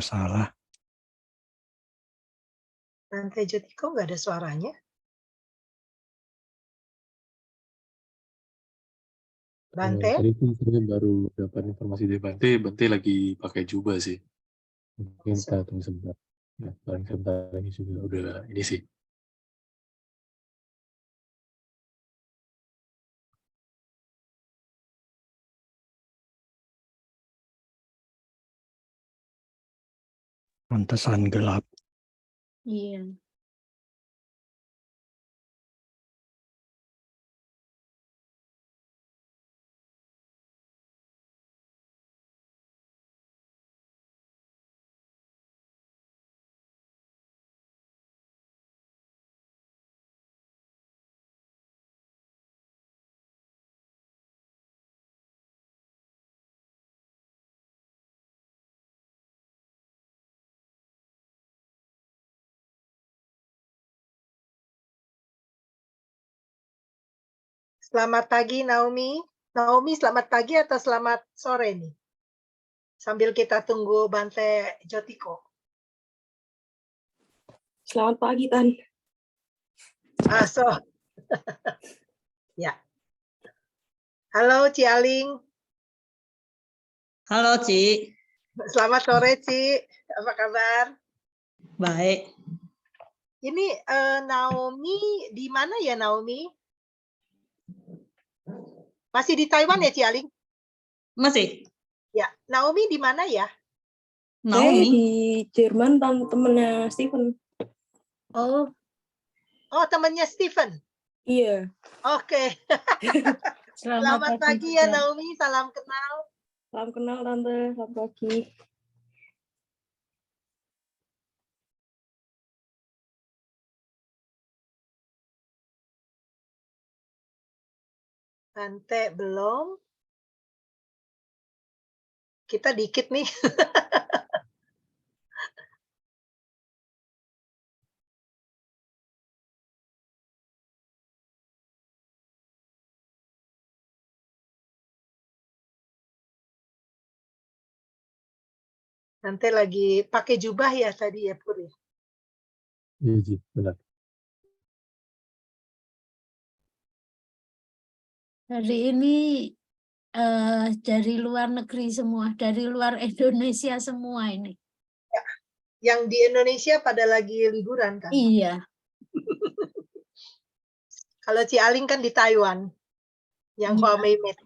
masalah. Bante Jotiko nggak ada suaranya. Bante? Tadi tuh saya baru dapat informasi dari Bante. Bante lagi pakai jubah sih. Mungkin kita tunggu sebentar. Ya, paling sebentar lagi juga udah ini sih. Pantesan gelap. Iya. Selamat pagi Naomi. Naomi selamat pagi atau selamat sore nih? Sambil kita tunggu Bante Jotiko. Selamat pagi, Tan. Ya. Halo Ci Aling. Halo, Ci. Selamat sore Ci. Apa kabar? Baik. Ini Naomi di mana ya Naomi? Masih di Taiwan ya Ci Aling? Masih? Ya. Naomi di mana ya? Saya Naomi? di Jerman, temennya Steven. Oh, temannya Steven. Iya. Oke. Selamat pagi ya Naomi. Salam kenal. Salam kenal, Tante. Selamat pagi. Bante belum. Kita dikit nih. Bante lagi pakai jubah ya tadi ya Pur ya? Iya, Ji, benar. Hari ini dari luar negeri semua, dari luar Indonesia semua ini. Ya. Yang di Indonesia pada lagi liburan kan? Iya. Kalau Ci Aling kan di Taiwan. Yang Iya. Huawei Mate.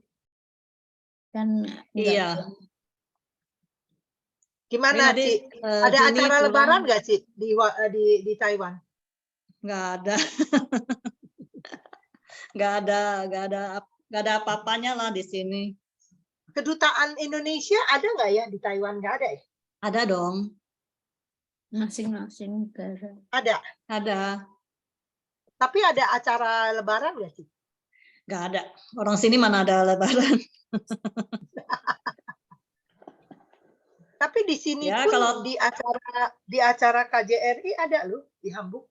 Kan Iya. Gimana Ini Ci? tadi, Ada Juni acara pulang. lebaran nggak Ci di Taiwan? Nggak ada. Nggak ada apa-apanya lah di sini. Kedutaan Indonesia ada nggak ya di Taiwan? Nggak ada ya? Ada dong. masing-masing negara. Ada. Ada. Tapi ada acara lebaran nggak sih? Nggak ada. Orang sini mana ada lebaran. Tapi di sini Ya, pun kalau- di acara KJRI ada loh di Hamburg.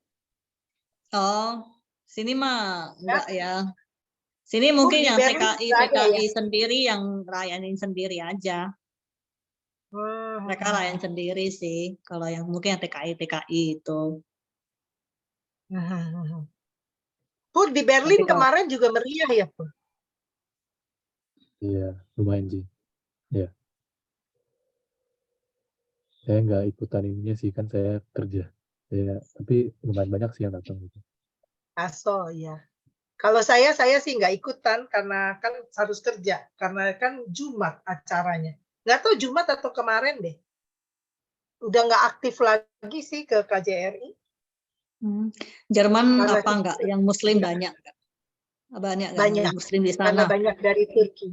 Oh, sini mah enggak ya. Sini mungkin di yang Berlin TKI juga ada TKI ya? sendiri yang rayain sendiri aja. Mereka rayain sendiri sih. Kalau yang mungkin yang TKI itu. Pur di Berlin Tapi kalau- kemarin juga meriah ya Pur? Iya, lumayan, Ji. Iya. Saya nggak ikutan ininya sih, kan saya kerja. Tapi lumayan banyak sih yang datang gitu. Aso ya. Kalau saya sih nggak ikutan karena kan harus kerja. Karena kan Jumat acaranya. Nggak tahu Jumat atau kemarin deh. Udah nggak aktif lagi sih ke KJRI. Jerman Karena apa enggak? Yang Muslim Iya. banyak enggak? Banyak kan Banyak. Muslim di Karena sana? banyak dari Turki.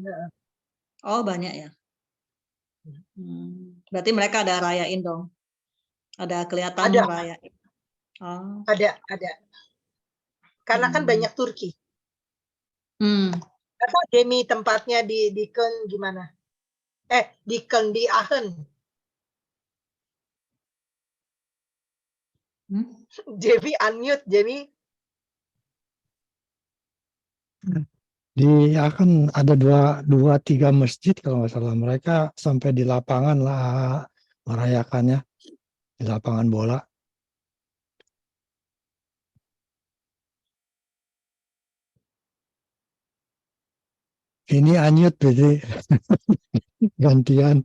Oh, banyak ya. Berarti mereka ada rayain dong. Ada kelihatan Ada. rayain. Oh. Ada. Karena kan banyak Turki. Atau Demi tempatnya di Köln gimana? Di Köln, di Aachen. Jamie unmute, Jamie. Di akan ada dua tiga masjid kalau nggak salah. Mereka sampai di lapangan lah merayakannya di lapangan bola. Ini anyut jadi gantian.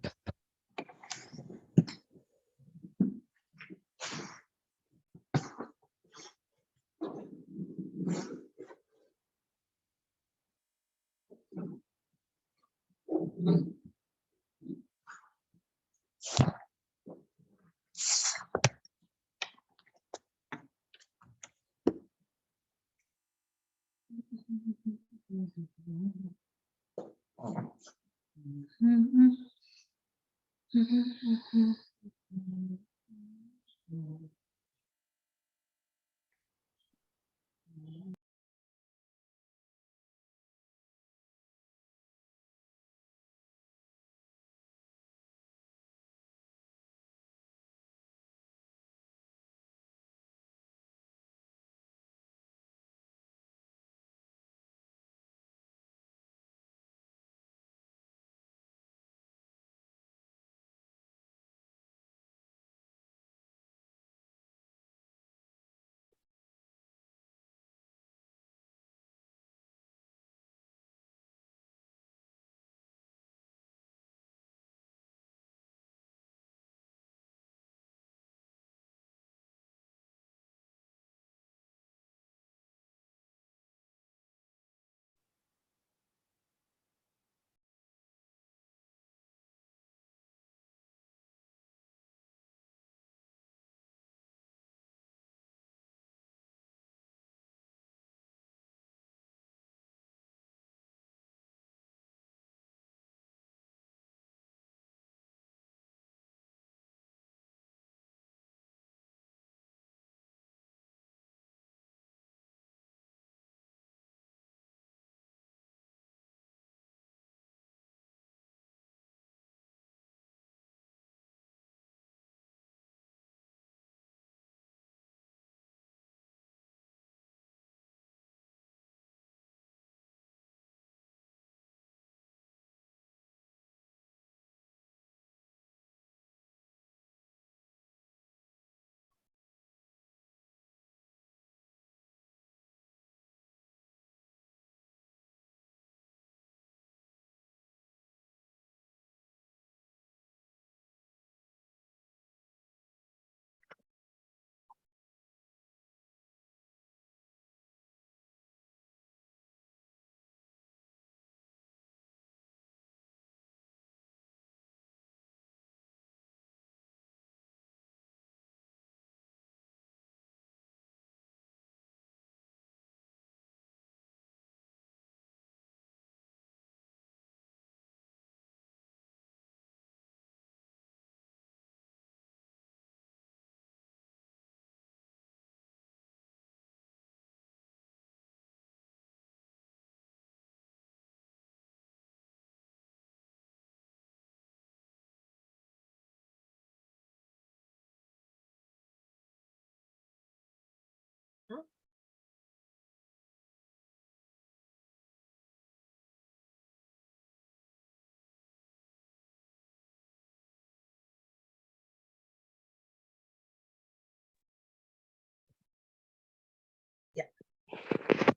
Ya.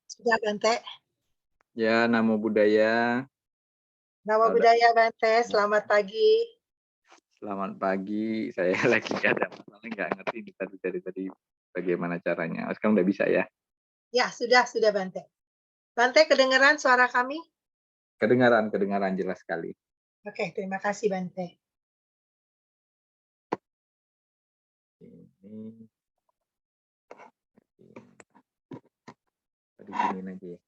Sudah Bante. Ya, Namo Buddhaya. Nama budaya Bante, selamat pagi. Selamat pagi. Saya lagi ada masalah, nggak ngerti dari tadi bagaimana caranya. Sekarang udah bisa ya? Ya, sudah Bante. Bante, kedengaran suara kami? Kedengaran jelas sekali. Oke, terima kasih Bante. Ini tadi giniin aja ya.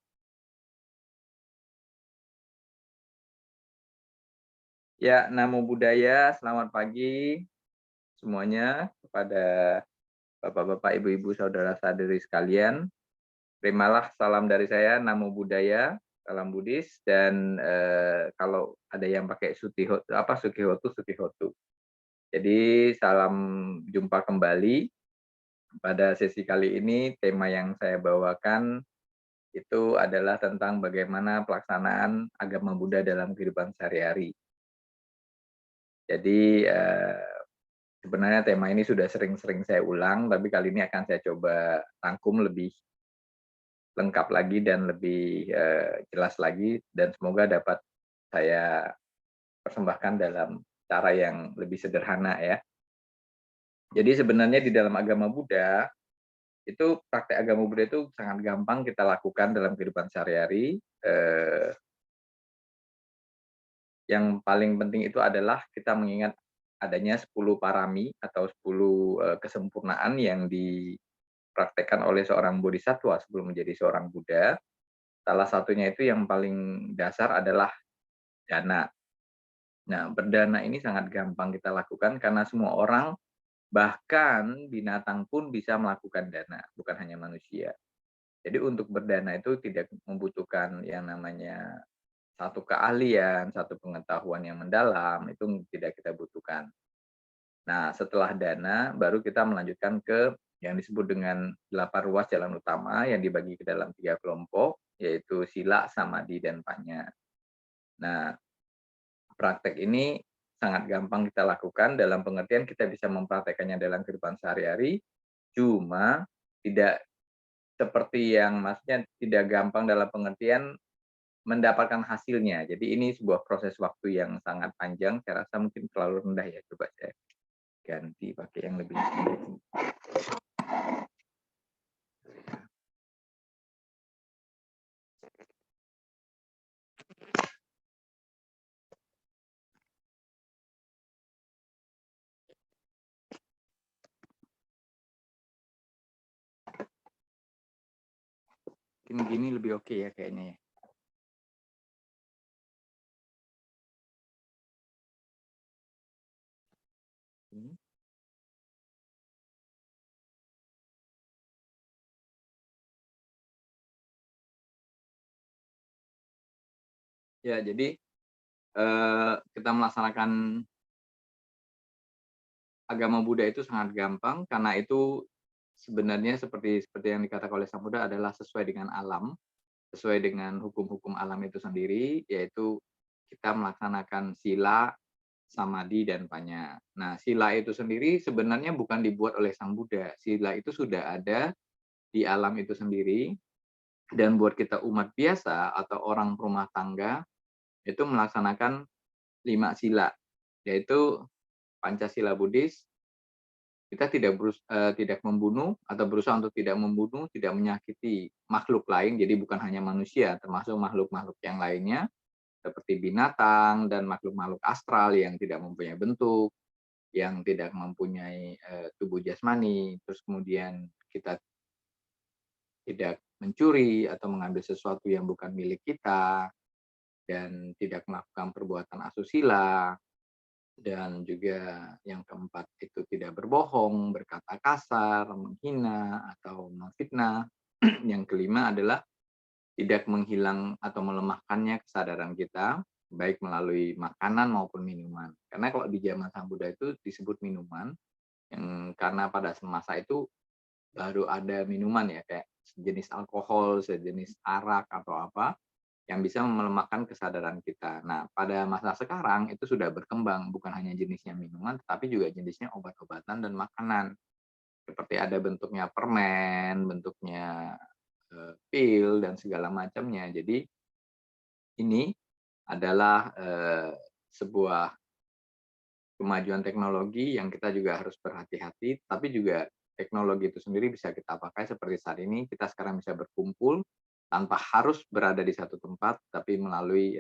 Ya, Namo Buddhaya. Selamat pagi semuanya kepada Bapak-bapak, Ibu-ibu, saudara-saudari sekalian. Terimalah salam dari saya, Namo Buddhaya, salam Buddhis, dan kalau ada yang pakai Sukihotu. Jadi salam jumpa kembali. Pada sesi kali ini tema yang saya bawakan itu adalah tentang bagaimana pelaksanaan agama Buddha dalam kehidupan sehari-hari. Jadi sebenarnya tema ini sudah sering-sering saya ulang, tapi kali ini akan saya coba rangkum lebih lengkap lagi dan lebih jelas lagi, dan semoga dapat saya persembahkan dalam cara yang lebih sederhana ya. Jadi sebenarnya di dalam agama Buddha, itu praktek agama Buddha itu sangat gampang kita lakukan dalam kehidupan sehari-hari. Yang paling penting itu adalah kita mengingat adanya 10 parami atau 10 kesempurnaan yang dipraktekkan oleh seorang bodhisattva sebelum menjadi seorang Buddha. Salah satunya itu yang paling dasar adalah dana. Nah, berdana ini sangat gampang kita lakukan karena semua orang, bahkan binatang pun bisa melakukan dana, bukan hanya manusia. Jadi untuk berdana itu tidak membutuhkan yang namanya satu keahlian, satu pengetahuan yang mendalam, itu tidak kita butuhkan. Nah, setelah dana, baru kita melanjutkan ke yang disebut dengan 8 ruas jalan utama yang dibagi ke dalam 3 kelompok, yaitu sila, samadhi, dan panya. Nah, praktek ini sangat gampang kita lakukan dalam pengertian kita bisa mempraktekannya dalam kehidupan sehari-hari, cuma tidak seperti yang maksudnya tidak gampang dalam pengertian mendapatkan hasilnya. Jadi ini sebuah proses waktu yang sangat panjang, saya rasa mungkin terlalu rendah ya, coba saya ganti pakai yang lebih pendek. Gini lebih oke ya kayaknya ya. Ya, jadi kita melaksanakan agama Buddha itu sangat gampang karena itu sebenarnya seperti yang dikatakan oleh Sang Buddha adalah sesuai dengan alam, sesuai dengan hukum-hukum alam itu sendiri, yaitu kita melaksanakan sila, samadhi, dan panya. Nah, sila itu sendiri sebenarnya bukan dibuat oleh Sang Buddha. Sila itu sudah ada di alam itu sendiri, dan buat kita umat biasa atau orang rumah tangga itu melaksanakan 5 sila, yaitu Pancasila Buddhis. Kita tidak membunuh atau berusaha untuk tidak membunuh, tidak menyakiti makhluk lain, jadi bukan hanya manusia, termasuk makhluk-makhluk yang lainnya, seperti binatang dan makhluk-makhluk astral yang tidak mempunyai bentuk, yang tidak mempunyai tubuh jasmani, terus kemudian kita tidak mencuri atau mengambil sesuatu yang bukan milik kita, dan tidak melakukan perbuatan asusila, dan juga yang keempat itu tidak berbohong, berkata kasar, menghina, atau memfitnah. Yang kelima adalah tidak menghilang atau melemahkannya kesadaran kita, baik melalui makanan maupun minuman. Karena kalau di zaman Sang Buddha itu disebut minuman, karena pada masa itu baru ada minuman ya, kayak sejenis alkohol, sejenis arak atau apa, yang bisa melemahkan kesadaran kita. Nah, pada masa sekarang itu sudah berkembang, bukan hanya jenisnya minuman, tetapi juga jenisnya obat-obatan dan makanan. Seperti ada bentuknya permen, bentuknya pil, dan segala macamnya. Jadi, ini adalah sebuah kemajuan teknologi yang kita juga harus berhati-hati, tapi juga teknologi itu sendiri bisa kita pakai seperti saat ini, kita sekarang bisa berkumpul, tanpa harus berada di satu tempat, tapi melalui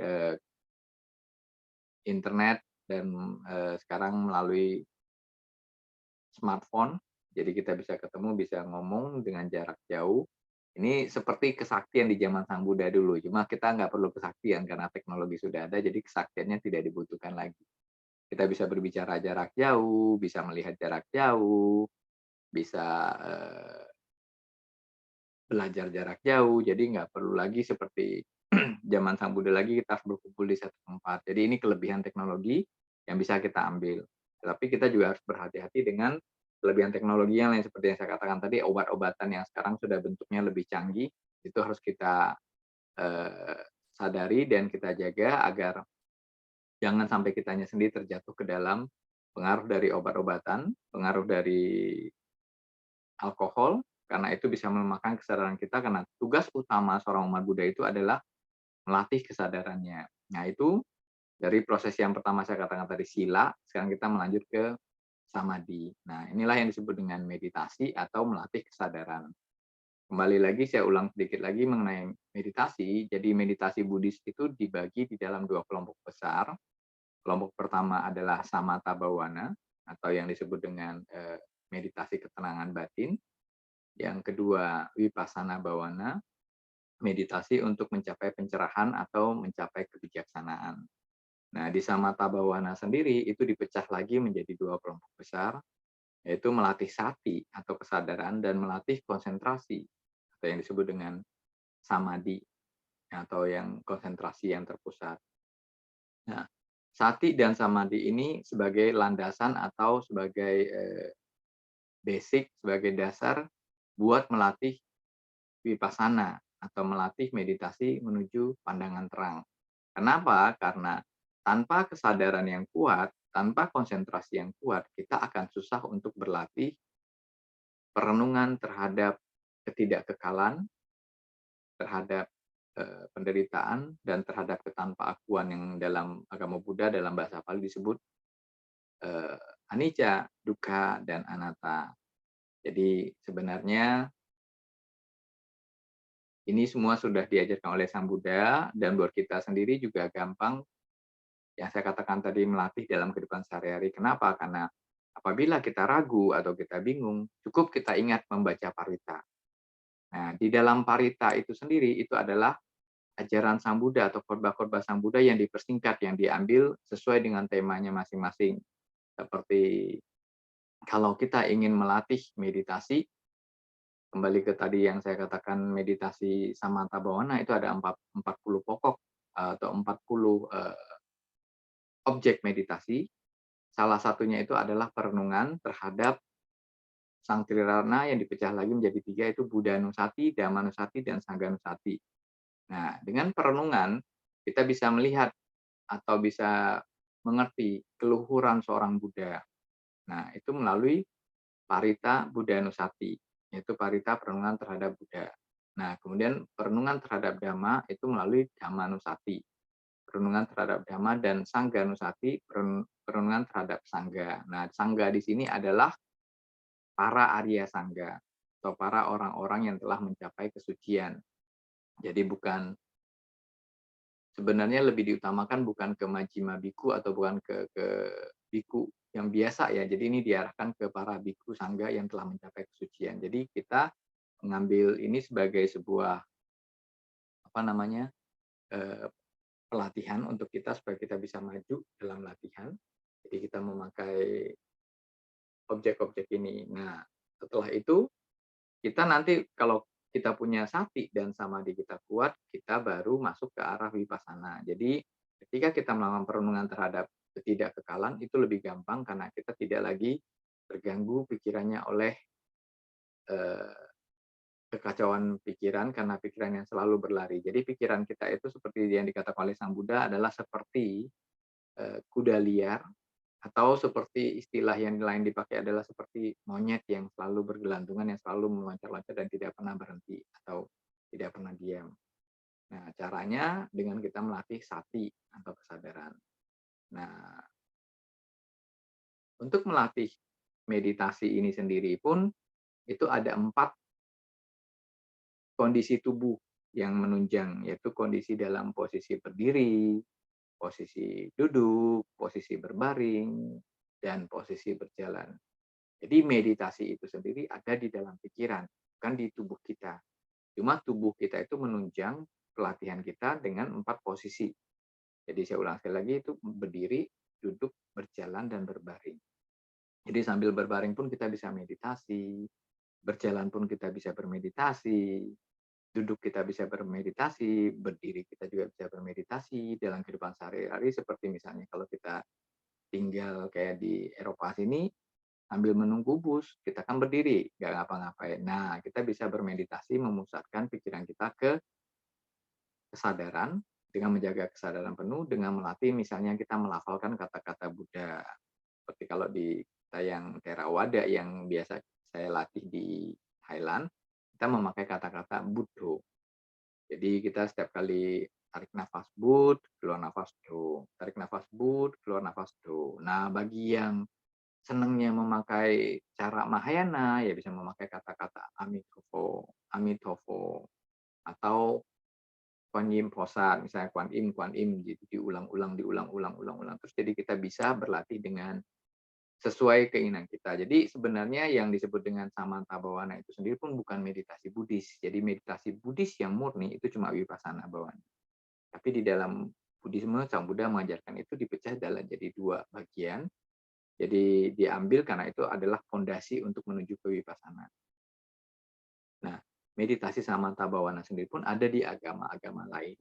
internet dan sekarang melalui smartphone. Jadi kita bisa ketemu, bisa ngomong dengan jarak jauh. Ini seperti kesaktian di zaman Sang Buddha dulu. Cuma kita nggak perlu kesaktian karena teknologi sudah ada, jadi kesaktiannya tidak dibutuhkan lagi. Kita bisa berbicara jarak jauh, bisa melihat jarak jauh, bisa belajar jarak jauh, jadi nggak perlu lagi seperti zaman Sang Buddha lagi kita harus berkumpul di satu tempat. Jadi ini kelebihan teknologi yang bisa kita ambil. Tapi kita juga harus berhati-hati dengan kelebihan teknologi yang lain seperti yang saya katakan tadi, obat-obatan yang sekarang sudah bentuknya lebih canggih, itu harus kita sadari dan kita jaga agar jangan sampai kitanya sendiri terjatuh ke dalam pengaruh dari obat-obatan, pengaruh dari alkohol, karena itu bisa melemahkan kesadaran kita, karena tugas utama seorang umat Buddha itu adalah melatih kesadarannya. Nah, itu dari proses yang pertama saya katakan tadi sila, sekarang kita melanjut ke samadhi. Nah, inilah yang disebut dengan meditasi atau melatih kesadaran. Kembali lagi, saya ulang sedikit lagi mengenai meditasi. Jadi meditasi Buddhis itu dibagi di dalam 2 kelompok besar. Kelompok pertama adalah samatha bhavana, atau yang disebut dengan meditasi ketenangan batin. Yang kedua, vipassana bhavana, meditasi untuk mencapai pencerahan atau mencapai kebijaksanaan. Nah, di samatha bhavana sendiri itu dipecah lagi menjadi 2 kelompok besar, yaitu melatih sati atau kesadaran dan melatih konsentrasi atau yang disebut dengan samadhi atau yang konsentrasi yang terpusat. Nah, sati dan samadhi ini sebagai landasan atau sebagai basic, sebagai dasar buat melatih vipassana atau melatih meditasi menuju pandangan terang. Kenapa? Karena tanpa kesadaran yang kuat, tanpa konsentrasi yang kuat, kita akan susah untuk berlatih perenungan terhadap ketidakkekalan, terhadap penderitaan, dan terhadap ketanpaakuan yang dalam agama Buddha dalam bahasa Pali disebut anicca, dukkha, dan anatta. Jadi sebenarnya ini semua sudah diajarkan oleh Sang Buddha, dan buat kita sendiri juga gampang. Yang saya katakan tadi, melatih dalam kehidupan sehari-hari. Kenapa? Karena apabila kita ragu atau kita bingung, cukup kita ingat membaca parita. Nah, di dalam parita itu sendiri, itu adalah ajaran Sang Buddha atau khotbah-khotbah Sang Buddha yang dipersingkat, yang diambil sesuai dengan temanya masing-masing. Seperti kalau kita ingin melatih meditasi, kembali ke tadi yang saya katakan meditasi samatha bhavana, itu ada 40 pokok atau 40 objek meditasi. Salah satunya itu adalah perenungan terhadap Sang Trirarana yang dipecah lagi menjadi 3, itu Buddhanusati, Dhammanusati, dan Sanghanusati. Nah, dengan perenungan kita bisa melihat atau bisa mengerti keluhuran seorang Buddha. Nah, itu melalui parita Buddhanusati, yaitu parita perenungan terhadap Buddha. Nah, kemudian perenungan terhadap Dhamma itu melalui Dhammanusati, perenungan terhadap Dhamma, dan Sanghanusati, perenungan terhadap Sangha. Nah, Sangha di sini adalah para Arya Sangha atau para orang-orang yang telah mencapai kesucian. Jadi bukan, sebenarnya lebih diutamakan bukan ke Majjhima Bhikkhu atau bukan ke Bhikkhu yang biasa ya. Jadi ini diarahkan ke para Bhikkhu Sangha yang telah mencapai kesucian. Jadi kita mengambil ini sebagai sebuah pelatihan untuk kita supaya kita bisa maju dalam latihan. Jadi kita memakai objek-objek ini. Nah, setelah itu kita nanti kalau kita punya sati dan samadhi kita kuat, kita baru masuk ke arah vipassana. Jadi ketika kita melakukan perenungan terhadap ketidakkekalan, itu lebih gampang karena kita tidak lagi terganggu pikirannya oleh kekacauan pikiran, karena pikiran yang selalu berlari. Jadi pikiran kita itu seperti yang dikatakan oleh Sang Buddha adalah seperti kuda liar, atau seperti istilah yang lain dipakai adalah seperti monyet yang selalu bergelantungan, yang selalu meloncat-loncat dan tidak pernah berhenti atau tidak pernah diam. Nah, caranya dengan kita melatih sati atau kesadaran. Nah, untuk melatih meditasi ini sendiri pun itu ada 4 kondisi tubuh yang menunjang, yaitu kondisi dalam posisi berdiri, posisi duduk, posisi berbaring, dan posisi berjalan. Jadi meditasi itu sendiri ada di dalam pikiran, bukan di tubuh kita. Cuma tubuh kita itu menunjang pelatihan kita dengan 4 posisi. Jadi saya ulang sekali lagi, itu berdiri, duduk, berjalan, dan berbaring. Jadi sambil berbaring pun kita bisa meditasi, berjalan pun kita bisa bermeditasi, duduk kita bisa bermeditasi, berdiri kita juga bisa bermeditasi dalam kehidupan sehari-hari. Seperti misalnya kalau kita tinggal kayak di Eropa sini, sambil menunggu bus, kita kan berdiri, nggak ngapa-ngapain. Nah, kita bisa bermeditasi, memusatkan pikiran kita ke kesadaran, dengan menjaga kesadaran penuh, dengan melatih misalnya kita melafalkan kata-kata Buddha. Seperti kalau di yang Theravada yang biasa saya latih di Thailand, kita memakai kata-kata Buddho. Jadi kita setiap kali tarik nafas bud, keluar nafas do, tarik nafas bud, keluar nafas do. Nah, bagi yang senangnya memakai cara Mahayana, ya bisa memakai kata-kata Amitofo, Amitofo, atau Kuan Yin Posat, misalnya Kuan Im, gitu, diulang-ulang, diulang-ulang. Terus jadi kita bisa berlatih dengan sesuai keinginan kita. Jadi sebenarnya yang disebut dengan Samanta Bhawana itu sendiri pun bukan meditasi Buddhis. Jadi meditasi Buddhis yang murni itu cuma Vipassana Bhawana. Tapi di dalam Buddhisme, Sang Buddha mengajarkan itu dipecah dalam jadi 2 bagian. Jadi diambil karena itu adalah fondasi untuk menuju ke Vipassana. Nah, meditasi Samanta Bhawana sendiri pun ada di agama-agama lain.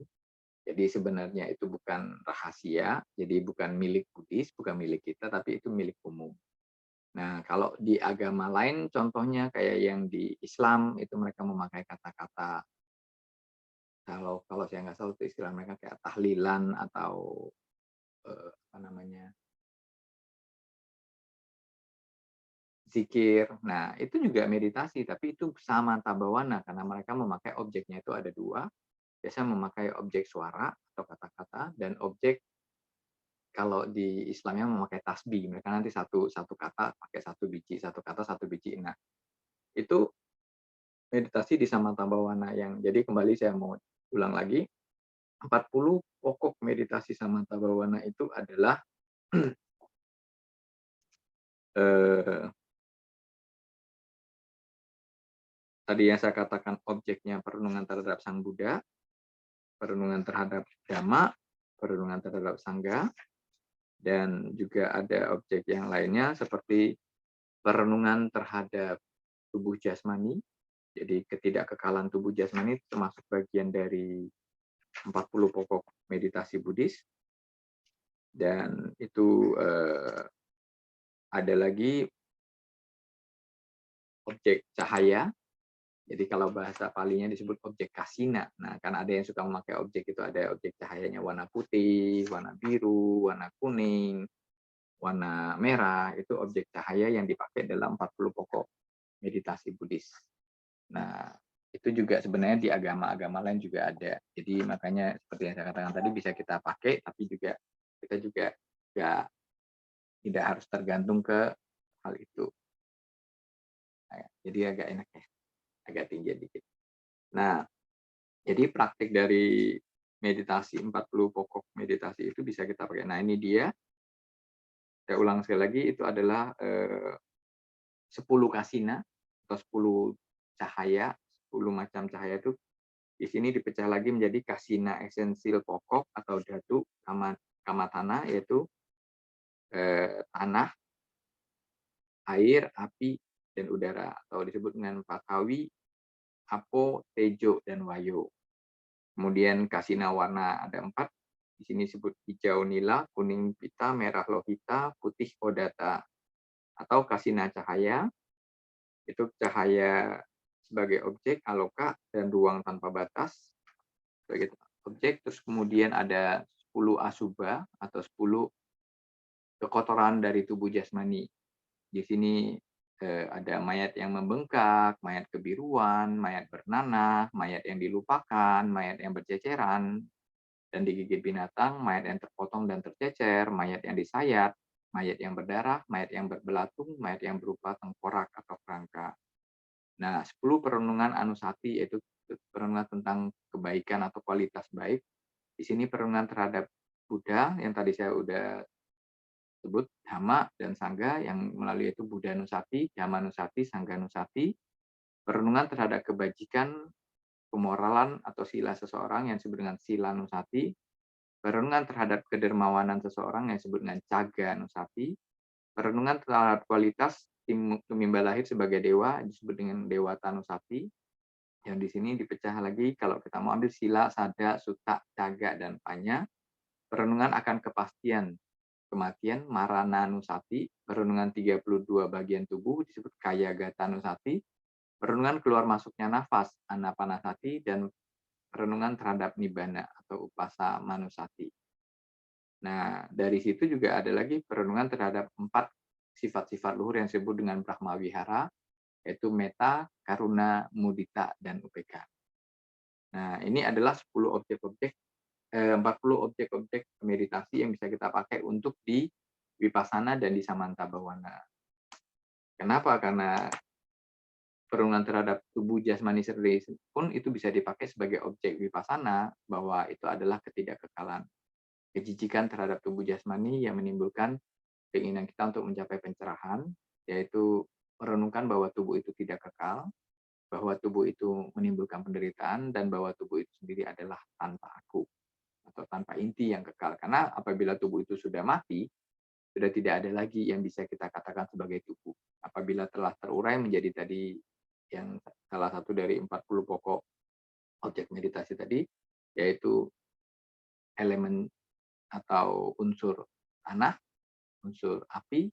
Jadi sebenarnya itu bukan rahasia, jadi bukan milik Buddhis, bukan milik kita, tapi itu milik umum. Nah, kalau di agama lain, contohnya kayak yang di Islam, itu mereka memakai kata-kata, kalau saya nggak salah itu istilah mereka kayak tahlilan atau apa namanya, zikir. Nah, itu juga meditasi, tapi itu Samanta Bhawana, karena mereka memakai objeknya itu ada 2, biasa memakai objek suara atau kata-kata, dan objek kalau di Islamnya memakai tasbih, mereka nanti satu kata pakai 1 biji, 1 kata 1 biji. Nah, itu meditasi di Samanta Bhawana yang, jadi kembali saya mau ulang lagi, 40 pokok meditasi Samanta Bhawana itu adalah tadi yang saya katakan objeknya perenungan terhadap Sang Buddha, perenungan terhadap Dhamma, perenungan terhadap Sangha, dan juga ada objek yang lainnya seperti perenungan terhadap tubuh jasmani. Jadi ketidakkekalan tubuh jasmani termasuk bagian dari 40 pokok meditasi Buddhis. Dan itu ada lagi objek cahaya. Jadi kalau bahasa Palinya disebut objek kasina. Nah, kan ada yang suka memakai objek itu, ada objek cahayanya warna putih, warna biru, warna kuning, warna merah. Itu objek cahaya yang dipakai dalam 40 pokok meditasi Buddhis. Nah, itu juga sebenarnya di agama-agama lain juga ada. Jadi makanya seperti yang saya katakan tadi bisa kita pakai, tapi juga kita juga tidak harus tergantung ke hal itu. Nah, jadi agak enak ya, agak tinggi dikit. Nah, jadi praktik dari meditasi 40 pokok meditasi itu bisa kita pakai. Nah, ini dia. Saya ulang sekali lagi, itu adalah 10 kasina atau 10 cahaya, 10 macam cahaya itu di sini dipecah lagi menjadi kasina esensil pokok atau dhatu kamatana, yaitu tanah, air, api, dan udara, atau disebut dengan pakawi, apo, tejo, dan wayo. Kemudian kasina warna ada 4. Di sini disebut hijau nila, kuning pita, merah lohita, putih odata. Atau kasina cahaya, itu cahaya sebagai objek, aloka, dan ruang tanpa batas sebagai objek. Terus kemudian ada 10 asubha atau 10 kekotoran dari tubuh jasmani. Di sini ada mayat yang membengkak, mayat kebiruan, mayat bernanah, mayat yang dilupakan, mayat yang berceceran dan digigit binatang, mayat yang terpotong dan tercecer, mayat yang disayat, mayat yang berdarah, mayat yang berbelatung, mayat yang berupa tengkorak atau kerangka. Nah, 10 perenungan anusati, yaitu perenungan tentang kebaikan atau kualitas baik. Di sini perenungan terhadap Buddha yang tadi saya udah sebut, Dhamma dan Sangha yang melalui itu Buddha Nusati, Dhamma Nusati, Sangha Nusati. Perenungan terhadap kebajikan, kemoralan atau sila seseorang yang disebut dengan Sila Nusati. Perenungan terhadap kedermawanan seseorang yang disebut dengan Caga Nusati. Perenungan terhadap kualitas tumimba lahir sebagai dewa disebut dengan Dewata Nusati. Yang di sini dipecah lagi kalau kita mau ambil sila, sada, sutta, caga, dan panya. Perenungan akan kepastian kematian, Marana Nusati. Perenungan 32 bagian tubuh disebut Kaya Gata Nusati. Perenungan keluar masuknya nafas, Anapanasati. Dan perenungan terhadap Nibbana atau Upasa Manusati. Nah, dari situ juga ada lagi perenungan terhadap 4 sifat-sifat luhur yang disebut dengan Brahma Wihara, yaitu metta, karuna, mudita, dan upeka. Nah, ini adalah 40 objek-objek meditasi yang bisa kita pakai untuk di Vipassana dan di Samanta Bhawana. Kenapa? Karena perenungan terhadap tubuh jasmani sendiri pun itu bisa dipakai sebagai objek Vipassana, bahwa itu adalah ketidakkekalan. Kejijikan terhadap tubuh jasmani yang menimbulkan keinginan kita untuk mencapai pencerahan, yaitu merenungkan bahwa tubuh itu tidak kekal, bahwa tubuh itu menimbulkan penderitaan, dan bahwa tubuh itu sendiri adalah tanpa aku atau tanpa inti yang kekal. Karena apabila tubuh itu sudah mati, sudah tidak ada lagi yang bisa kita katakan sebagai tubuh. Apabila telah terurai menjadi tadi yang salah satu dari 40 pokok objek meditasi tadi, yaitu elemen atau unsur tanah, unsur api,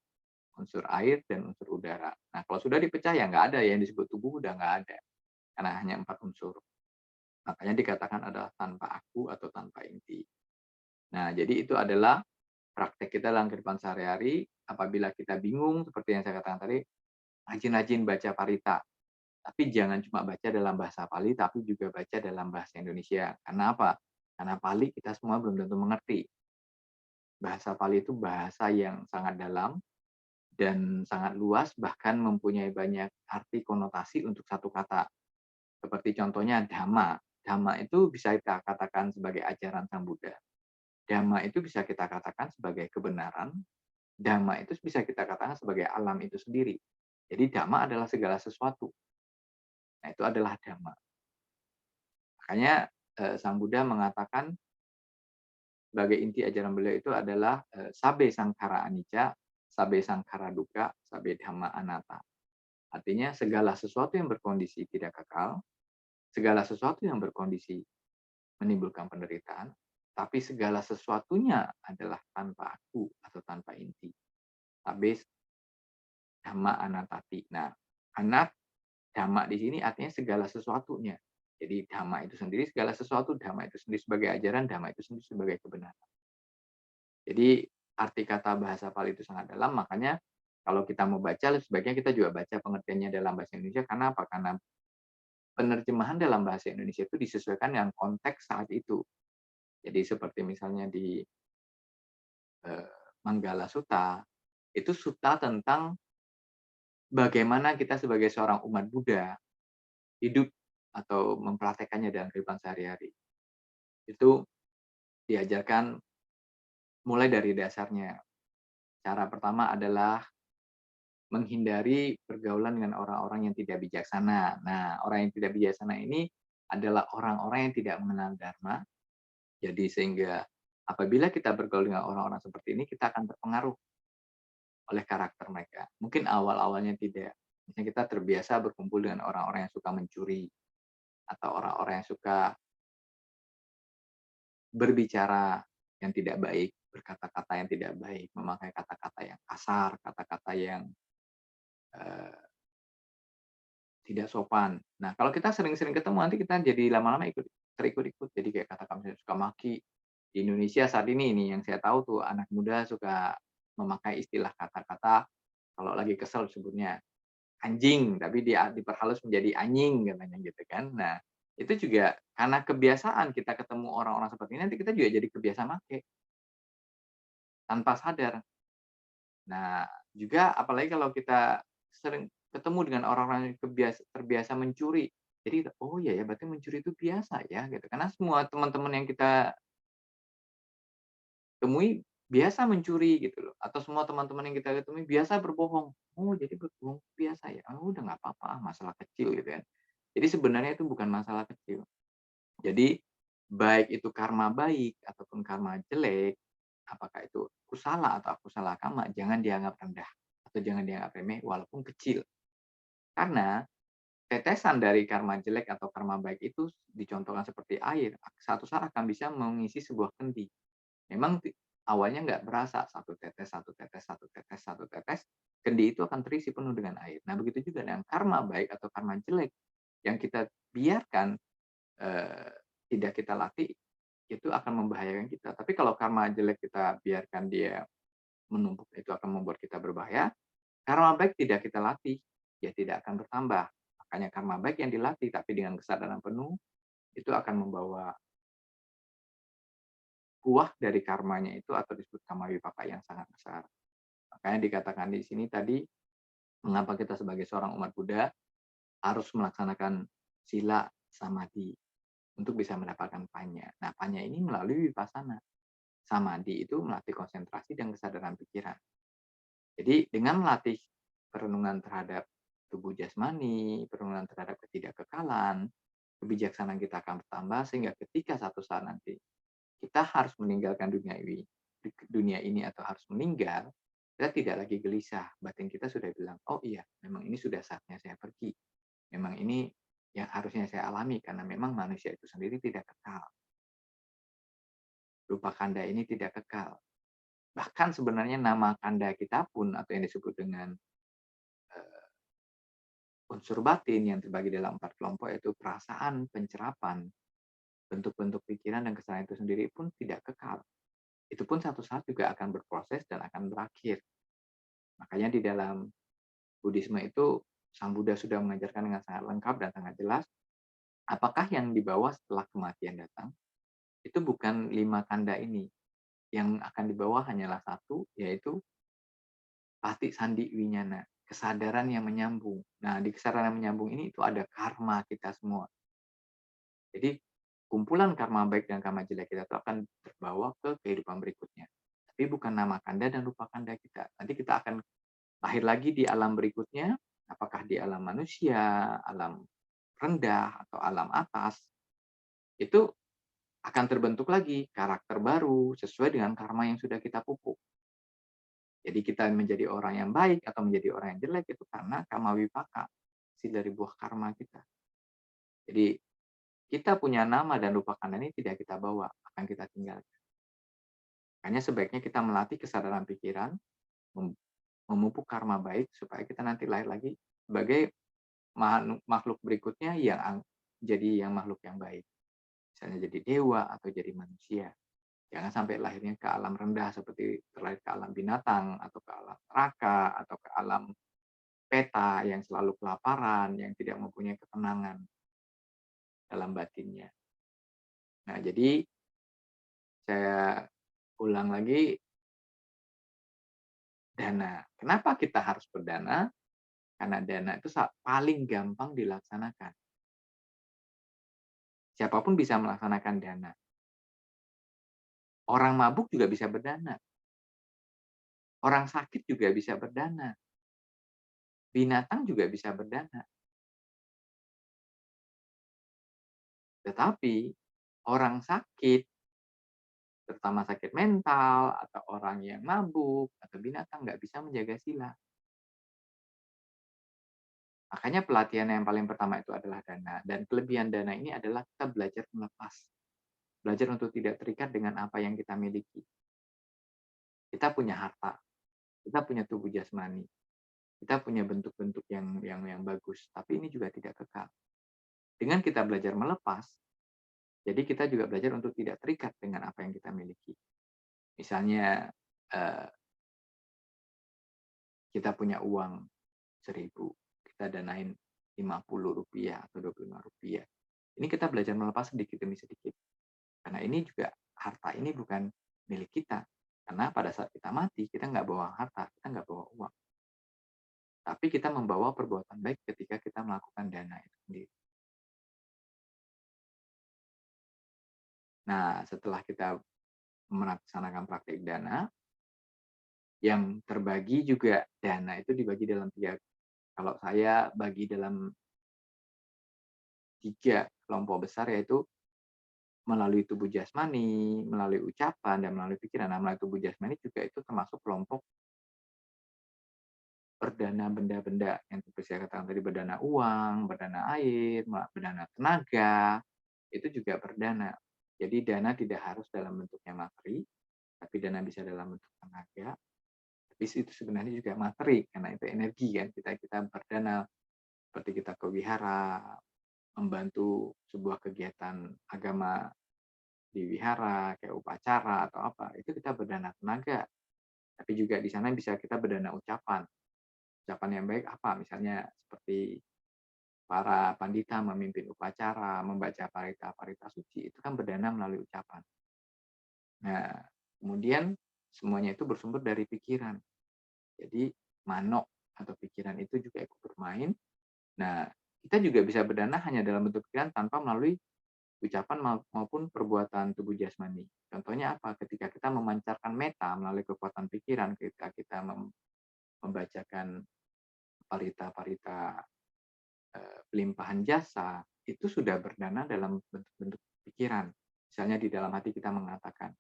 unsur air, dan unsur udara. Nah, kalau sudah dipecah ya nggak ada yang disebut tubuh, udah nggak ada. Karena hanya 4 unsur. Makanya dikatakan adalah tanpa aku atau tanpa inti. Nah, jadi itu adalah praktek kita dalam kehidupan sehari-hari. Apabila kita bingung, seperti yang saya katakan tadi, rajin-rajin baca parita. Tapi jangan cuma baca dalam bahasa Pali, tapi juga baca dalam bahasa Indonesia. Karena apa? Karena Pali kita semua belum tentu mengerti. Bahasa Pali itu bahasa yang sangat dalam dan sangat luas, bahkan mempunyai banyak arti konotasi untuk satu kata. Seperti contohnya Dhamma. Dhamma itu bisa kita katakan sebagai ajaran Sang Buddha. Dhamma itu bisa kita katakan sebagai kebenaran. Dhamma itu bisa kita katakan sebagai alam itu sendiri. Jadi Dhamma adalah segala sesuatu. Nah, itu adalah Dhamma. Makanya Sang Buddha mengatakan sebagai inti ajaran beliau itu adalah sabe sangkara anicca, sabe sangkara dukkha, sabe dhamma anatta. Artinya segala sesuatu yang berkondisi tidak kekal, segala sesuatu yang berkondisi menimbulkan penderitaan, tapi segala sesuatunya adalah tanpa aku atau tanpa inti. Sabe dhamma anattati. Nah, anat dhamma di sini artinya segala sesuatunya. Jadi dhamma itu sendiri segala sesuatu, dhamma itu sendiri sebagai ajaran, dhamma itu sendiri sebagai kebenaran. Jadi arti kata bahasa Pali itu sangat dalam, makanya kalau kita mau baca, sebaiknya kita juga baca pengertiannya dalam bahasa Indonesia. Karena apa? Karena penerjemahan dalam bahasa Indonesia itu disesuaikan dengan konteks saat itu. Jadi seperti misalnya di Manggala Sutta, itu sutta tentang bagaimana kita sebagai seorang umat Buddha hidup atau mempraktekannya dalam kehidupan sehari-hari. Itu diajarkan mulai dari dasarnya. Cara pertama adalah menghindari pergaulan dengan orang-orang yang tidak bijaksana. Nah, orang yang tidak bijaksana ini adalah orang-orang yang tidak mengenal Dharma. Jadi sehingga apabila kita bergaul dengan orang-orang seperti ini, kita akan terpengaruh oleh karakter mereka. Mungkin awal-awalnya tidak. Misalnya kita terbiasa berkumpul dengan orang-orang yang suka mencuri, atau orang-orang yang suka berbicara yang tidak baik, berkata-kata yang tidak baik, memakai kata-kata yang kasar, kata-kata yang tidak sopan. Nah, kalau kita sering-sering ketemu, nanti kita jadi lama-lama terikut-ikut. Jadi kayak kata kamu suka maki. Di Indonesia saat ini yang saya tahu tuh anak muda suka memakai istilah kata-kata kalau lagi kesel sebutnya anjing, tapi dia diperhalus menjadi anjing katanya gitu kan. Nah, itu juga karena kebiasaan kita ketemu orang-orang seperti ini, nanti kita juga jadi kebiasaan make tanpa sadar. Nah, juga apalagi kalau kita sering ketemu dengan orang-orang yang terbiasa mencuri. Jadi, oh iya ya, berarti mencuri itu biasa ya, gitu. Karena semua teman-teman yang kita temui biasa mencuri gitu loh. Atau semua teman-teman yang kita temui biasa berbohong. Oh, jadi berbohong biasa ya. Oh, udah nggak apa-apa, masalah kecil gitu kan. Jadi sebenarnya itu bukan masalah kecil. Jadi baik itu karma baik ataupun karma jelek, apakah itu kusala atau akusala karma, jangan dianggap rendah atau jangan dianggap remeh walaupun kecil. Karena tetesan dari karma jelek atau karma baik itu dicontohkan seperti air, satu saat akan bisa mengisi sebuah kendi. Memang awalnya nggak berasa, satu tetes, satu tetes, satu tetes, satu tetes, kendi itu akan terisi penuh dengan air. Nah, begitu juga dengan karma baik atau karma jelek yang kita biarkan tidak kita latih, itu akan membahayakan kita. Tapi kalau karma jelek kita biarkan dia menumpuk, itu akan membuat kita berbahaya. Karma baik tidak kita latih, ya tidak akan bertambah. Makanya karma baik yang dilatih, tapi dengan kesadaran penuh, itu akan membawa buah dari karmanya itu atau disebut karma wipaka yang sangat besar. Makanya dikatakan di sini tadi, mengapa kita sebagai seorang umat Buddha harus melaksanakan sila samadhi untuk bisa mendapatkan panya. Nah, panya ini melalui vipassana. Samadhi itu melatih konsentrasi dan kesadaran pikiran. Jadi dengan melatih perenungan terhadap tubuh jasmani, perenungan terhadap ketidakkekalan, kebijaksanaan kita akan bertambah sehingga ketika satu saat nanti kita harus meninggalkan dunia ini atau harus meninggal, kita tidak lagi gelisah. Batin kita sudah bilang, oh iya, memang ini sudah saatnya saya pergi. Memang ini yang harusnya saya alami karena memang manusia itu sendiri tidak kekal. Rupa kanda ini tidak kekal. Bahkan sebenarnya nama kanda kita pun atau yang disebut dengan unsur batin yang terbagi dalam 4 kelompok yaitu perasaan, pencerapan, bentuk-bentuk pikiran dan kesadaran itu sendiri pun tidak kekal. Itu pun satu saat juga akan berproses dan akan berakhir. Makanya di dalam Buddhisme itu Sang Buddha sudah mengajarkan dengan sangat lengkap dan sangat jelas apakah yang dibawa setelah kematian datang itu bukan 5 kanda ini. Yang akan dibawa hanyalah satu, yaitu pati sandi winyana, kesadaran yang menyambung. Nah, di kesadaran yang menyambung ini itu ada karma kita semua. Jadi kumpulan karma baik dan karma jelek kita itu akan terbawa ke kehidupan berikutnya. Tapi bukan nama kanda dan rupa kanda kita. Nanti kita akan lahir lagi di alam berikutnya, apakah di alam manusia, alam rendah, atau alam atas. Itu akan terbentuk lagi karakter baru sesuai dengan karma yang sudah kita pupuk. Jadi kita menjadi orang yang baik atau menjadi orang yang jelek itu karena karma wipaka, hasil dari buah karma kita. Jadi kita punya nama dan rupa kanda ini tidak kita bawa, akan kita tinggalkan. Makanya sebaiknya kita melatih kesadaran pikiran, memupuk karma baik supaya kita nanti lahir lagi sebagai makhluk berikutnya yang jadi makhluk yang baik. Misalnya jadi dewa atau jadi manusia. Jangan sampai lahirnya ke alam rendah seperti terlahir ke alam binatang atau ke alam neraka atau ke alam peta yang selalu kelaparan, yang tidak mempunyai ketenangan dalam batinnya. Nah, jadi saya ulang lagi dana. Kenapa kita harus berdana? Karena dana itu paling gampang dilaksanakan. Siapapun bisa melaksanakan dana. Orang mabuk juga bisa berdana. Orang sakit juga bisa berdana. Binatang juga bisa berdana. Tetapi orang sakit, terutama sakit mental, atau orang yang mabuk, atau binatang nggak bisa menjaga sila. Makanya pelatihan yang paling pertama itu adalah dana. Dan kelebihan dana ini adalah kita belajar melepas. Belajar untuk tidak terikat dengan apa yang kita miliki. Kita punya harta. Kita punya tubuh jasmani. Kita punya bentuk-bentuk yang bagus. Tapi ini juga tidak kekal. Dengan kita belajar melepas, jadi kita juga belajar untuk tidak terikat dengan apa yang kita miliki. Misalnya, kita punya uang 1.000. Kita danain Rp50 atau Rp25. Ini kita belajar melepas sedikit demi sedikit. Karena ini juga, harta ini bukan milik kita. Karena pada saat kita mati, kita nggak bawa harta, kita nggak bawa uang. Tapi kita membawa perbuatan baik ketika kita melakukan dana itu sendiri. Nah, setelah kita melaksanakan praktik dana, yang terbagi juga dana itu dibagi dalam 3. Kalau saya bagi dalam 3 kelompok besar, yaitu melalui tubuh jasmani, melalui ucapan, dan melalui pikiran. Nah, melalui tubuh jasmani juga itu termasuk kelompok berdana benda-benda yang seperti saya katakan tadi, berdana uang, berdana air, berdana tenaga, itu juga berdana. Jadi dana tidak harus dalam bentuknya materi, tapi dana bisa dalam bentuk tenaga. Tapi itu sebenarnya juga materi, karena itu energi kan. Kita berdana seperti kita ke wihara, membantu sebuah kegiatan agama di wihara, kayak upacara atau apa, itu kita berdana tenaga. Tapi juga di sana bisa kita berdana ucapan. Ucapan yang baik apa? Misalnya seperti para pandita memimpin upacara, membaca parita-parita suci, itu kan berdana melalui ucapan. Nah, kemudian semuanya itu bersumber dari pikiran. Jadi mano atau pikiran itu juga ikut bermain. Nah, kita juga bisa berdana hanya dalam bentuk pikiran tanpa melalui ucapan maupun perbuatan tubuh jasmani. Contohnya apa? Ketika kita memancarkan meta melalui kekuatan pikiran, ketika kita membacakan parita-parita pelimpahan jasa, itu sudah berdana dalam bentuk-bentuk pikiran. Misalnya di dalam hati kita mengatakan,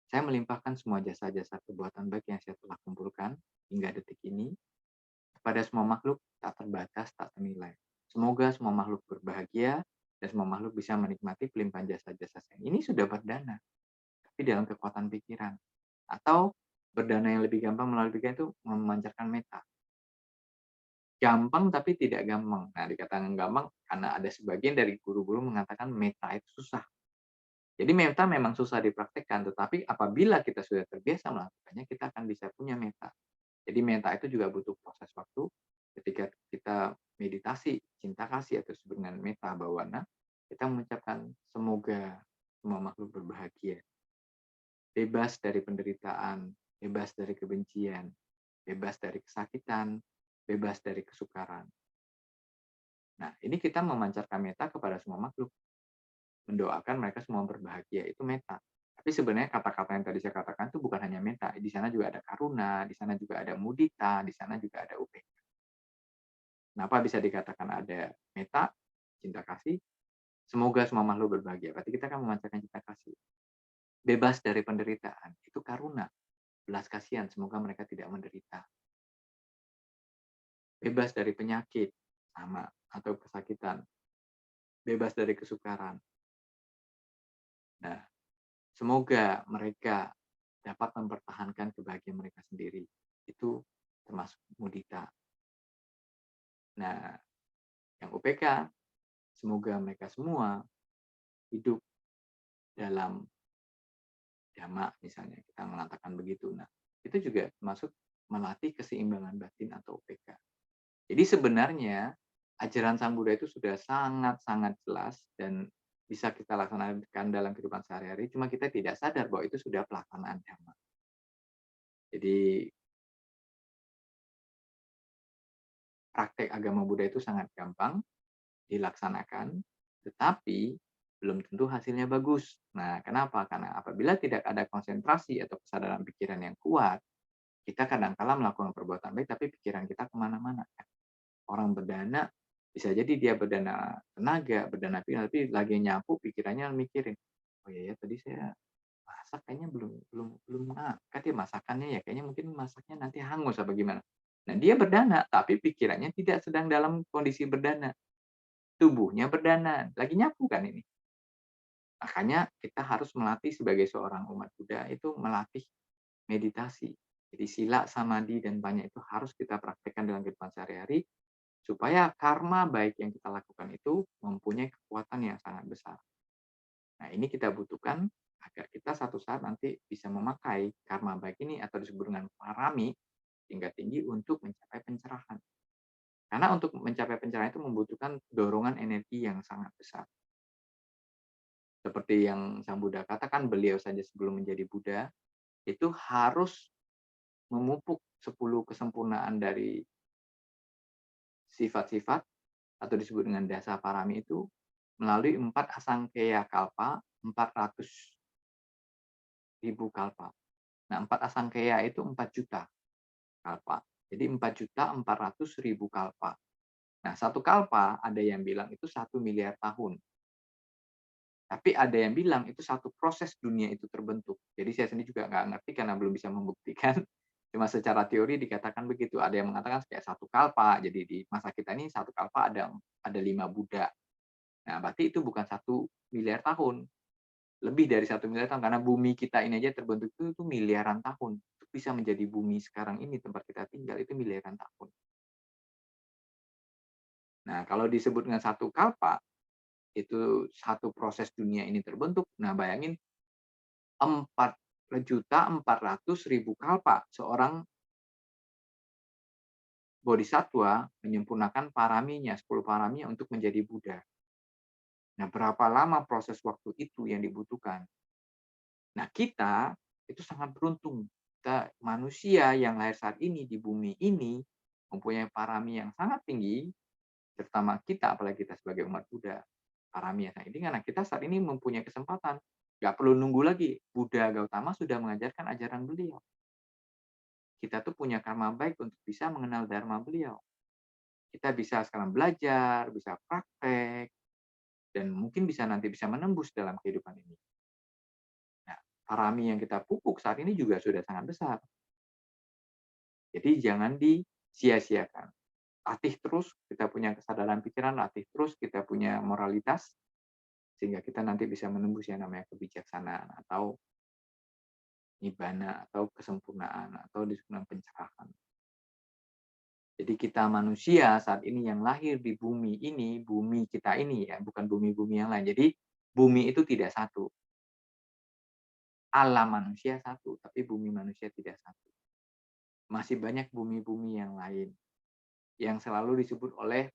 saya melimpahkan semua jasa-jasa perbuatan baik yang saya telah kumpulkan hingga detik ini kepada semua makhluk tak terbatas, tak ternilai. Semoga semua makhluk berbahagia dan semua makhluk bisa menikmati pelimpahan jasa-jasa saya. Ini sudah berdana, tapi dalam kekuatan pikiran. Atau berdana yang lebih gampang melalui pikiran itu memancarkan meta. Gampang tapi tidak gampang. Nah, dikatakan gampang karena ada sebagian dari guru-guru mengatakan meta itu susah. Jadi meta memang susah dipraktekkan, tetapi apabila kita sudah terbiasa melakukannya, kita akan bisa punya meta. Jadi meta itu juga butuh proses waktu. Ketika kita meditasi, cinta kasih atau disebut dengan meta bawana, kita mengucapkan semoga semua makhluk berbahagia. Bebas dari penderitaan, bebas dari kebencian, bebas dari kesakitan, bebas dari kesukaran. Nah, ini kita memancarkan meta kepada semua makhluk. Mendoakan mereka semua berbahagia, itu meta. Tapi sebenarnya kata-kata yang tadi saya katakan itu bukan hanya meta. Di sana juga ada karuna, di sana juga ada mudita, di sana juga ada upeka. Kenapa bisa dikatakan ada meta, cinta kasih? Semoga semua makhluk berbahagia. Berarti kita akan memancarkan cinta kasih. Bebas dari penderitaan, itu karuna. Belas kasihan, semoga mereka tidak menderita. Bebas dari penyakit, sama, atau kesakitan. Bebas dari kesukaran. Nah, semoga mereka dapat mempertahankan kebahagiaan mereka sendiri. Itu termasuk mudita. Nah, yang UPK, semoga mereka semua hidup dalam dhamma, misalnya kita mengatakan begitu. Nah, itu juga termasuk melatih keseimbangan batin atau UPK. Jadi sebenarnya ajaran Sang Buddha itu sudah sangat-sangat jelas dan bisa kita laksanakan dalam kehidupan sehari-hari, cuma kita tidak sadar bahwa itu sudah pelaksanaan dhamma. Jadi praktek agama Buddha itu sangat gampang dilaksanakan, tetapi belum tentu hasilnya bagus. Nah, kenapa? Karena apabila tidak ada konsentrasi atau kesadaran pikiran yang kuat, kita kadang-kala melakukan perbuatan baik, tapi pikiran kita kemana-mana. Orang berdana, bisa jadi dia berdana tenaga, berdana pikiran, tapi lagi nyapu, pikirannya mikirin, oh iya ya tadi saya masak kayaknya belum ngangkat ya masakannya ya, kayaknya mungkin masaknya nanti hangus apa gimana. Nah, dia berdana, tapi pikirannya tidak sedang dalam kondisi berdana. Tubuhnya berdana, lagi nyapu kan ini. Makanya kita harus melatih sebagai seorang umat Buddha itu melatih meditasi. Jadi sila, samadhi, dan banyak itu harus kita praktekkan dalam kehidupan sehari-hari supaya karma baik yang kita lakukan itu mempunyai kekuatan yang sangat besar. Nah, ini kita butuhkan agar kita satu saat nanti bisa memakai karma baik ini atau disebut dengan parami tingkat tinggi untuk mencapai pencerahan. Karena untuk mencapai pencerahan itu membutuhkan dorongan energi yang sangat besar. Seperti yang Sang Buddha katakan, beliau saja sebelum menjadi Buddha, itu harus memupuk 10 kesempurnaan dari sifat-sifat atau disebut dengan dasa parami itu melalui 4 asangkeya kalpa, 400.000 kalpa. Nah, 4 asangkeya itu 4 juta kalpa. Jadi 4.400.000 kalpa. Nah, satu kalpa ada yang bilang itu 1 miliar tahun. Tapi ada yang bilang itu satu proses dunia itu terbentuk. Jadi saya sendiri juga nggak ngerti karena belum bisa membuktikan. Cuma secara teori dikatakan begitu. Ada yang mengatakan kayak satu kalpa. Jadi di masa kita ini satu kalpa ada 5 Buddha. Nah, berarti itu bukan 1 miliar tahun. Lebih dari 1 miliar tahun. Karena bumi kita ini aja terbentuk itu miliaran tahun. Untuk bisa menjadi bumi sekarang ini tempat kita tinggal itu miliaran tahun. Nah, kalau disebut dengan satu kalpa, itu satu proses dunia ini terbentuk. Nah, bayangin 4.400.000 kalpa seorang bodhisatwa menyempurnakan paraminya, 10 paraminya untuk menjadi Buddha. Nah, berapa lama proses waktu itu yang dibutuhkan? Nah, kita itu sangat beruntung. Kita manusia yang lahir saat ini di bumi ini mempunyai parami yang sangat tinggi, terutama kita, apalagi kita sebagai umat Buddha. Parami yang sangat tinggi karena kita saat ini mempunyai kesempatan. Nggak perlu nunggu lagi. Buddha Gautama sudah mengajarkan ajaran beliau. Kita tuh punya karma baik untuk bisa mengenal dharma beliau. Kita bisa sekarang belajar, bisa praktek, dan mungkin nanti bisa menembus dalam kehidupan ini. Nah, parami yang kita pupuk saat ini juga sudah sangat besar. Jadi jangan disia-siakan. Latih terus, kita punya kesadaran pikiran, latih terus, kita punya moralitas, sehingga kita nanti bisa menembus yang namanya kebijaksanaan, atau nibbana, atau kesempurnaan, atau disebut pencerahan. Jadi kita manusia saat ini yang lahir di bumi ini, bumi kita ini ya, bukan bumi-bumi yang lain. Jadi bumi itu tidak satu. Alam manusia satu, tapi bumi manusia tidak satu. Masih banyak bumi-bumi yang lain yang selalu disebut oleh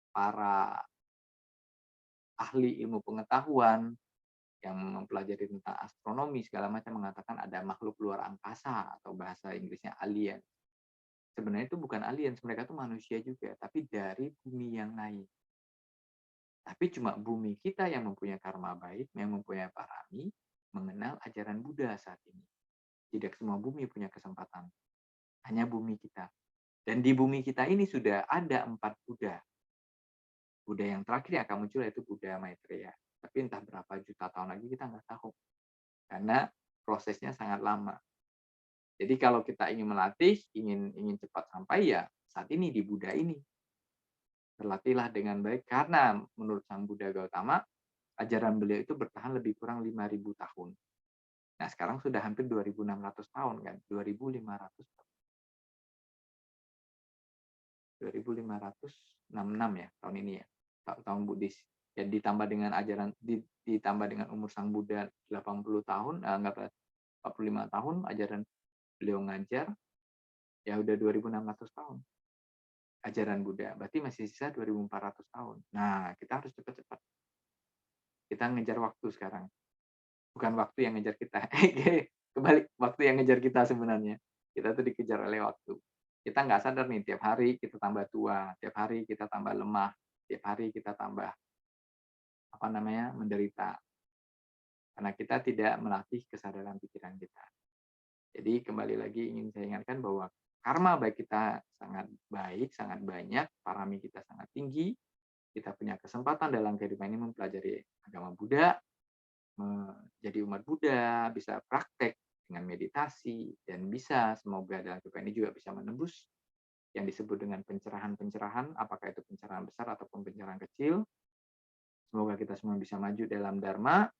para ahli ilmu pengetahuan yang mempelajari tentang astronomi segala macam mengatakan ada makhluk luar angkasa atau bahasa Inggrisnya alien. Sebenarnya itu bukan alien, mereka itu manusia juga, tapi dari bumi yang lain. Tapi cuma bumi kita yang mempunyai karma baik, yang mempunyai parami, mengenal ajaran Buddha saat ini. Tidak semua bumi punya kesempatan. Hanya bumi kita. Dan di bumi kita ini sudah ada 4 Buddha. Buddha yang terakhir yang akan muncul yaitu Buddha Maitreya. Tapi entah berapa juta tahun lagi kita nggak tahu. Karena prosesnya sangat lama. Jadi kalau kita ingin melatih, ingin cepat sampai ya saat ini di Buddha ini. Berlatihlah dengan baik karena menurut Sang Buddha Gautama, ajaran beliau itu bertahan lebih kurang 5.000 tahun. Nah, sekarang sudah hampir 2.600 tahun kan, 2.566 ya tahun ini ya, tahun Buddhis. Ya ditambah dengan ajaran ditambah dengan umur Sang Buddha 80 tahun, 45 tahun ajaran beliau ngajar, ya udah 2.600 tahun ajaran Buddha. Berarti masih sisa 2.400 tahun. Nah, kita harus cepat-cepat. Kita ngejar waktu sekarang. Bukan waktu yang ngejar kita. Kebalik, waktu yang ngejar kita sebenarnya. Kita tuh dikejar oleh waktu. Kita nggak sadar nih, tiap hari kita tambah tua, tiap hari kita tambah lemah, tiap hari kita tambah menderita. Karena kita tidak melatih kesadaran pikiran kita. Jadi kembali lagi ingin saya ingatkan bahwa karma baik kita sangat baik, sangat banyak, parami kita sangat tinggi, kita punya kesempatan dalam kehidupan ini mempelajari agama Buddha, menjadi umat Buddha, bisa praktek dengan meditasi, dan bisa semoga dalam kehidupan ini juga bisa menembus yang disebut dengan pencerahan-pencerahan, apakah itu pencerahan besar ataupun pencerahan kecil. Semoga kita semua bisa maju dalam Dharma,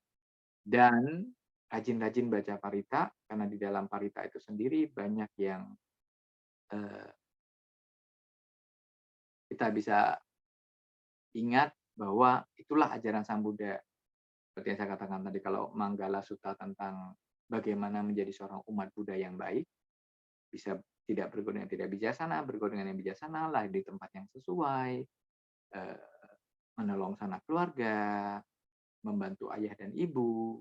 dan rajin-rajin baca parita, karena di dalam parita itu sendiri banyak yang kita bisa ingat bahwa itulah ajaran Sang Buddha. Seperti yang saya katakan tadi, kalau Manggala Sutta tentang bagaimana menjadi seorang umat Buddha yang baik, bisa tidak bergaul dengan tidak bijaksana, bergaul dengan yang bijaksana, lahir di tempat yang sesuai, menolong sanak keluarga, membantu ayah dan ibu.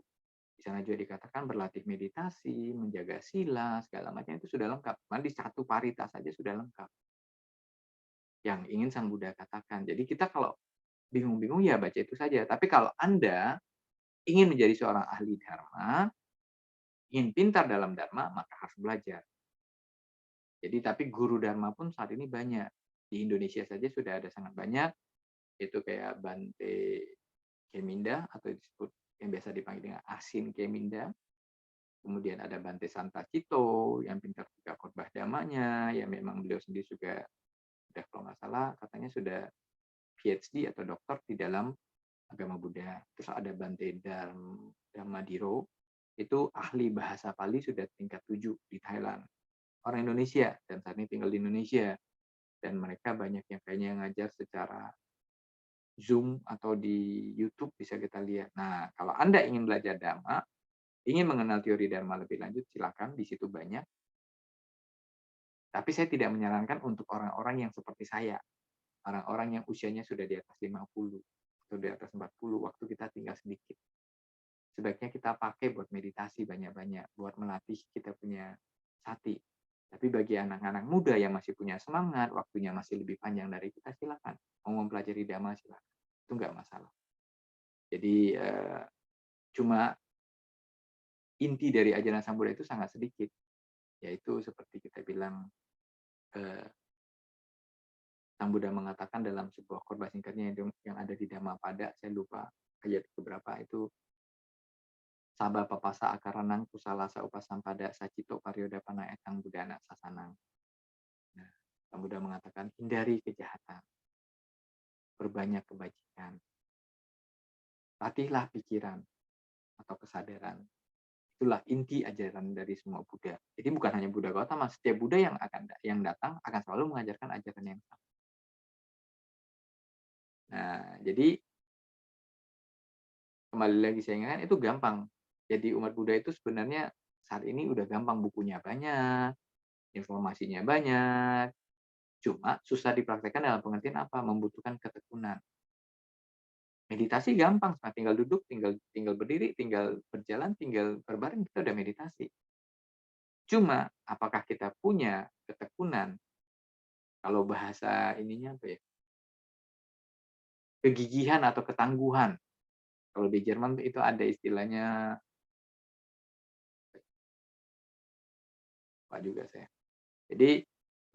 Di sana juga dikatakan berlatih meditasi, menjaga sila, segala macam itu sudah lengkap. Malah di satu parita saja sudah lengkap. Yang ingin Sang Buddha katakan. Jadi kita kalau bingung-bingung ya baca itu saja. Tapi kalau Anda ingin menjadi seorang ahli dharma, ingin pintar dalam dharma, maka harus belajar. Jadi tapi guru dharma pun saat ini banyak. Di Indonesia saja sudah ada sangat banyak. Itu kayak Bante Keminda atau disebut yang biasa dipanggil dengan Asin Keminda. Kemudian ada Bante Santa Cito yang pintar juga khotbah dhamanya, yang memang beliau sendiri juga kalau nggak salah katanya sudah PhD atau doktor di dalam agama Buddha. Terus ada Bante Dhammadiro, itu ahli bahasa Pali sudah tingkat 7 di Thailand. Orang Indonesia, dan saat ini tinggal di Indonesia. Dan mereka banyak yang kayaknya ngajar secara Zoom atau di YouTube bisa kita lihat. Nah, kalau Anda ingin belajar Dhamma, ingin mengenal teori Dharma lebih lanjut, silakan, di situ banyak. Tapi saya tidak menyarankan untuk orang-orang yang seperti saya, orang-orang yang usianya sudah di atas 50 atau di atas 40, waktu kita tinggal sedikit. Sebaiknya kita pakai buat meditasi banyak-banyak, buat melatih kita punya sati. Tapi bagi anak-anak muda yang masih punya semangat, waktunya masih lebih panjang dari kita, silakan. Mau mempelajari Dhamma, silakan. Itu nggak masalah. Jadi cuma inti dari ajaran Sang Buddha itu sangat sedikit, yaitu seperti kita bilang, Sang Buddha mengatakan dalam sebuah khotbah singkatnya yang ada di Dhammapada, saya lupa ayat keberapa itu, Saba papasa akaranang kusala saupasampada sacito paryodapana etang budana sasanang. Nah, Sang Buddha mengatakan hindari kejahatan, perbanyak kebajikan, latihlah pikiran atau kesadaran. Itulah inti ajaran dari semua Buddha. Jadi bukan hanya Buddha Gautama, setiap Buddha yang datang akan selalu mengajarkan ajaran yang sama. Nah, jadi kembali lagi saya ingatkan itu gampang. Jadi umat Buddha itu sebenarnya saat ini udah gampang, bukunya banyak, informasinya banyak, cuma susah dipraktekkan dalam pengertian apa? Membutuhkan ketekunan. Meditasi gampang, tinggal duduk, tinggal berdiri, tinggal berjalan, tinggal berbaring, kita udah meditasi. Cuma, apakah kita punya ketekunan? Kalau bahasa ininya apa ya? Kegigihan atau ketangguhan. Kalau di Jerman itu ada istilahnya, apa juga saya. Jadi,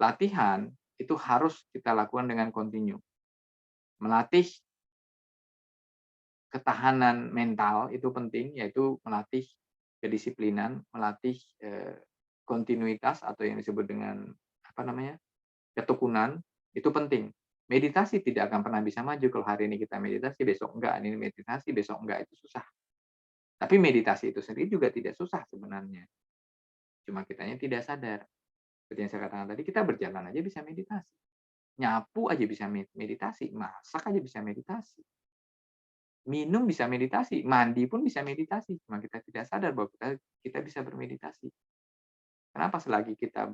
latihan itu harus kita lakukan dengan kontinu. Melatih ketahanan mental itu penting, yaitu melatih kedisiplinan, melatih kontinuitas atau yang disebut dengan apa namanya, ketekunan, itu penting. Meditasi tidak akan pernah bisa maju kalau hari ini kita meditasi, besok enggak, ini meditasi, besok enggak, itu susah. Tapi meditasi itu sendiri juga tidak susah sebenarnya. Cuma kitanya tidak sadar. Seperti yang saya katakan tadi, kita berjalan aja bisa meditasi. Nyapu aja bisa meditasi, masak aja bisa meditasi. Minum bisa meditasi, mandi pun bisa meditasi. Cuma kita tidak sadar bahwa kita bisa bermeditasi. Kenapa selagi kita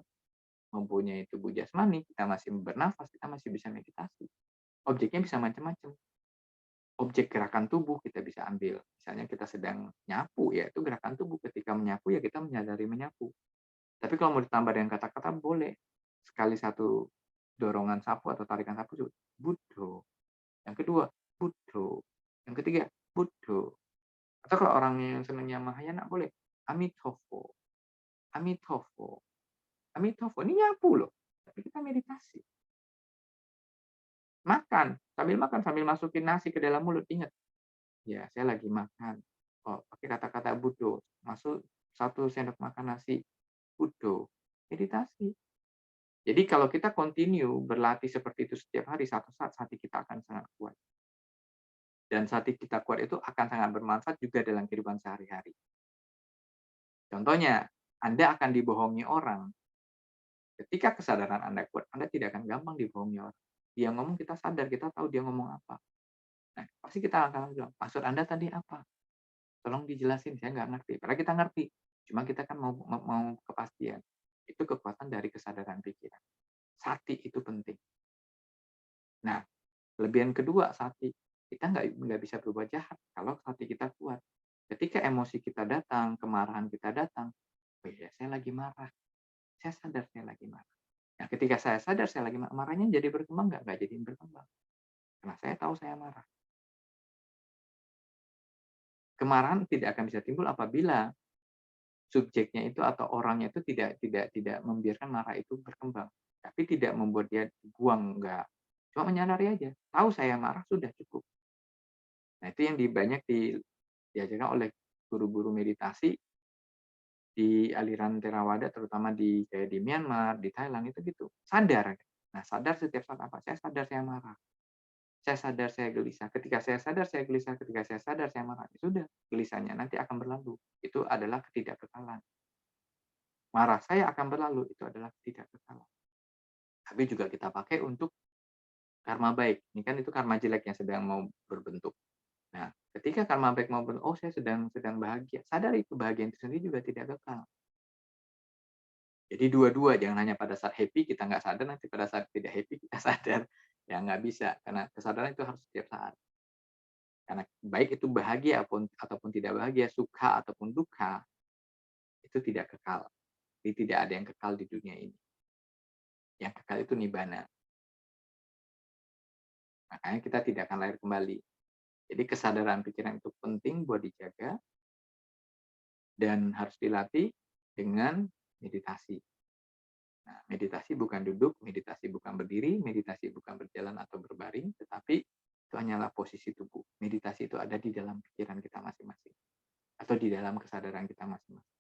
mempunyai tubuh jasmani, kita masih bernafas, kita masih bisa meditasi. Objeknya bisa macam-macam. Objek gerakan tubuh kita bisa ambil. Misalnya kita sedang nyapu, ya itu gerakan tubuh. Ketika menyapu, ya kita menyadari menyapu. Tapi kalau mau ditambah dengan kata-kata, boleh. Sekali satu dorongan sapu atau tarikan sapu, Buddho. Yang kedua, Buddho. Yang ketiga, Buddho. Atau kalau orang yang senangnya Mahayana, boleh. Amitofo. Amitofo. Amitofo. Ini nyapu loh. Tapi kita meditasi. Makan. Sambil masukin nasi ke dalam mulut. Ingat. Ya, saya lagi makan. Oh, pakai kata-kata Buddho. Masuk 1 sendok makan nasi. Buddho. Meditasi. Jadi kalau kita continue berlatih seperti itu setiap hari, satu saat hati kita akan sangat kuat. Dan saat kita kuat itu akan sangat bermanfaat juga dalam kehidupan sehari-hari. Contohnya, Anda akan dibohongi orang. Ketika kesadaran Anda kuat, Anda tidak akan gampang dibohongi orang. Dia ngomong, kita sadar, kita tahu dia ngomong apa. Nah, pasti kita akan bilang, maksud Anda tadi apa? Tolong dijelasin, saya nggak ngerti. Padahal kita ngerti. Cuma kita kan mau kepastian. Itu kekuatan dari kesadaran pikiran. Sati itu penting. Nah, kelebihan kedua sati, kita nggak bisa berbuat jahat kalau hati kita kuat. Ketika emosi kita datang, kemarahan kita datang, oh ya, saya lagi marah. Saya sadar saya lagi marah. Nah, ketika saya sadar saya lagi marah, marahnya jadi berkembang nggak? Nggak jadi berkembang. Karena saya tahu saya marah. Kemarahan tidak akan bisa timbul apabila subjeknya itu atau orangnya itu tidak membiarkan marah itu berkembang. Tapi tidak membuat dia buang, enggak. Cuma menyadari aja. Tahu saya marah, sudah cukup. Nah, itu yang banyak diajarkan oleh guru-guru meditasi di aliran Theravada, terutama di Myanmar, di Thailand, itu gitu. Sadar. Nah, sadar setiap saat apa? Saya sadar saya marah. Saya sadar saya gelisah. Ketika saya sadar saya gelisah, ketika saya sadar saya marah, ya sudah, gelisahnya nanti akan berlalu. Itu adalah ketidakkekalan. Marah saya akan berlalu, itu adalah ketidakkekalan. Tapi juga kita pakai untuk karma baik. Ini kan itu karma jelek yang sedang mau berbentuk. Nah, ketika karma baik maupun oh saya sedang bahagia, sadari kebahagiaan itu sendiri juga tidak kekal. Jadi dua-dua, jangan hanya pada saat happy kita nggak sadar, nanti pada saat tidak happy kita sadar. Ya nggak bisa, karena kesadaran itu harus setiap saat. Karena baik itu bahagia ataupun tidak bahagia, suka ataupun duka, itu tidak kekal. Jadi tidak ada yang kekal di dunia ini. Yang kekal itu nibbana. Makanya kita tidak akan lahir kembali. Jadi kesadaran pikiran itu penting buat dijaga dan harus dilatih dengan meditasi. Nah, meditasi bukan duduk, meditasi bukan berdiri, meditasi bukan berjalan atau berbaring, tetapi itu hanyalah posisi tubuh. Meditasi itu ada di dalam pikiran kita masing-masing atau di dalam kesadaran kita masing-masing.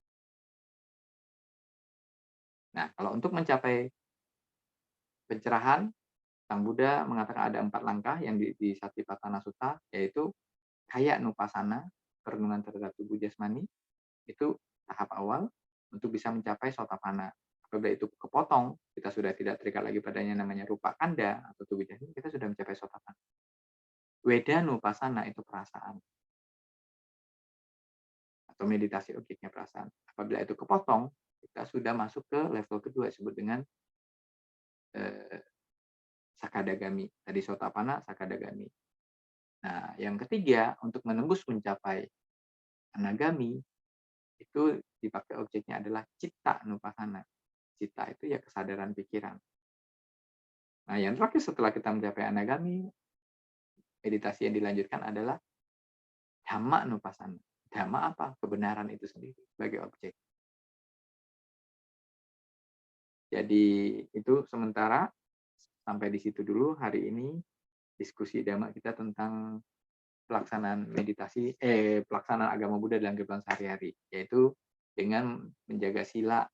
Nah, kalau untuk mencapai pencerahan, Sang Buddha mengatakan ada 4 langkah yang di Satipatthana Sutta, yaitu kaya nupasana, perenungan terhadap tubuh jasmani, itu tahap awal untuk bisa mencapai sotapanna. Apabila itu kepotong, kita sudah tidak terikat lagi padanya namanya rupa kanda atau tubuh jasmani, kita sudah mencapai sotapanna. Wedanupasana itu perasaan atau meditasi objeknya perasaan. Apabila itu kepotong, kita sudah masuk ke level kedua disebut dengan sakadagami. Tadi sotapanna, sakadagami. Nah, yang ketiga untuk menembus mencapai anagami itu dipakai objeknya adalah citta nupasana. Citta itu ya kesadaran pikiran. Nah, yang terakhir setelah kita mencapai anagami, meditasi yang dilanjutkan adalah dhamma nupasana. Dhamma apa? Kebenaran itu sendiri sebagai objek. Jadi itu sementara sampai di situ dulu hari ini diskusi Dhamma kita tentang pelaksanaan meditasi, pelaksanaan agama Buddha dalam kehidupan sehari-hari, yaitu dengan menjaga sila,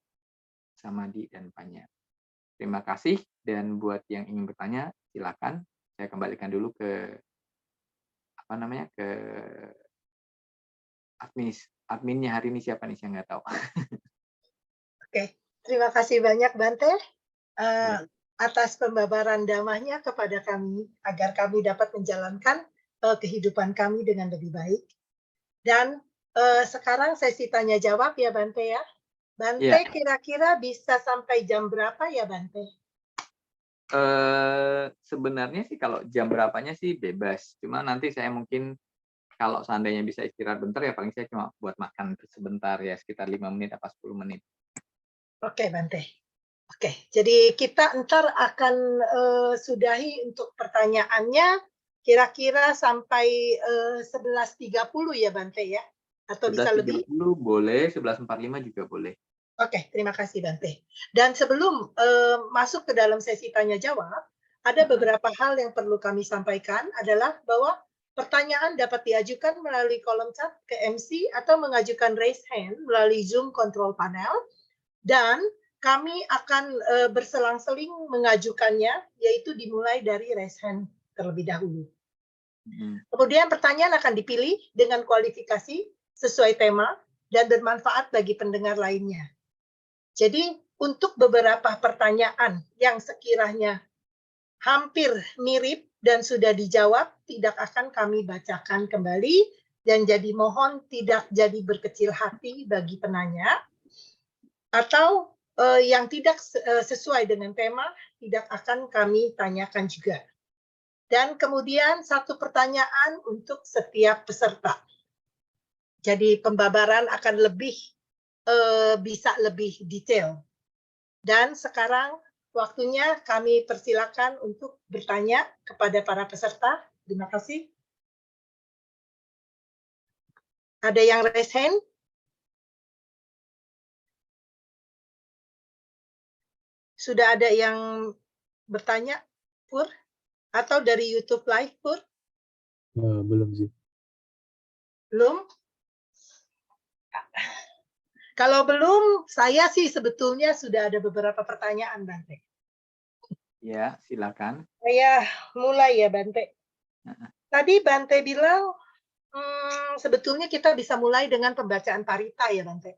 samadhi, dan panya. Terima kasih, dan buat yang ingin bertanya, silakan. Saya kembalikan dulu ke ke adminnya hari ini siapa nih, saya nggak tahu. Oke, terima kasih banyak Bante atas pembabaran damanya kepada kami agar kami dapat menjalankan kehidupan kami dengan lebih baik. Dan sekarang sesi tanya jawab ya Bante ya. Bante kira-kira bisa sampai jam berapa ya Bante? Sebenarnya sih kalau jam berapanya sih bebas. Cuma nanti saya mungkin kalau seandainya bisa istirahat bentar ya paling saya cuma buat makan sebentar ya sekitar 5 menit atau 10 menit. Oke Bante. Oke, jadi kita ntar akan sudahi untuk pertanyaannya kira-kira sampai 11.30 ya Bante ya? Atau bisa lebih? 11.30 boleh, 11.45 juga boleh. Oke, terima kasih Bante. Dan sebelum masuk ke dalam sesi tanya jawab, ada beberapa hal yang perlu kami sampaikan adalah bahwa pertanyaan dapat diajukan melalui kolom chat ke MC atau mengajukan raise hand melalui Zoom control panel, dan kami akan berselang-seling mengajukannya, yaitu dimulai dari raise hand terlebih dahulu. Kemudian pertanyaan akan dipilih dengan kualifikasi sesuai tema dan bermanfaat bagi pendengar lainnya. Jadi untuk beberapa pertanyaan yang sekiranya hampir mirip dan sudah dijawab, tidak akan kami bacakan kembali, dan jadi mohon tidak jadi berkecil hati bagi penanya, atau yang tidak sesuai dengan tema tidak akan kami tanyakan juga. Dan kemudian satu pertanyaan untuk setiap peserta. Jadi pembabaran akan lebih bisa lebih detail. Dan sekarang waktunya kami persilakan untuk bertanya kepada para peserta. Terima kasih. Ada yang raise hand? Sudah ada yang bertanya, Pur? Atau dari YouTube Live, Pur? Belum sih. Belum? Kalau belum, saya sih sebetulnya sudah ada beberapa pertanyaan, Bante. Ya, silakan. Saya mulai ya, Bante. Tadi Bante bilang, sebetulnya kita bisa mulai dengan pembacaan parita ya, Bante.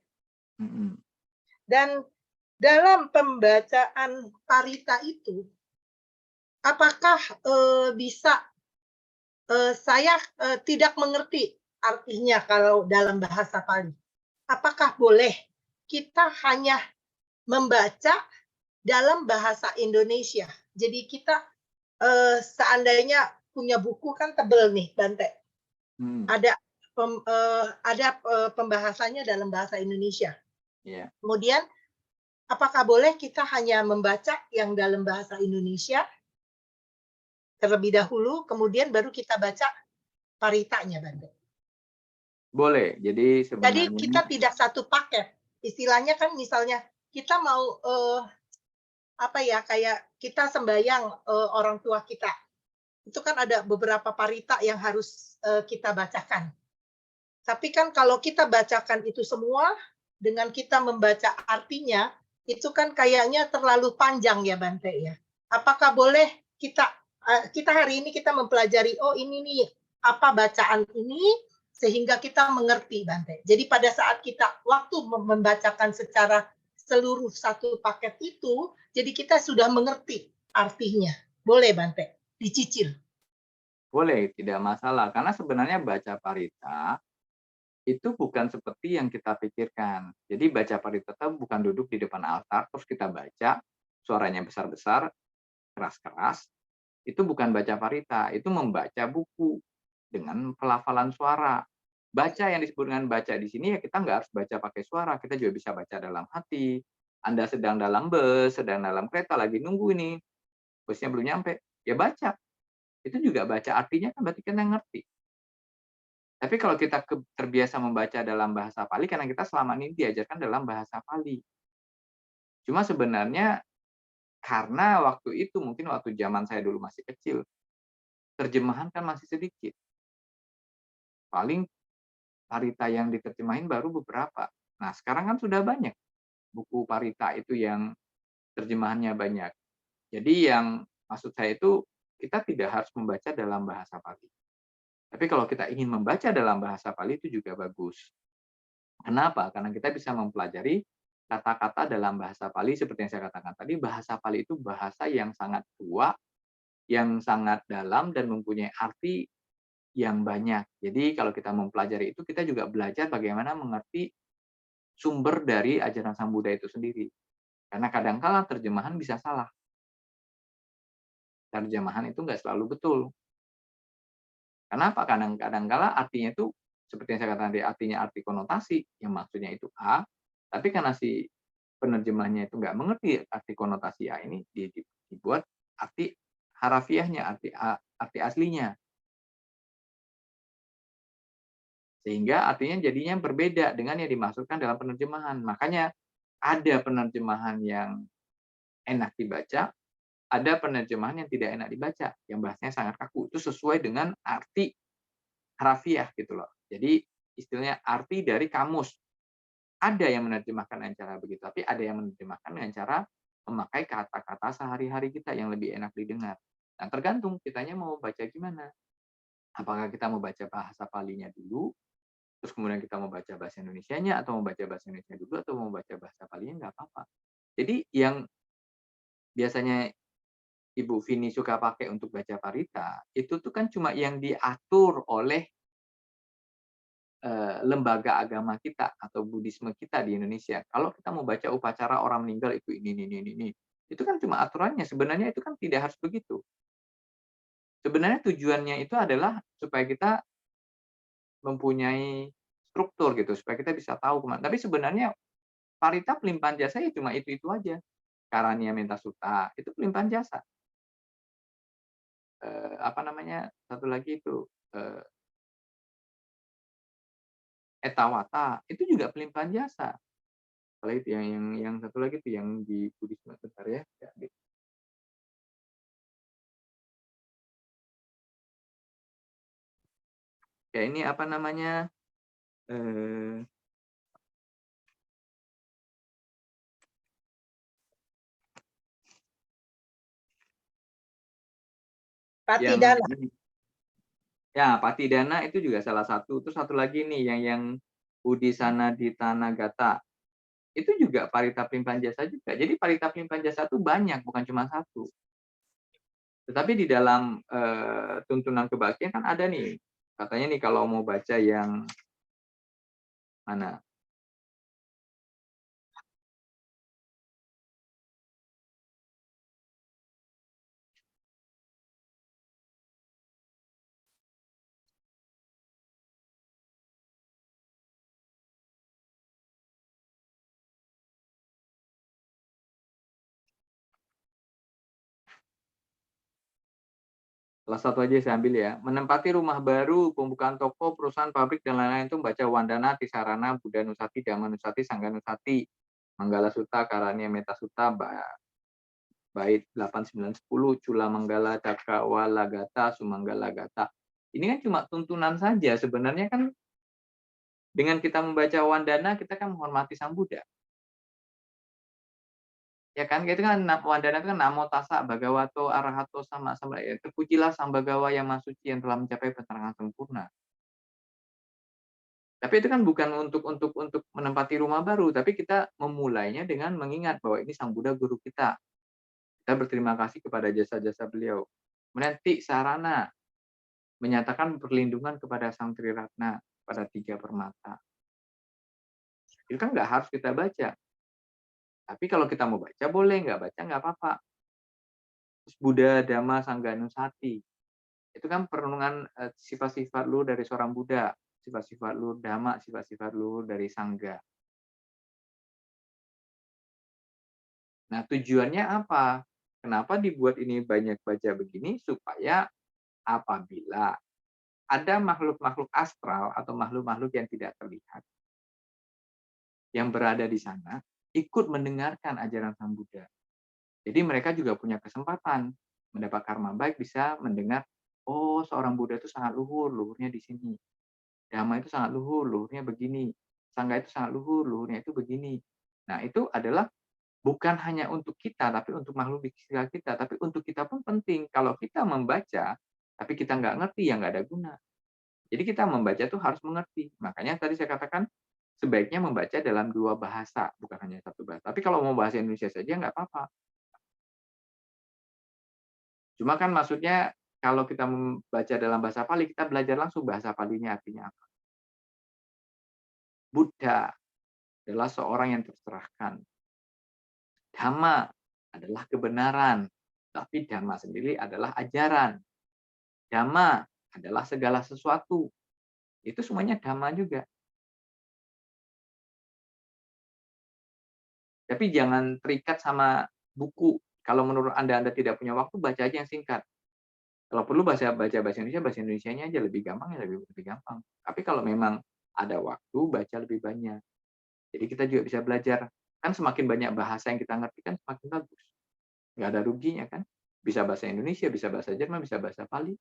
Dan dalam pembacaan parita itu, apakah bisa Saya tidak mengerti artinya kalau dalam bahasa Pali. Apakah boleh kita hanya membaca dalam bahasa Indonesia? Jadi kita seandainya punya buku kan tebel nih, Bante. Ada pembahasannya dalam bahasa Indonesia. Iya. Kemudian, apakah boleh kita hanya membaca yang dalam bahasa Indonesia terlebih dahulu, kemudian baru kita baca paritanya, Bante? Boleh. Jadi Jadi sebenarnya kita tidak satu paket. Istilahnya kan misalnya kita mau apa ya, kayak kita sembahyang orang tua kita. Itu kan ada beberapa parita yang harus kita bacakan. Tapi kan kalau kita bacakan itu semua dengan kita membaca artinya, itu kan kayaknya terlalu panjang ya Bante ya. Apakah boleh kita hari ini kita mempelajari, oh ini nih apa bacaan ini, sehingga kita mengerti Bante. Jadi pada saat kita waktu membacakan secara seluruh satu paket itu, jadi kita sudah mengerti artinya. Boleh Bante, dicicil. boleh, tidak masalah. Karena sebenarnya baca parita itu bukan seperti yang kita pikirkan. Jadi baca parita itu bukan duduk di depan altar, terus kita baca, suaranya besar-besar, keras-keras. Itu bukan baca parita, itu membaca buku dengan pelafalan suara. Baca yang disebut dengan baca di sini ya kita nggak harus baca pakai suara, kita juga bisa baca dalam hati. Anda sedang dalam bus, sedang dalam kereta, lagi nunggu ini, busnya belum nyampe, ya baca. Itu juga baca artinya kan berarti kita ngerti. Tapi kalau kita terbiasa membaca dalam bahasa Pali, karena kita selama ini diajarkan dalam bahasa Pali. Cuma sebenarnya karena waktu itu, mungkin waktu zaman saya dulu masih kecil, terjemahan kan masih sedikit. Paling parita yang diterjemahin baru beberapa. Nah, sekarang kan sudah banyak buku parita itu yang terjemahannya banyak. Jadi yang maksud saya itu, kita tidak harus membaca dalam bahasa Pali. Tapi kalau kita ingin membaca dalam bahasa Pali itu juga bagus. Kenapa? Karena kita bisa mempelajari kata-kata dalam bahasa Pali seperti yang saya katakan tadi, bahasa Pali itu bahasa yang sangat tua, yang sangat dalam dan mempunyai arti yang banyak. Jadi kalau kita mempelajari itu, kita juga belajar bagaimana mengerti sumber dari ajaran Sang Buddha itu sendiri. Karena kadang-kala terjemahan bisa salah. Terjemahan itu nggak selalu betul. Kenapa? Kadang-kala artinya itu seperti yang saya katakan tadi, artinya arti konotasi, yang maksudnya itu A, tapi karena si penerjemahnya itu nggak mengerti arti konotasi A ini, dibuat arti harafiahnya, arti aslinya. Sehingga artinya jadinya berbeda dengan yang dimaksudkan dalam penerjemahan. Makanya ada penerjemahan yang enak dibaca, ada penerjemahan yang tidak enak dibaca, yang bahasanya sangat kaku. Itu sesuai dengan arti harafiah gitu loh. Jadi istilahnya arti dari kamus. Ada yang menerjemahkan dengan cara begitu, tapi ada yang menerjemahkan dengan cara memakai kata-kata sehari-hari kita yang lebih enak didengar. Nah, tergantung kitanya mau baca gimana. Apakah kita mau baca bahasa Palinya dulu, terus kemudian kita mau baca bahasa Indonesianya, atau mau baca bahasa Indonesia dulu, atau mau baca bahasa Palinya, nggak apa-apa. Jadi yang biasanya Ibu Vini suka pakai untuk baca parita, itu tuh kan cuma yang diatur oleh lembaga agama kita atau Buddhisme kita di Indonesia. Kalau kita mau baca upacara orang meninggal itu ini. Itu kan cuma aturannya. Sebenarnya itu kan tidak harus begitu. Sebenarnya tujuannya itu adalah supaya kita mempunyai struktur gitu, supaya kita bisa tahu kemana. Tapi sebenarnya parita pelimpahan jasa ya cuma itu aja. Karania Menta Sutta itu pelimpahan jasa. Apa namanya? Satu lagi itu Etawata itu juga pelimpahan jasa. Kalau itu yang satu lagi itu yang di Buddhisme bentar ya. Ya ini apa namanya? Patidana. Ya, Patidana itu juga salah satu. Terus satu lagi nih yang Udisana di Tanagata. Itu juga parita pelimpahan jasa juga. Jadi parita pelimpahan jasa itu banyak, bukan cuma satu. Tetapi di dalam tuntunan kebaktian kan ada nih, katanya nih kalau mau baca yang mana? Salah satu aja saya ambil ya. Menempati rumah baru, pembukaan toko, perusahaan, pabrik, dan lain-lain itu membaca Wandana, Tisarana, Buddha Nusati, Dhamma Nusati, Sangga Nusati, Manggala Sutta, Karania Meta Sutta, Bait 8, 9, 10, Cula Manggala, Cakrawala Gata, Sumanggala Gata. Ini kan cuma tuntunan saja. Sebenarnya kan dengan kita membaca Wandana, kita kan menghormati Sang Buddha. Ya kan, itu kan Wandana itu kan namo tassa bhagavato arahato sama ya, terpujilah sang bagawa yang maha suci yang telah mencapai penerangan sempurna. Tapi itu kan bukan untuk menempati rumah baru, tapi kita memulainya dengan mengingat bahwa ini Sang Buddha guru kita. Kita berterima kasih kepada jasa-jasa beliau. Kemudian Sarana menyatakan perlindungan kepada Sang Triratna pada 3 permata. Itu kan nggak harus kita baca. Tapi kalau kita mau baca boleh, nggak baca nggak apa-apa. Terus Buddha, Dhamma, Sangga, Nusati. Itu kan perenungan sifat-sifat luhur dari seorang Buddha, sifat-sifat luhur Dhamma, sifat-sifat luhur dari Sangga. Nah, tujuannya apa? Kenapa dibuat ini banyak baca begini? Supaya apabila ada makhluk-makhluk astral atau makhluk-makhluk yang tidak terlihat, yang berada di sana, ikut mendengarkan ajaran Sang Buddha. Jadi mereka juga punya kesempatan mendapat karma baik, bisa mendengar, oh seorang Buddha itu sangat luhur, luhurnya di sini. Dhamma itu sangat luhur, luhurnya begini. Sangga itu sangat luhur, luhurnya itu begini. Nah, itu adalah bukan hanya untuk kita, tapi untuk makhluk di sekitar kita. Tapi untuk kita pun penting. Kalau kita membaca, tapi kita nggak ngerti, ya nggak ada guna. Jadi kita membaca itu harus mengerti. Makanya tadi saya katakan, sebaiknya membaca dalam 2 bahasa, bukan hanya 1 bahasa. Tapi kalau mau bahasa Indonesia saja nggak apa-apa. Cuma kan maksudnya kalau kita membaca dalam bahasa Pali, kita belajar langsung bahasa Palinya artinya apa. Buddha adalah seorang yang terserahkan. Dhamma adalah kebenaran, tapi Dhamma sendiri adalah ajaran. Dhamma adalah segala sesuatu. Itu semuanya Dhamma juga. Tapi jangan terikat sama buku. Kalau menurut Anda tidak punya waktu, baca aja yang singkat. Kalau perlu baca bahasa Indonesianya aja lebih gampang, ya lebih gampang. Tapi kalau memang ada waktu, baca lebih banyak. Jadi kita juga bisa belajar. Kan semakin banyak bahasa yang kita ngerti kan semakin bagus. Nggak ada ruginya kan. Bisa bahasa Indonesia, bisa bahasa Jerman, bisa bahasa Pali.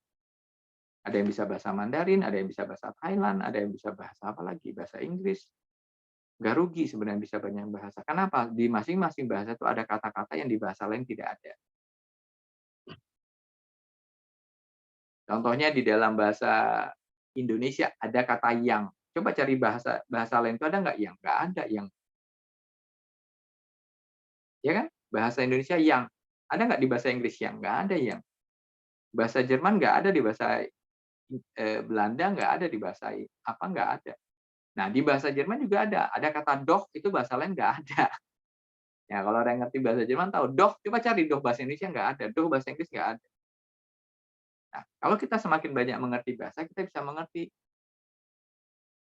Ada yang bisa bahasa Mandarin, ada yang bisa bahasa Thailand, ada yang bisa bahasa apa lagi, bahasa Inggris. Nggak rugi sebenarnya bisa banyak bahasa. Kenapa? Di masing-masing bahasa itu ada kata-kata yang di bahasa lain tidak ada. Contohnya di dalam bahasa Indonesia ada kata yang. Coba cari bahasa lain itu ada nggak yang? Nggak ada yang. Ya kan? Bahasa Indonesia yang. Ada nggak di bahasa Inggris yang? Nggak ada yang. Bahasa Jerman nggak ada, di bahasa Belanda nggak ada, di bahasa apa nggak ada. Nah, di bahasa Jerman juga ada. Ada kata doch, itu bahasa lain nggak ada. Ya, kalau ada yang ngerti bahasa Jerman tahu doch, coba cari doch bahasa Indonesia nggak ada, doch bahasa Inggris nggak ada. Nah, kalau kita semakin banyak mengerti bahasa, kita bisa mengerti,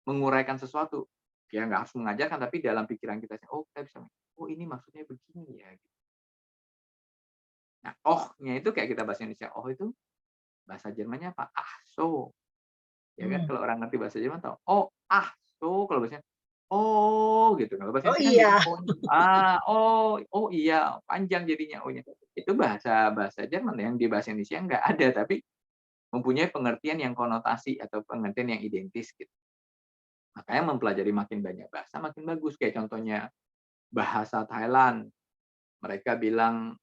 menguraikan sesuatu. Ya, nggak harus mengajarkan, tapi dalam pikiran kita, oh kita bisa, oh ini maksudnya begini ya. Nah, oh-nya itu kayak kita bahasa Indonesia, oh itu bahasa Jermannya apa? Ah, so. Ya kan, kalau orang ngerti bahasa Jerman tahu, oh, ah, so, kalau bahasa oh gitu. Kalau bahasa Oh Indonesia iya. kan oh iya, panjang jadinya oh-nya. Itu bahasa Jerman yang di bahasa Indonesia nggak ada, tapi mempunyai pengertian yang konotasi atau pengertian yang identis gitu. Makanya mempelajari makin banyak bahasa makin bagus. Kayak contohnya bahasa Thailand. Mereka bilang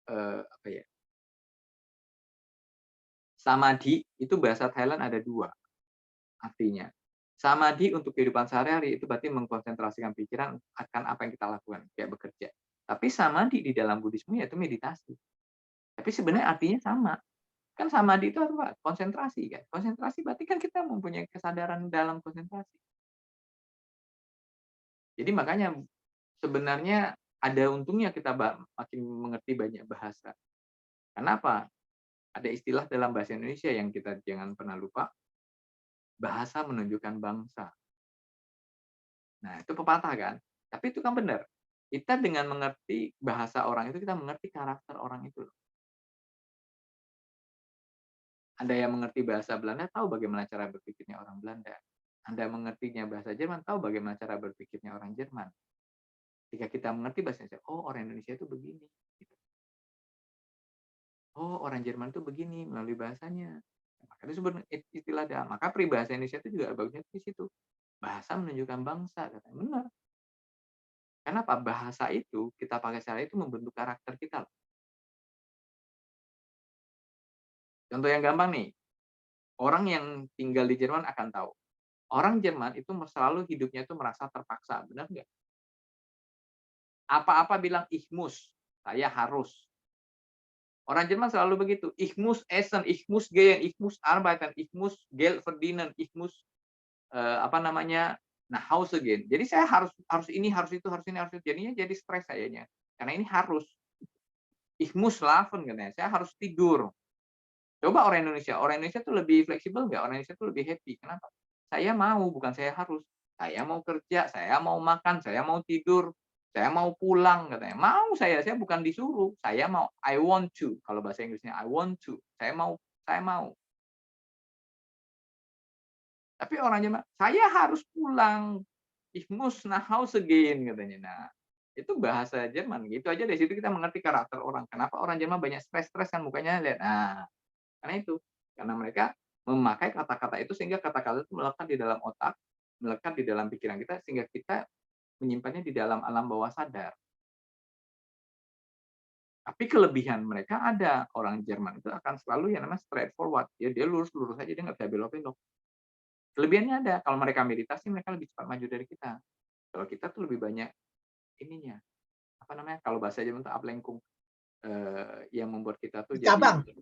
apa ya? Samadhi itu bahasa Thailand ada 2 artinya. Samadhi untuk kehidupan sehari-hari itu berarti mengkonsentrasikan pikiran akan apa yang kita lakukan, kayak bekerja. Tapi samadhi di dalam Buddhisme yaitu meditasi. Tapi sebenarnya artinya sama. Kan samadhi itu apa? Konsentrasi kan. Konsentrasi berarti kan kita mempunyai kesadaran dalam konsentrasi. Jadi makanya sebenarnya ada untungnya kita makin mengerti banyak bahasa. Kenapa? Ada istilah dalam bahasa Indonesia yang kita jangan pernah lupa. Bahasa menunjukkan bangsa. Nah, itu pepatah kan? Tapi itu kan benar. Kita dengan mengerti bahasa orang itu, kita mengerti karakter orang itu. Anda yang mengerti bahasa Belanda tahu bagaimana cara berpikirnya orang Belanda. Anda mengertinya bahasa Jerman tahu bagaimana cara berpikirnya orang Jerman. Ketika kita mengerti bahasa Indonesia, oh orang Indonesia itu begini. Gitu. Oh orang Jerman itu begini melalui bahasanya. Maka itu sebenarnya istilah dalam. Maka peribahasa Indonesia itu juga bagusnya di situ. Bahasa menunjukkan bangsa, katanya. Benar. Kenapa? Bahasa itu, kita pakai secara itu membentuk karakter kita. Contoh yang gampang nih. Orang yang tinggal di Jerman akan tahu. Orang Jerman itu selalu hidupnya itu merasa terpaksa. Benar nggak? Apa-apa bilang ich muss. Saya harus. Orang Jerman selalu begitu. Ich muss essen, ich muss gehen, ich muss arbeiten, ich muss Geld verdienen, ich muss nach Hause gehen. Jadi saya harus ini, harus itu, harus ini, harus itu. Jadinya jadi stres sayanya. Karena ini harus. Ich muss schlafen katanya. Saya harus tidur. Coba orang Indonesia itu lebih fleksibel nggak? Orang Indonesia itu lebih happy. Kenapa? Saya mau, bukan saya harus. Saya mau kerja, saya mau makan, saya mau tidur, saya mau pulang katanya. Mau saya bukan disuruh. Saya mau, I want to. Kalau bahasa Inggrisnya I want to. Saya mau. Tapi orang Jerman, saya harus pulang. Ich muss nach Hause gehen katanya. Nah, itu bahasa Jerman. Gitu aja dari situ kita mengerti karakter orang. Kenapa orang Jerman banyak stres kan mukanya, lihat. Nah, karena itu. Karena mereka memakai kata-kata itu sehingga kata-kata itu melekat di dalam otak, melekat di dalam pikiran kita sehingga kita menyimpannya di dalam alam bawah sadar. Tapi kelebihan mereka ada. Orang Jerman itu akan selalu yang namanya straightforward. Dia lurus-lurus aja, dia nggak bisa belok-belok. Kelebihannya ada. Kalau mereka meditasi, mereka lebih cepat maju dari kita. Kalau kita tuh lebih banyak ininya. Kalau bahasa Jerman itu Ablenkung. Yang membuat kita tuh Cabang. jadi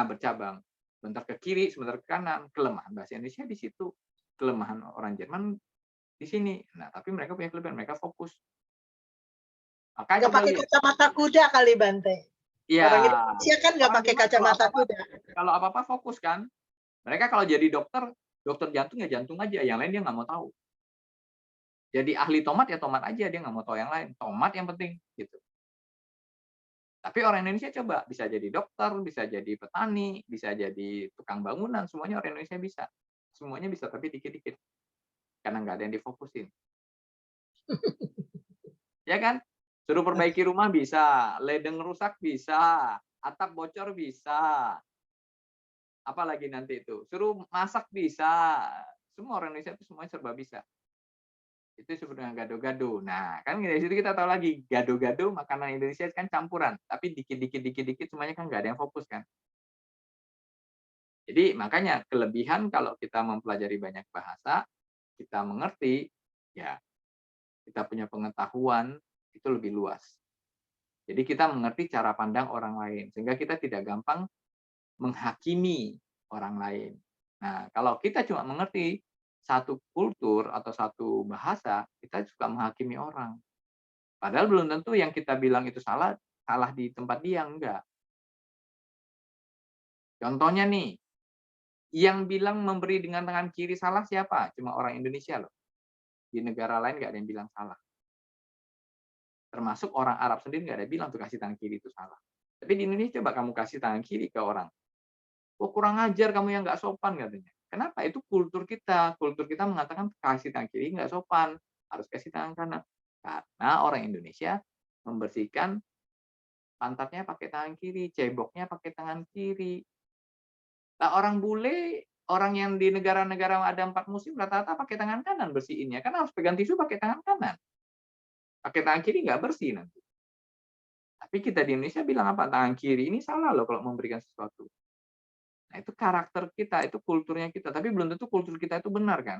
bercabang. Sebentar ke kiri, sebentar ke kanan. Kelemahan bahasa Indonesia di situ. Kelemahan orang Jerman di sini. Nah, tapi mereka punya kelebihan. Mereka fokus. Nggak pakai kacamata kuda kali, Bante. Iya. Orang Indonesia kan nggak pakai kacamata kuda. Kalau apa-apa fokus kan. Mereka kalau jadi dokter jantung ya jantung aja, yang lain dia nggak mau tahu. Jadi ahli tomat ya tomat aja, dia nggak mau tahu yang lain. Tomat yang penting, gitu. Tapi orang Indonesia coba, bisa jadi dokter, bisa jadi petani, bisa jadi tukang bangunan, semuanya orang Indonesia bisa. Semuanya bisa, tapi dikit-dikit. Karena nggak ada yang difokusin. Ya kan? Suruh perbaiki rumah bisa, ledeng rusak bisa, atap bocor bisa. Apalagi nanti itu, suruh masak bisa. Semua orang Indonesia itu semuanya serba bisa. Itu sebenarnya gado-gado. Nah, kan dari situ kita tahu lagi, gado-gado makanan Indonesia kan campuran, tapi dikit-dikit semuanya kan nggak ada yang fokus kan. Jadi makanya kelebihan kalau kita mempelajari banyak bahasa, kita mengerti, ya kita punya pengetahuan itu lebih luas. Jadi kita mengerti cara pandang orang lain, sehingga kita tidak gampang menghakimi orang lain. Nah, kalau kita cuma mengerti satu kultur atau satu bahasa, kita suka menghakimi orang. Padahal belum tentu yang kita bilang itu salah di tempat dia, enggak. Contohnya nih, yang bilang memberi dengan tangan kiri salah siapa? Cuma orang Indonesia loh. Di negara lain nggak ada yang bilang salah. Termasuk orang Arab sendiri nggak ada yang bilang tuh kasih tangan kiri itu salah. Tapi di Indonesia coba kamu kasih tangan kiri ke orang. Oh kurang ajar kamu yang nggak sopan katanya. Kenapa? Itu kultur kita. Kultur kita mengatakan kasih tangan kiri nggak sopan. Harus kasih tangan kanan. Karena orang Indonesia membersihkan pantatnya pakai tangan kiri. Ceboknya pakai tangan kiri. Nah, orang bule, orang yang di negara-negara ada 4 musim, rata-rata pakai tangan kanan bersihinnya. Kan harus pegang tisu pakai tangan kanan. Pakai tangan kiri nggak bersih nanti. Tapi kita di Indonesia bilang apa? Tangan kiri ini salah loh kalau memberikan sesuatu. Nah, itu karakter kita, itu kulturnya kita. Tapi belum tentu kultur kita itu benar, kan?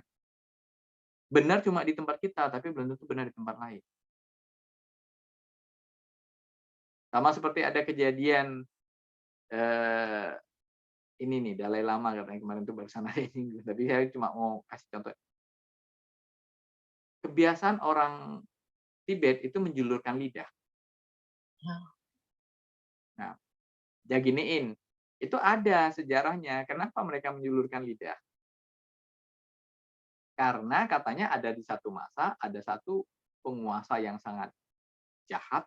Benar cuma di tempat kita, tapi belum tentu benar di tempat lain. Sama seperti ada kejadian ini nih Dalai Lama katanya kemarin tuh barusan hari ini. Tapi saya cuma mau kasih contoh. Kebiasaan orang Tibet itu menjulurkan lidah. Nah, ya giniin, itu ada sejarahnya. Kenapa mereka menjulurkan lidah? Karena katanya ada di satu masa, ada satu penguasa yang sangat jahat,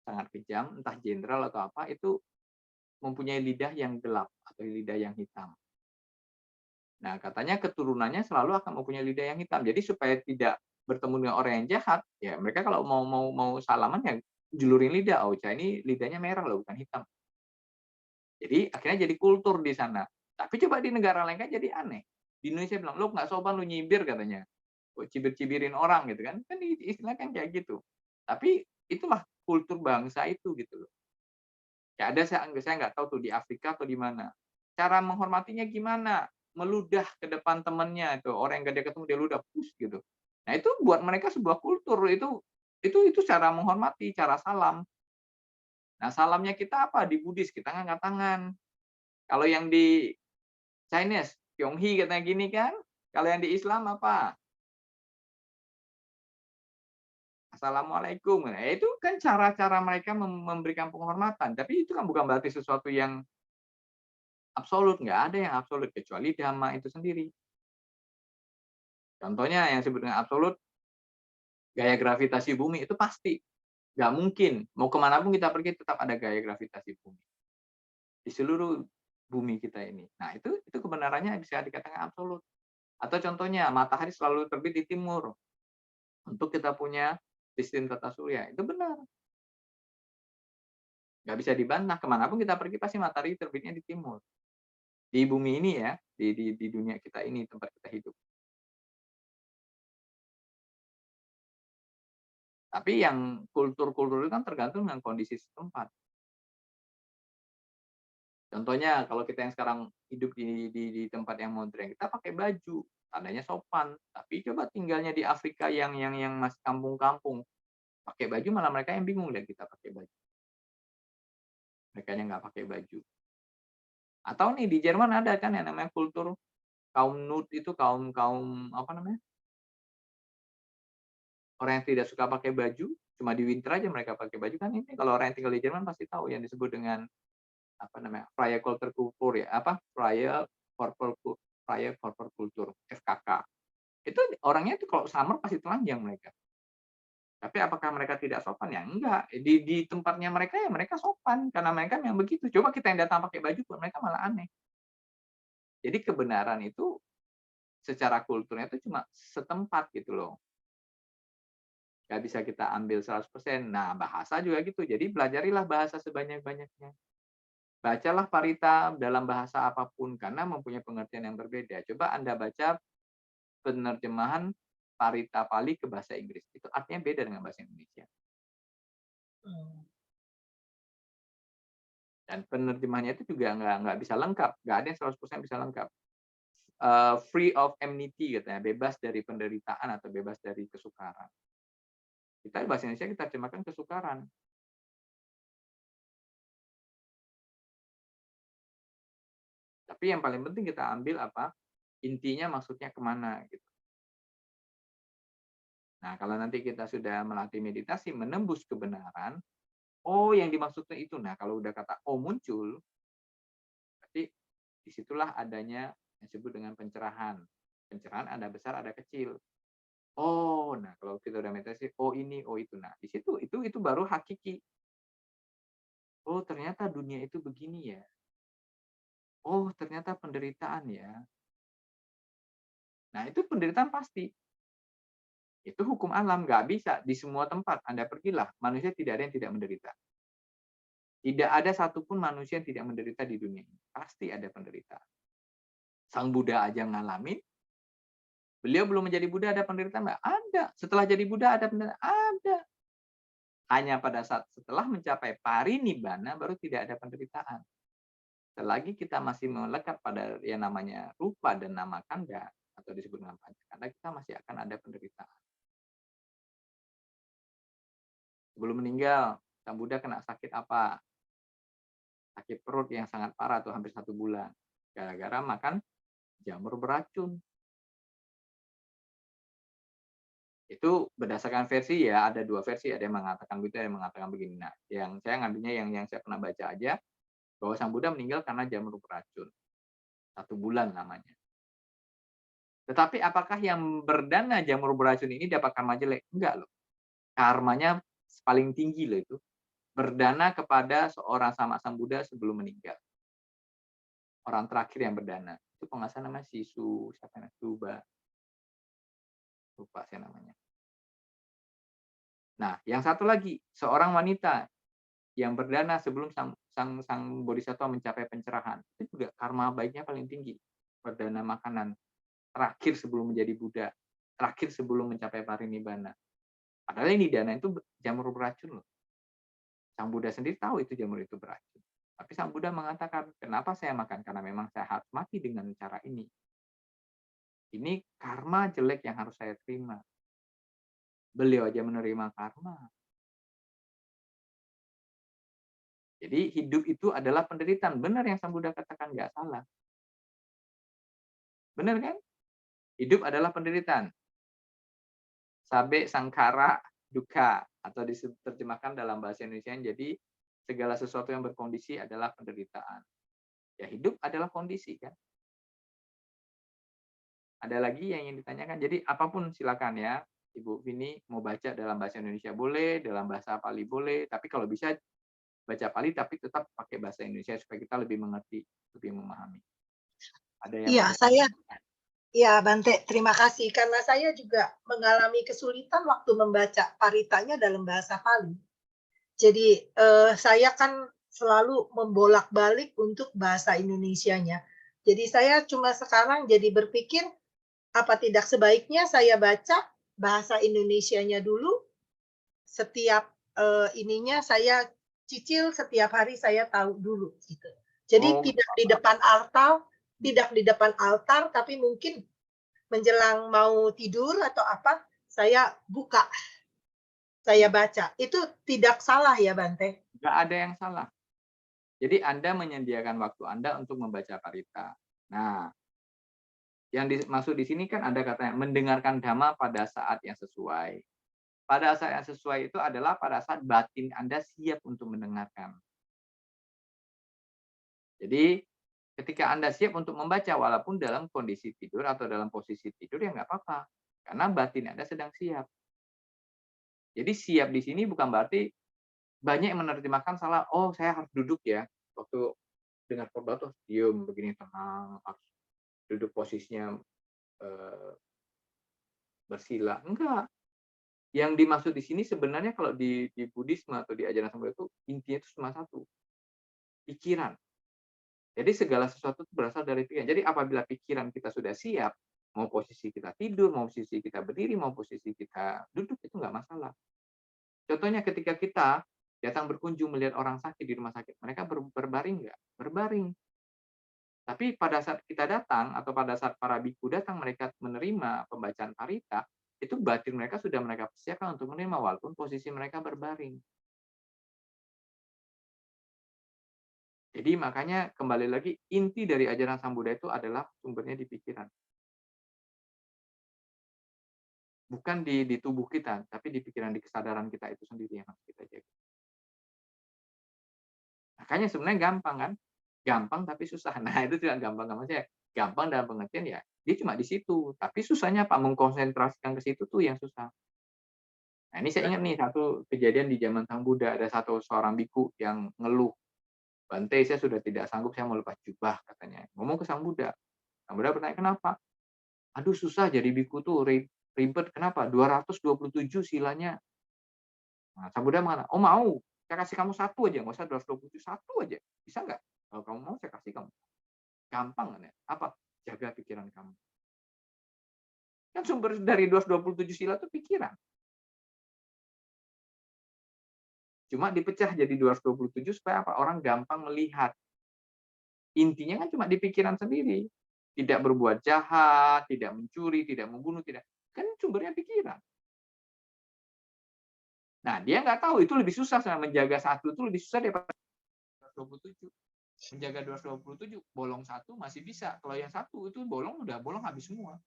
sangat kejam, entah jenderal atau apa, itu mempunyai lidah yang gelap atau lidah yang hitam. Nah, katanya keturunannya selalu akan mempunyai lidah yang hitam. Jadi supaya tidak bertemu dengan orang yang jahat, ya mereka kalau mau salaman ya julurin lidah. Oh, ini lidahnya merah loh, bukan hitam. Jadi akhirnya jadi kultur di sana. Tapi coba di negara lain kan jadi aneh. Di Indonesia bilang, lo nggak sopan, lo nyibir katanya. Cibir-cibirin orang gitu kan. Kan istilahnya kan kayak gitu. Tapi itulah kultur bangsa itu gitu loh. Ya ada saya nggak tahu tuh di Afrika atau di mana. Cara menghormatinya gimana? Meludah ke depan temannya itu. Orang yang gak dia ketemu dia ludah push gitu. Nah, itu buat mereka sebuah kultur itu cara menghormati, cara salam. Nah, salamnya kita apa? Di Buddhis kita ngangkat tangan. Kalau yang di Chinese, Pyonghi katanya gini kan. Kalau yang di Islam apa? Assalamualaikum. Nah, itu kan cara-cara mereka memberikan penghormatan. Tapi itu kan bukan berarti sesuatu yang absolut. Nggak ada yang absolut kecuali dhamma itu sendiri. Contohnya yang disebut dengan absolut, gaya gravitasi bumi itu pasti. Nggak mungkin. Mau kemana pun kita pergi tetap ada gaya gravitasi bumi. Di seluruh bumi kita ini. Nah, itu kebenarannya bisa dikatakan absolut. Atau contohnya, matahari selalu terbit di timur. Untuk kita punya sistem tata surya. Itu benar. Nggak bisa dibantah. Kemanapun kita pergi, pasti matahari terbitnya di timur. Di bumi ini ya, di dunia kita ini, tempat kita hidup. Tapi yang kultur-kultur itu kan tergantung dengan kondisi setempat. Contohnya kalau kita yang sekarang hidup di tempat yang modern, kita pakai baju, tandanya sopan. Tapi coba tinggalnya di Afrika yang masih kampung-kampung, pakai baju malah mereka yang bingung lihat kita pakai baju. Mereka yang nggak pakai baju. Atau nih di Jerman ada kan yang namanya kultur kaum nude itu kaum apa namanya? Orang yang tidak suka pakai baju, cuma di winter aja mereka pakai baju kan ini. Kalau orang yang tinggal di Jerman pasti tahu yang disebut dengan apa namanya Freie Kultur ya apa Freie Corporate Kultur FKK itu orangnya itu kalau summer pasti telanjang mereka. Tapi apakah mereka tidak sopan ya enggak di tempatnya mereka ya mereka sopan karena mereka yang begitu. Coba kita yang datang pakai baju buat mereka malah aneh. Jadi kebenaran itu secara kulturnya itu cuma setempat gitu loh. Nggak bisa kita ambil 100%. Nah bahasa juga gitu. Jadi pelajarilah bahasa sebanyak-banyaknya. Bacalah Parita dalam bahasa apapun karena mempunyai pengertian yang berbeda. Coba Anda baca penerjemahan Parita Pali ke bahasa Inggris. Itu artinya beda dengan bahasa Indonesia. Dan penerjemahannya itu juga nggak bisa lengkap. Nggak ada yang 100% bisa lengkap. Free of enmity katanya, bebas dari penderitaan atau bebas dari kesukaran. Kita bahasa Indonesia kita terjemahkan kesukaran. Tapi yang paling penting kita ambil apa? Intinya maksudnya kemana gitu. Nah, kalau nanti kita sudah melatih meditasi, menembus kebenaran, oh yang dimaksudnya itu. Nah, kalau udah kata oh muncul, berarti disitulah adanya yang disebut dengan pencerahan. Pencerahan ada besar, ada kecil. Oh, nah kalau kita udah meditasi, oh ini, oh itu. Nah, di situ itu baru hakiki. Oh, ternyata dunia itu begini ya. Oh, ternyata penderitaan ya. Nah, itu penderitaan pasti. Itu hukum alam, nggak bisa. Di semua tempat, Anda pergilah, manusia tidak ada yang tidak menderita. Tidak ada satupun manusia yang tidak menderita di dunia ini. Pasti ada penderitaan. Sang Buddha aja ngalamin. Beliau belum menjadi Buddha ada penderitaan nggak? Ada. Setelah jadi Buddha ada penderitaan? Ada. Hanya pada saat setelah mencapai parinibbana baru tidak ada penderitaan. Selagi kita masih melekat pada yang namanya rupa dan nama kanda atau disebut dengan pancakanda, kita masih akan ada penderitaan. Sebelum meninggal, Sang Buddha kena sakit apa? sakit perut yang sangat parah tuh hampir 1 bulan. Gara-gara makan jamur beracun. Itu berdasarkan versi ya, ada 2 versi, ada yang mengatakan begitu, ada yang mengatakan begini. Nah, yang saya ngambilnya yang saya pernah baca aja, bahwa Sang Buddha meninggal karena jamur beracun. 1 bulan namanya. Tetapi apakah yang berdana jamur beracun ini dapat karma jelek? Enggak loh. Karmanya paling tinggi loh itu. Berdana kepada seorang sama Sang Buddha sebelum meninggal. Orang terakhir yang berdana. Itu pengasahan namanya Sisu, siapa namanya? Suba. Lupa saya namanya. Nah, yang satu lagi, seorang wanita yang berdana sebelum sang bodhisattva mencapai pencerahan. Itu juga karma baiknya paling tinggi. Berdana makanan terakhir sebelum menjadi Buddha, terakhir sebelum mencapai parinibbana. Padahal ini dana itu jamur beracun loh. Sang Buddha sendiri tahu itu jamur itu beracun. Tapi Sang Buddha mengatakan, kenapa saya makan? Karena memang saya harus mati dengan cara ini. Ini karma jelek yang harus saya terima. Beliau aja menerima karma. Jadi hidup itu adalah penderitaan. Benar yang Sang Buddha katakan, nggak salah. Benar kan? Hidup adalah penderitaan. Sabe sangkara duka, atau diterjemahkan dalam bahasa Indonesia jadi segala sesuatu yang berkondisi adalah penderitaan. Ya hidup adalah kondisi kan. Ada lagi yang ingin ditanyakan. Jadi apapun silakan ya. Ibu Vini mau baca dalam bahasa Indonesia boleh, dalam bahasa Pali boleh, tapi kalau bisa baca Pali tapi tetap pakai bahasa Indonesia supaya kita lebih mengerti, lebih memahami. Ada yang Iya, ya Bante, terima kasih. Karena saya juga mengalami kesulitan waktu membaca paritanya dalam bahasa Pali. Jadi saya kan selalu membolak-balik untuk bahasa Indonesianya. Jadi saya cuma sekarang jadi berpikir, apa tidak sebaiknya saya baca bahasa Indonesianya dulu, setiap ininya saya cicil, setiap hari saya tahu dulu gitu. Jadi tidak di depan altar, tapi mungkin menjelang mau tidur atau apa, saya buka, saya baca. Itu tidak salah ya Bante? nggak ada yang salah. Jadi Anda menyediakan waktu Anda untuk membaca parita. Nah, yang dimaksud di sini kan ada katanya mendengarkan dhamma pada saat yang sesuai. Pada saat yang sesuai itu adalah pada saat batin Anda siap untuk mendengarkan. Jadi ketika Anda siap untuk membaca walaupun dalam kondisi tidur atau dalam posisi tidur ya nggak apa-apa. Karena batin Anda sedang siap. Jadi siap di sini bukan berarti banyak yang menerjemahkan salah. Oh, saya harus duduk ya. Waktu dengar khotbah tuh diam begini tenang, harus duduk posisinya bersila. Enggak. Yang dimaksud di sini sebenarnya kalau di Buddhisme atau di ajaran Sang Buddha itu intinya itu cuma satu. Pikiran. Jadi segala sesuatu itu berasal dari pikiran. Jadi apabila pikiran kita sudah siap, mau posisi kita tidur, mau posisi kita berdiri, mau posisi kita duduk, itu nggak masalah. Contohnya ketika kita datang berkunjung melihat orang sakit di rumah sakit, mereka berbaring nggak? Berbaring. Tapi pada saat kita datang, atau pada saat para biku datang, mereka menerima pembacaan parita, itu batin mereka sudah mereka persiapkan untuk menerima, walaupun posisi mereka berbaring. Jadi makanya kembali lagi inti dari ajaran Sang Buddha itu adalah sumbernya di pikiran. Bukan di tubuh kita, tapi di pikiran, di kesadaran kita itu sendiri yang harus kita jaga. Makanya sebenarnya gampang kan? Gampang tapi susah. Nah itu tidak gampang saya. Gampang dalam pengertian ya, dia cuma di situ. Tapi susahnya Pak mengkonsentrasikan ke situ tuh yang susah. Nah ini saya ingat nih satu kejadian di zaman Sang Buddha. Ada seorang biku yang ngeluh. Bante, saya sudah tidak sanggup, saya mau lepas jubah, katanya. Ngomong ke Sang Buddha. Sang Buddha bertanya, kenapa? Aduh, susah jadi biku tuh, ribet. Kenapa? 227 silanya. Nah, Sang Buddha mengatakan, oh mau, saya kasih kamu satu aja, nggak usah 227, satu aja. Bisa nggak? Kalau kamu mau, saya kasih kamu. Gampang kan ya? Apa? Jaga pikiran kamu. Kan sumber dari 227 sila itu pikiran. Cuma dipecah jadi 227 supaya apa? Orang gampang melihat. Intinya kan cuma di pikiran sendiri. Tidak berbuat jahat, tidak mencuri, tidak membunuh, tidak. Kan sumbernya pikiran. Nah, dia nggak tahu itu lebih susah. Menjaga satu itu lebih susah daripada 227. Menjaga 227, bolong satu masih bisa. Kalau yang satu itu bolong habis semua.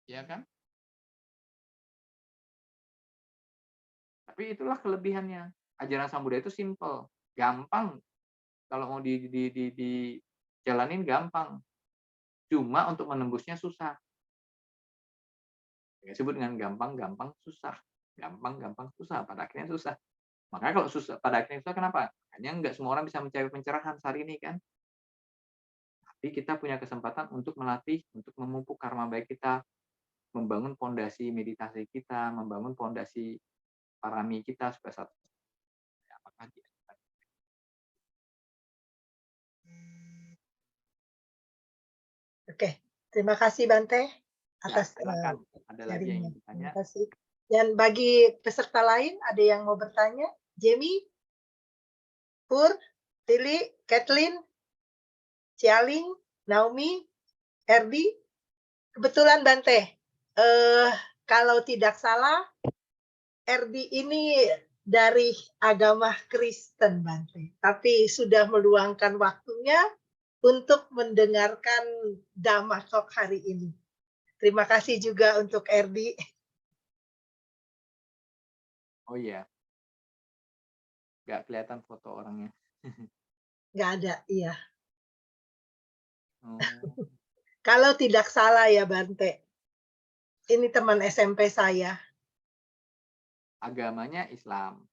Ya kan? Tapi itulah kelebihannya. Ajaran Sang Buddha itu simple, gampang. Kalau mau dijalanin gampang. Cuma untuk menembusnya susah. Disebut dengan gampang susah. Gampang susah. Pada akhirnya susah. Makanya kalau susah, pada akhirnya susah kenapa? Makanya nggak semua orang bisa mencapai pencerahan hari ini kan. Tapi kita punya kesempatan untuk melatih, untuk memupuk karma baik kita, membangun fondasi meditasi kita, membangun fondasi parami kita supaya satu. Apakah dia Oke, terima kasih Bante Ya, atas silakan. Ada lagi yang sharingnya. ingin Terima bertanya? kasih. Dan bagi peserta lain, ada yang mau bertanya? Jamie, Pur, Lili, Kathleen, Cialing, Naomi, Erdi. Kebetulan Bante, kalau tidak salah, Erdi ini dari agama Kristen Bante, tapi sudah meluangkan waktunya untuk mendengarkan Dhamma Talk hari ini. Terima kasih juga untuk Erdi. Oh iya. Nggak kelihatan foto orangnya. Nggak ada, iya. Oh, Kalau tidak salah ya Bante, ini teman SMP saya, agamanya Islam.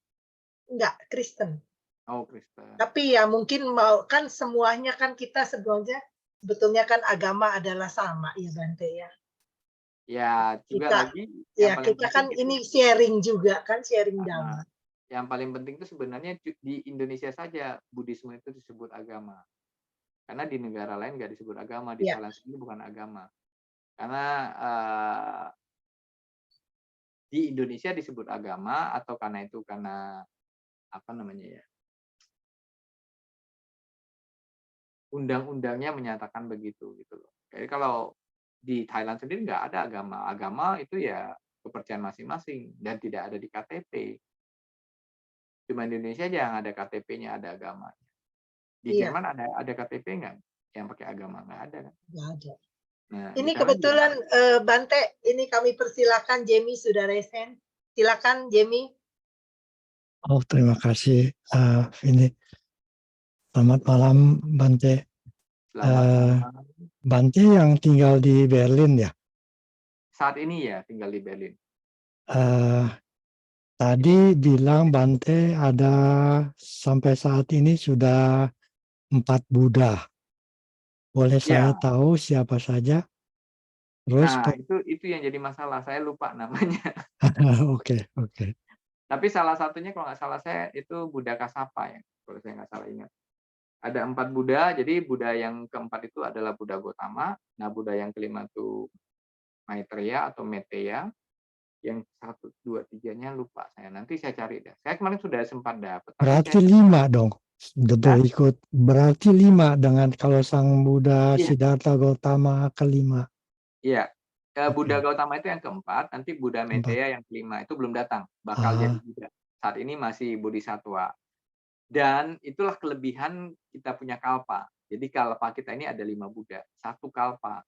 nggak Kristen. Oh, Kristen. Tapi ya mungkin mau kan semuanya kan kita sebetulnya kan agama adalah sama ya Bante ya. Ya, juga Kita lagi ya yang paling kita kan penting ini sharing juga kan, sharing Dhamma. yang paling penting itu sebenarnya di Indonesia saja Buddhisme itu disebut agama. Karena di negara lain nggak disebut agama, di Ya. Thailand sendiri bukan agama. Karena di Indonesia disebut agama atau karena apa namanya ya? Undang-undangnya menyatakan begitu gitu loh. Jadi kalau di Thailand sendiri nggak ada agama. Agama itu ya kepercayaan masing-masing dan tidak ada di KTP. Cuma di Indonesia aja yang ada KTP-nya ada agamanya. Di Iya. Jerman ada KTP nggak yang pakai agama? Nggak ada kan? Nggak ada. Nah, Ini di sana kebetulan Bante, ini kami persilakan Jamie sudah resen. Silakan Jamie. Oh, terima kasih. Ini selamat malam, Bante. selamat malam. Bante yang tinggal di Berlin ya. Saat ini ya tinggal di Berlin. Tadi bilang Bante ada sampai saat ini sudah 4 Buddha. Boleh saya Ya. tahu siapa saja? Terus, Nah, itu yang jadi masalah. Saya lupa namanya. Oke. Tapi salah satunya kalau nggak salah saya itu Buddha Kasapa ya, kalau saya nggak salah ingat. Ada 4 Buddha, jadi Buddha yang keempat itu adalah Buddha Gotama. Nah, Buddha yang kelima itu Maitreya atau Meteya. Yang 1, 2, 3-nya lupa saya. Nanti saya cari deh. Saya kemarin sudah sempat dapat. Berarti 5 dong. Berikut. Berarti 5 dengan kalau Sang Buddha Iya. Siddhartha Gautama kelima. Iya. Buddha Gautama itu yang keempat, nanti Buddha Meteya yang kelima. Itu belum datang. Bakal jadi Buddha. Saat ini masih Bodhisattva. Dan itulah kelebihan kita punya kalpa. Jadi kalpa kita ini ada 5 Buddha. 1 kalpa.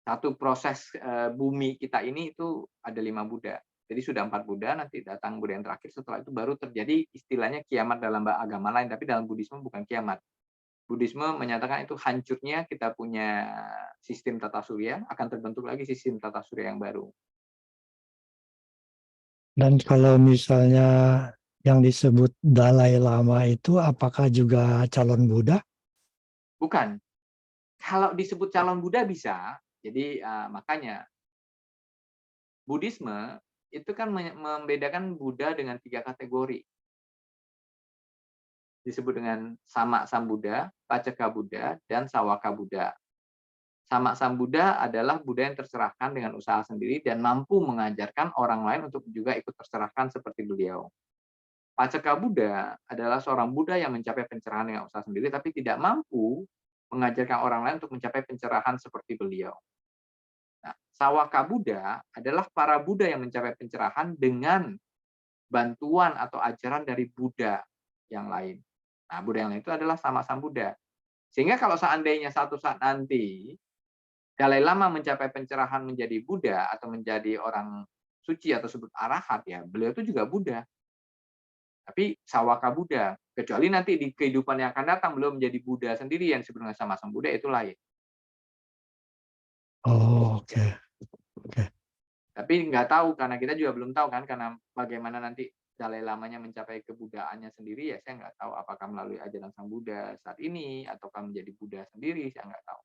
1 proses bumi kita ini itu ada 5 Buddha. Jadi sudah 4 Buddha, nanti datang Buddha yang terakhir. Setelah itu baru terjadi istilahnya kiamat dalam agama lain. Tapi dalam Buddhisme bukan kiamat. Buddhisme menyatakan itu hancurnya kita punya sistem tata surya, akan terbentuk lagi sistem tata surya yang baru. Dan kalau misalnya yang disebut Dalai Lama itu apakah juga calon Buddha? Bukan. Kalau disebut calon Buddha bisa. Jadi makanya Buddhisme itu kan membedakan Buddha dengan 3 kategori. Disebut dengan Sama Sambuddha, Paceka Buddha, dan Sawaka Buddha. Sama Sambuddha adalah Buddha yang terserahkan dengan usaha sendiri dan mampu mengajarkan orang lain untuk juga ikut terserahkan seperti beliau. Paceka Buddha adalah seorang Buddha yang mencapai pencerahan dengan usaha sendiri tapi tidak mampu mengajarkan orang lain untuk mencapai pencerahan seperti beliau. Nah, Sawaka Buddha adalah para Buddha yang mencapai pencerahan dengan bantuan atau ajaran dari Buddha yang lain. Nah, Buddha yang lain itu adalah sama Sang Buddha. Sehingga kalau seandainya satu saat nanti Dalai Lama mencapai pencerahan menjadi Buddha atau menjadi orang suci atau sebut arahat, ya beliau itu juga Buddha. Tapi Sawaka Buddha. Kecuali nanti di kehidupan yang akan datang beliau menjadi Buddha sendiri yang sebenarnya sama Sang Buddha, itu lain. Oh, oke. Tapi nggak tahu, karena kita juga belum tahu kan, karena bagaimana nanti Dalai Lamanya mencapai kebuddhaannya sendiri, ya saya nggak tahu apakah melalui ajaran Sang Buddha saat ini, ataukah menjadi Buddha sendiri, saya nggak tahu.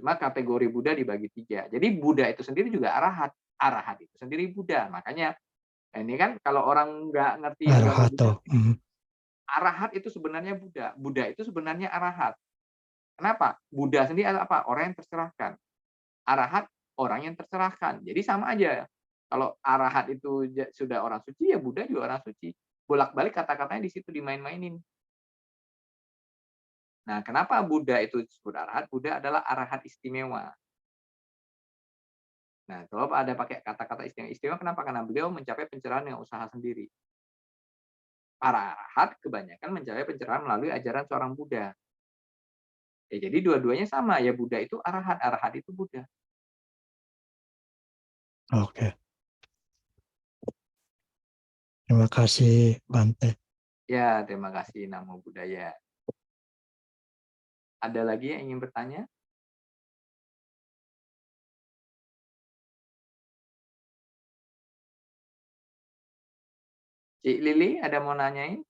Cuma kategori Buddha dibagi 3. Jadi Buddha itu sendiri juga arahat. Arahat itu sendiri Buddha. Makanya ini kan kalau orang nggak ngerti agama Buddha, Arahato. arahat itu sebenarnya Buddha. Buddha itu sebenarnya arahat. Kenapa? Buddha sendiri adalah apa? Orang yang terserahkan. Arahat, orang yang terserahkan. Jadi sama aja. Kalau arahat itu sudah orang suci, ya Buddha juga orang suci. Bolak-balik kata-katanya di situ dimain-mainin. Nah, kenapa Buddha itu disebut arahat? Buddha adalah arahat istimewa. Nah, kalau ada pakai kata-kata istimewa, kenapa? Karena beliau mencapai pencerahan dengan usaha sendiri. Para arahat kebanyakan mencapai pencerahan melalui ajaran seorang Buddha. Ya, jadi dua-duanya sama. Ya Buddha itu arahat, arahat itu Buddha. Oke. Terima kasih, Bante. Ya, terima kasih Namo Buddhaya. Ada lagi yang ingin bertanya? Cik Lili, ada mau nanyain?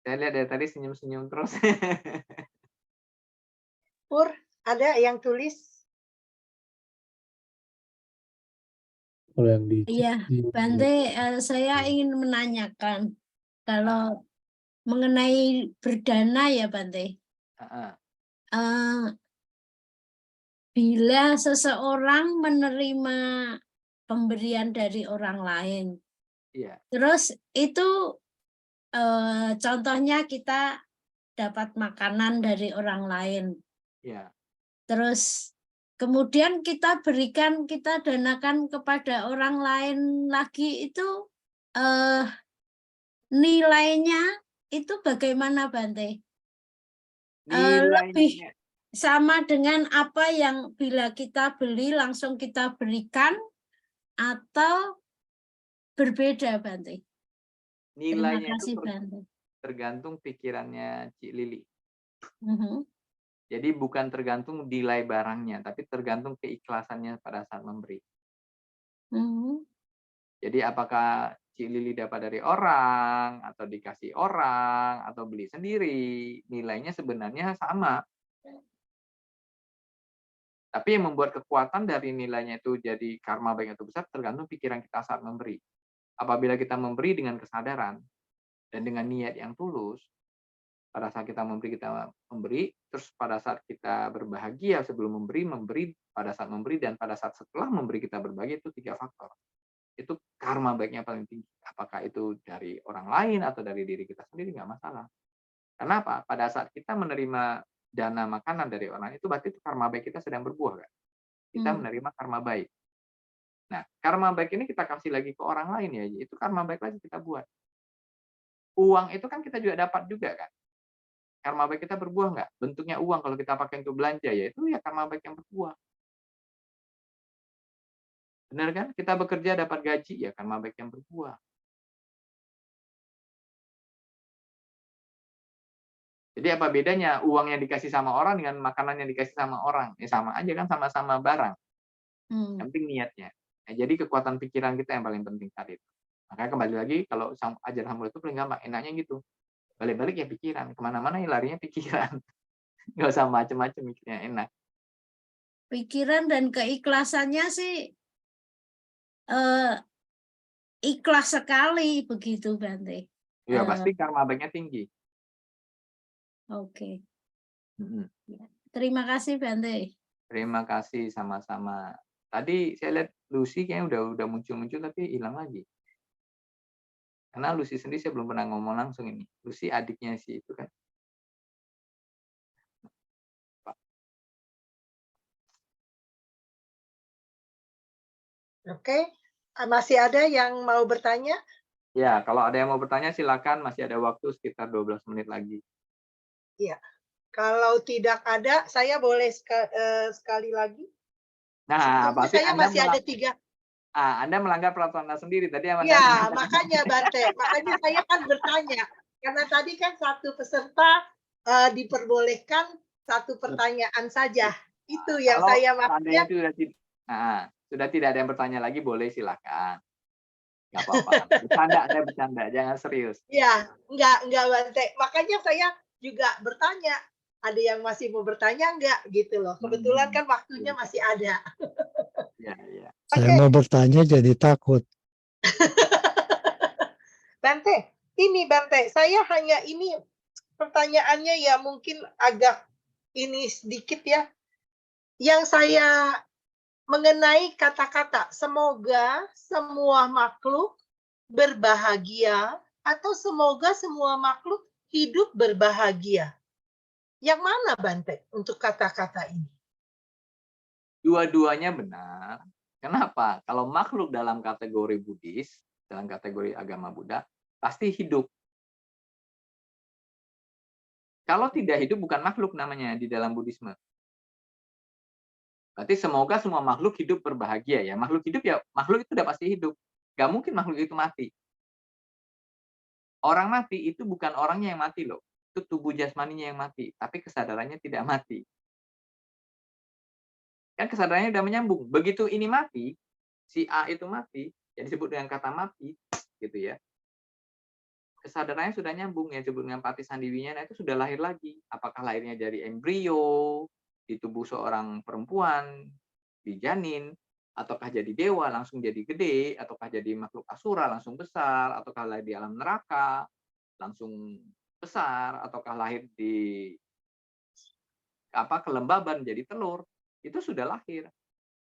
Saya lihat dari tadi senyum-senyum terus. Pur, ada yang tulis? Kalau yang di Iya, Bante, saya ingin menanyakan kalau mengenai berdana ya Bante. Bila seseorang menerima pemberian dari orang lain, Iya. terus itu contohnya kita dapat makanan dari orang lain, Iya. terus kemudian kita berikan, kita danakan kepada orang lain lagi, itu nilainya itu bagaimana Bante? Lebih Nilainya sama dengan apa yang bila kita beli langsung kita berikan atau berbeda Bante? Terima nilainya kasih itu Bante. tergantung pikirannya Cik Lili. Mhm. Jadi bukan tergantung nilai barangnya, tapi tergantung keikhlasannya pada saat memberi. Mhm. Jadi apakah Cik Lili dapat dari orang, atau dikasih orang, atau beli sendiri, nilainya sebenarnya sama. Tapi yang membuat kekuatan dari nilainya itu jadi karma baik atau besar tergantung pikiran kita saat memberi. Apabila kita memberi dengan kesadaran dan dengan niat yang tulus, pada saat kita memberi, terus pada saat kita berbahagia sebelum memberi, pada saat memberi, dan pada saat setelah memberi kita berbahagia, itu 3 faktor. Itu karma baiknya paling tinggi. Apakah itu dari orang lain atau dari diri kita sendiri, nggak masalah. Kenapa? Pada saat kita menerima dana makanan dari orang, itu berarti itu karma baik kita sedang berbuah, kan? Kita menerima karma baik. Nah, karma baik ini kita kasih lagi ke orang lain, ya, itu karma baik lagi kita buat. Uang itu kan kita juga dapat juga, kan? Karma baik kita berbuah nggak? Bentuknya uang kalau kita pakai untuk belanja, ya itu ya karma baik yang berbuah. Benar kan? Kita bekerja dapat gaji, ya karma baik yang berbuah. Jadi apa bedanya uang yang dikasih sama orang dengan makanan yang dikasih sama orang? Ya sama aja kan, sama-sama barang. Yang penting niatnya. Nah, jadi kekuatan pikiran kita yang paling penting tadi. Makanya kembali lagi, kalau ajaran Sang Buddha itu paling gampang, enaknya gitu. Balik-balik ya pikiran. Kemana-mana ya larinya pikiran. Nggak usah macem-macem mikirnya, enak. Pikiran dan keikhlasannya sih ikhlas sekali begitu Bante. Ya pasti karma baiknya tinggi. Oke. Terima kasih Bante. Terima kasih sama-sama. Tadi saya lihat Lucy kayaknya udah muncul-muncul tapi hilang lagi. Karena Lucy sendiri saya belum pernah ngomong langsung ini. Lucy adiknya sih itu kan. Oke, masih ada yang mau bertanya? Ya, kalau ada yang mau bertanya silakan, masih ada waktu sekitar 12 menit lagi. Iya. Kalau tidak ada, saya boleh sekali lagi? Nah, Sebetulnya berarti saya masih ada 3. Anda melanggar peraturan Anda sendiri. Tadi Anda Ya, makanya Bante, makanya saya kan bertanya. Karena tadi kan satu peserta diperbolehkan satu pertanyaan saja. Itu yang kalau saya seandainya maksudnya. sudah tidak ada yang bertanya lagi, boleh silakan. Nggak apa-apa. Bercanda, saya bercanda, jangan serius. Ya, enggak Bante. Makanya saya juga bertanya, ada yang masih mau bertanya enggak gitu loh. Kebetulan kan waktunya masih ada. Ya, ya. Saya Oke. mau bertanya jadi takut. Bante, ini Bante, saya hanya ini pertanyaannya ya mungkin agak ini sedikit ya. Yang saya mengenai kata-kata, semoga semua makhluk berbahagia atau semoga semua makhluk hidup berbahagia. Yang mana Bante untuk kata-kata ini? Dua-duanya benar. Kenapa? Kalau makhluk dalam kategori Buddhis, dalam kategori agama Buddha, pasti hidup. Kalau tidak hidup bukan makhluk namanya di dalam Buddhisme. Berarti semoga semua makhluk hidup berbahagia ya. Makhluk hidup ya, makhluk itu udah pasti hidup. Gak mungkin makhluk itu mati. Orang mati itu bukan orangnya yang mati loh. Itu tubuh jasmaninya yang mati, tapi kesadarannya tidak mati. Kan kesadarannya udah menyambung. Begitu ini mati, si A itu mati, yang disebut dengan kata mati, gitu ya. Kesadarannya sudah nyambung, yang disebut dengan pati sandiwinya, itu sudah lahir lagi. Apakah lahirnya dari embrio, di tubuh seorang perempuan, di janin, ataukah jadi dewa langsung jadi gede, ataukah jadi makhluk asura langsung besar, ataukah lahir di alam neraka langsung besar, ataukah lahir di kelembaban jadi telur, itu sudah lahir.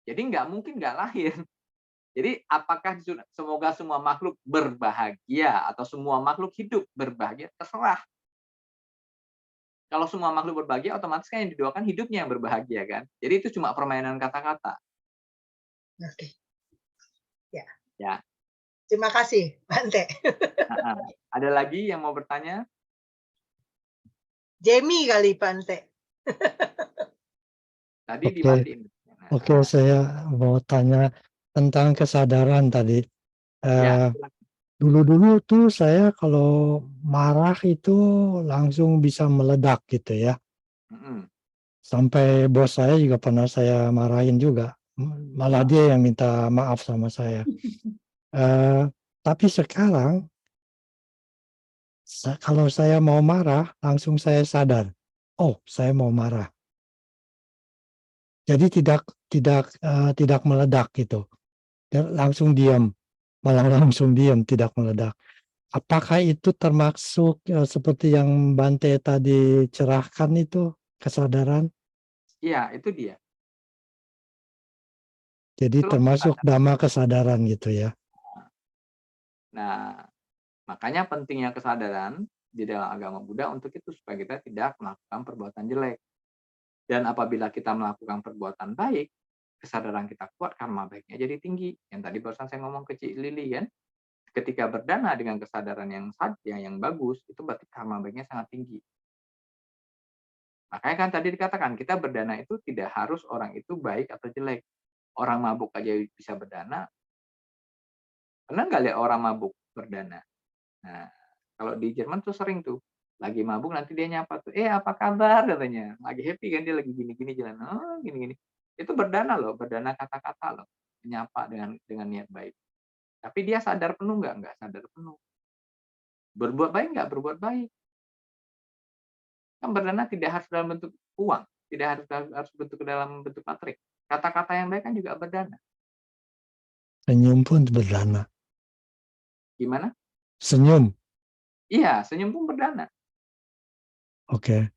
Jadi nggak mungkin nggak lahir. Jadi apakah semoga semua makhluk berbahagia atau semua makhluk hidup berbahagia, terserah. Kalau semua makhluk berbahagia, otomatis kan yang didoakan hidupnya yang berbahagia kan. Jadi itu cuma permainan kata-kata. Oke. Ya. Ya. Terima kasih, Bante. Ada lagi yang mau bertanya? Jamie kali, Bante. Tadi Oke. dimatiin. Oke, saya mau tanya tentang kesadaran tadi. Ya. Dulu-dulu tuh saya kalau marah itu langsung bisa meledak gitu ya. Sampai bos saya juga pernah saya marahin juga. Malah dia yang minta maaf sama saya. Tapi sekarang kalau saya mau marah, langsung saya sadar. Oh, saya mau marah. Jadi tidak meledak gitu. Langsung diam. Malah langsung diam, tidak meledak. Apakah itu termasuk seperti yang Bante tadi cerahkan itu, kesadaran? Iya, itu dia. Jadi Itulah termasuk kesadaran. dhamma kesadaran gitu ya. Nah, makanya pentingnya kesadaran di dalam agama Buddha untuk itu, supaya kita tidak melakukan perbuatan jelek. Dan apabila kita melakukan perbuatan baik, kesadaran kita kuat, karma baiknya jadi tinggi. Yang tadi barusan saya ngomong ke Cik Lili kan, ketika berdana dengan kesadaran yang satya, yang bagus, itu berarti karma baiknya sangat tinggi. Makanya kan tadi dikatakan, kita berdana itu tidak harus orang itu baik atau jelek. Orang mabuk aja bisa berdana. Pernah nggak lihat orang mabuk berdana? Nah, kalau di Jerman tuh sering tuh, lagi mabuk nanti dia nyapa tuh, apa kabar katanya, lagi happy kan dia lagi gini-gini jalan, oh gini-gini. Itu berdana loh, berdana kata-kata loh, menyapa dengan niat baik. Tapi dia sadar penuh nggak? Nggak sadar penuh. Berbuat baik nggak? Berbuat baik. Kan berdana tidak harus dalam bentuk uang, tidak harus dalam bentuk materi. Kata-kata yang baik kan juga berdana. Senyum pun berdana. Gimana? Senyum. Iya, senyum pun berdana. Oke.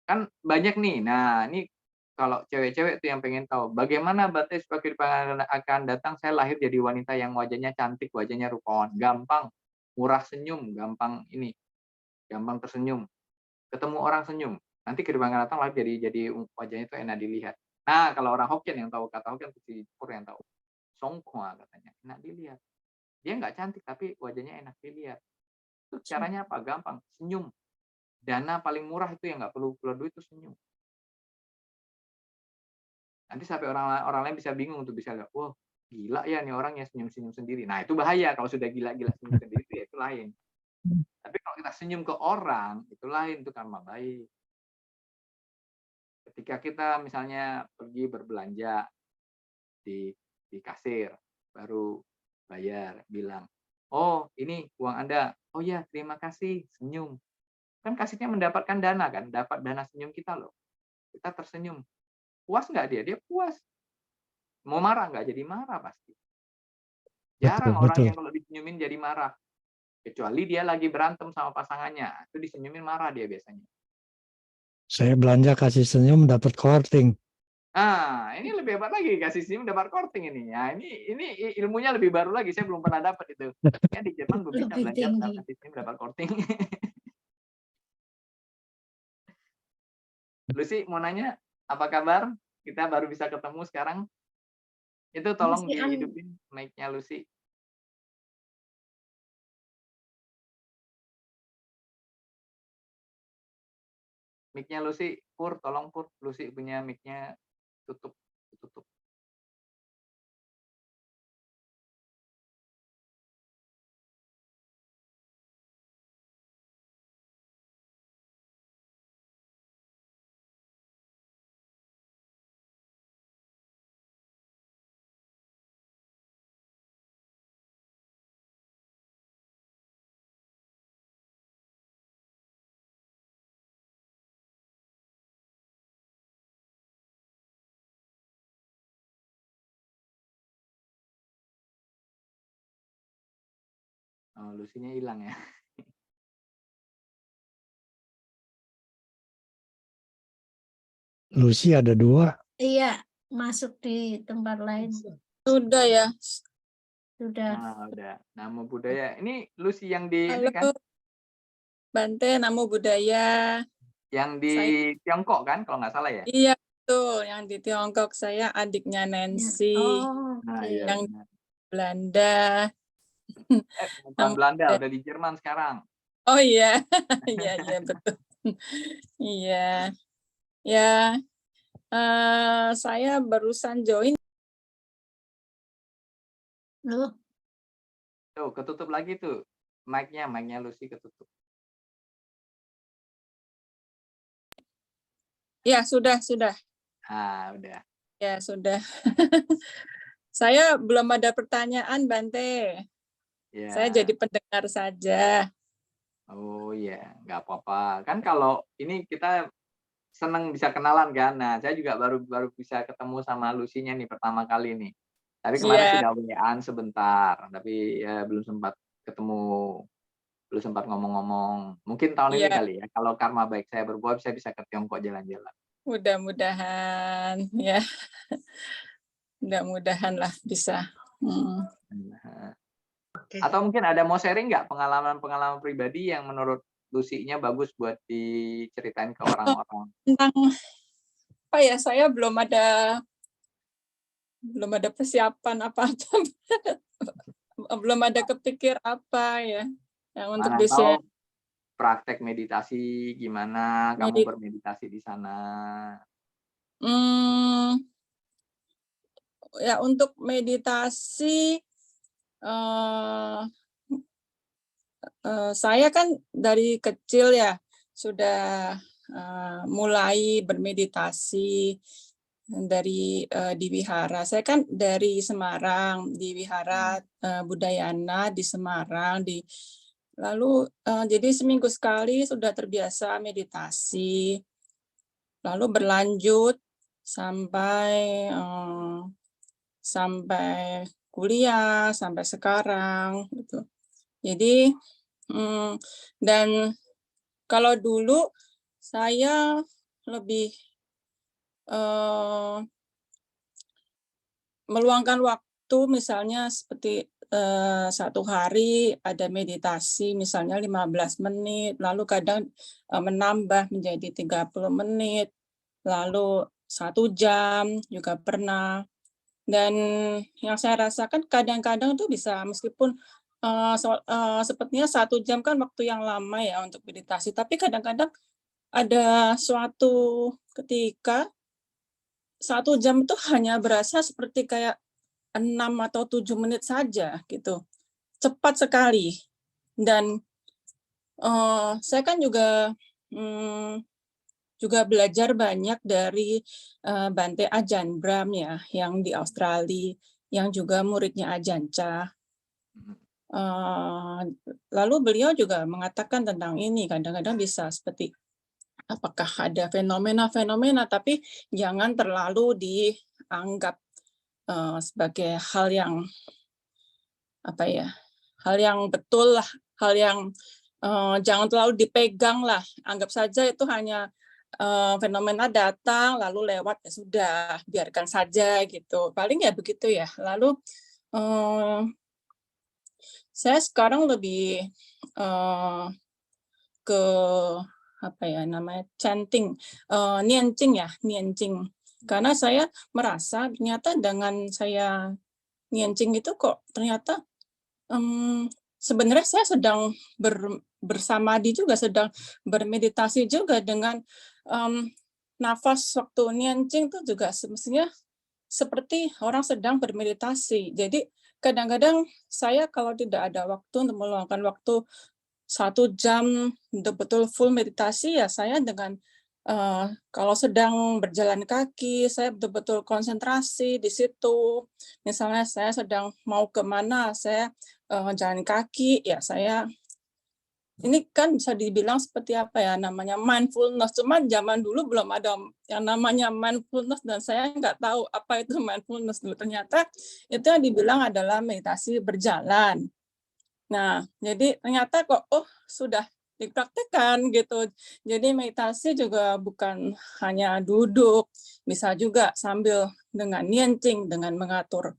Kan banyak nih. Nah, ini kalau cewek-cewek tuh yang pengen tahu, bagaimana Bante sebagai akan datang saya lahir jadi wanita yang wajahnya cantik, wajahnya rupawan, gampang, murah senyum, gampang tersenyum. Ketemu orang senyum. Nanti kehidupan datang lahir jadi wajahnya itu enak dilihat. Nah, kalau orang Hokkien yang tahu kata Hokkien, si Pur yang tahu. Songkwa katanya, enak dilihat. Dia nggak cantik tapi wajahnya enak dilihat. Itu caranya apa? Gampang, senyum. Dana paling murah itu yang nggak perlu keluar duit itu senyum. Nanti sampai orang lain bisa bingung untuk bisa lihat, wah gila ya nih orang yang senyum-senyum sendiri. Nah itu bahaya kalau sudah gila-gila senyum sendiri ya itu lain. Tapi kalau kita senyum ke orang itu lain, itu karma baik. Ketika kita misalnya pergi berbelanja di kasir, baru bayar, bilang, oh ini uang Anda, oh ya terima kasih, senyum. Kan kasirnya mendapatkan dana kan, dapat dana senyum kita loh. Kita tersenyum. Puas nggak dia? Dia puas. Mau marah nggak? Jadi marah pasti. Jarang orang betul. yang kalau disenyumin jadi marah. Kecuali dia lagi berantem sama pasangannya. Itu disenyumin marah dia biasanya. Saya belanja kasih senyum dapat korting. Ah, ini lebih hebat lagi. Kasih senyum dapat korting ini. Ya, ini ilmunya lebih baru lagi. Saya belum pernah dapat itu. Ya, di Jerman belum bisa Lebih belanja tinggi. kasih senyum dapat korting. Lucy mau nanya, apa kabar? Kita baru bisa ketemu sekarang. Itu tolong Masih dihidupin mic-nya Lucy. Mic-nya Lucy, Pur, tolong Pur. Lucy punya mic-nya tutup. Oh, Lucy-nya hilang ya. Lucy ada 2. Iya, masuk di tempat lain. Sudah ya. Sudah. Nah, udah. Nama budaya. Ini Lucy yang di ini kan? Halo, Bante, Namo Buddhaya. Yang di Saya- Tiongkok kan kalau nggak salah ya? Iya, betul. Yang di Tiongkok saya adiknya Nancy. Oh, Nah, oke. iya. Yang benar. Belanda. Bukan Namo Belanda, Buddhaya. udah di Jerman sekarang. Oh iya, iya betul. Iya, ya. Saya barusan join. Loh, Tuh, ketutup lagi tuh. Mic-nya Lucy ketutup. Ya, sudah. Ah, udah. Ya, sudah. Saya belum ada pertanyaan, Bante. Ya. Saya jadi pendengar saja. Oh iya, nggak apa-apa. Kan kalau ini kita seneng bisa kenalan kan. Nah, saya juga baru bisa ketemu sama Lucy-nya nih pertama kali nih. Tapi kemarin Iya. sudah WA-an sebentar, tapi ya belum sempat ketemu, belum sempat ngomong-ngomong. Mungkin tahun ini Iya. kali ya. Kalau karma baik saya berbuat, saya bisa ke Tiongkok jalan-jalan. Mudah-mudahan ya. Mudah-mudahan lah bisa. Atau mungkin ada mau sharing nggak pengalaman-pengalaman pribadi yang menurut Lucy-nya bagus buat diceritain ke orang-orang? Tentang apa ya, saya belum ada persiapan apa-apa. Belum ada kepikir apa ya yang untuk Mana bisa tahu praktek meditasi gimana kamu bermeditasi di sana? Ya untuk meditasi saya kan dari kecil ya sudah mulai bermeditasi dari di wihara. Saya kan dari Semarang, di wihara Budayana di Semarang. Lalu jadi seminggu sekali sudah terbiasa meditasi. Lalu berlanjut sampai kuliah, sampai sekarang gitu. Jadi dan kalau dulu saya lebih meluangkan waktu misalnya seperti satu hari ada meditasi misalnya 15 menit, lalu kadang menambah menjadi 30 menit, lalu 1 jam juga pernah. Dan yang saya rasakan kadang-kadang tuh bisa meskipun sepertinya 1 jam kan waktu yang lama ya untuk meditasi, tapi kadang-kadang ada suatu ketika 1 jam itu hanya berasa seperti kayak 6 atau 7 menit saja gitu. Cepat sekali. Dan saya kan juga belajar banyak dari Bante Ajahn Brahm ya, yang di Australia, yang juga muridnya Ajahn Chah. Lalu beliau juga mengatakan tentang ini, kadang-kadang bisa seperti apakah ada fenomena-fenomena, tapi jangan terlalu dianggap sebagai hal yang apa ya, hal yang betul lah, hal yang jangan terlalu dipegang lah. Anggap saja itu hanya fenomena datang lalu lewat, ya sudah, biarkan saja gitu. Paling ya begitu ya. Lalu saya sekarang lebih ke apa ya namanya, chanting, niancing ya, niancing. Karena saya merasa ternyata dengan saya niancing itu kok ternyata sebenarnya saya sedang bersamadi juga, sedang bermeditasi juga dengan nafas waktu niancing itu juga semestinya seperti orang sedang bermeditasi. Jadi kadang-kadang saya kalau tidak ada waktu untuk meluangkan waktu 1 jam betul-betul full meditasi, ya saya dengan kalau sedang berjalan kaki, saya betul-betul konsentrasi di situ. Misalnya saya sedang mau kemana, saya jalan kaki, ya saya ini kan bisa dibilang seperti apa ya namanya mindfulness. Cuma zaman dulu belum ada yang namanya mindfulness dan saya nggak tahu apa itu mindfulness dulu. Ternyata itu yang dibilang adalah meditasi berjalan. Nah, jadi ternyata kok sudah dipraktekkan gitu. Jadi meditasi juga bukan hanya duduk, bisa juga sambil dengan niancing, dengan mengatur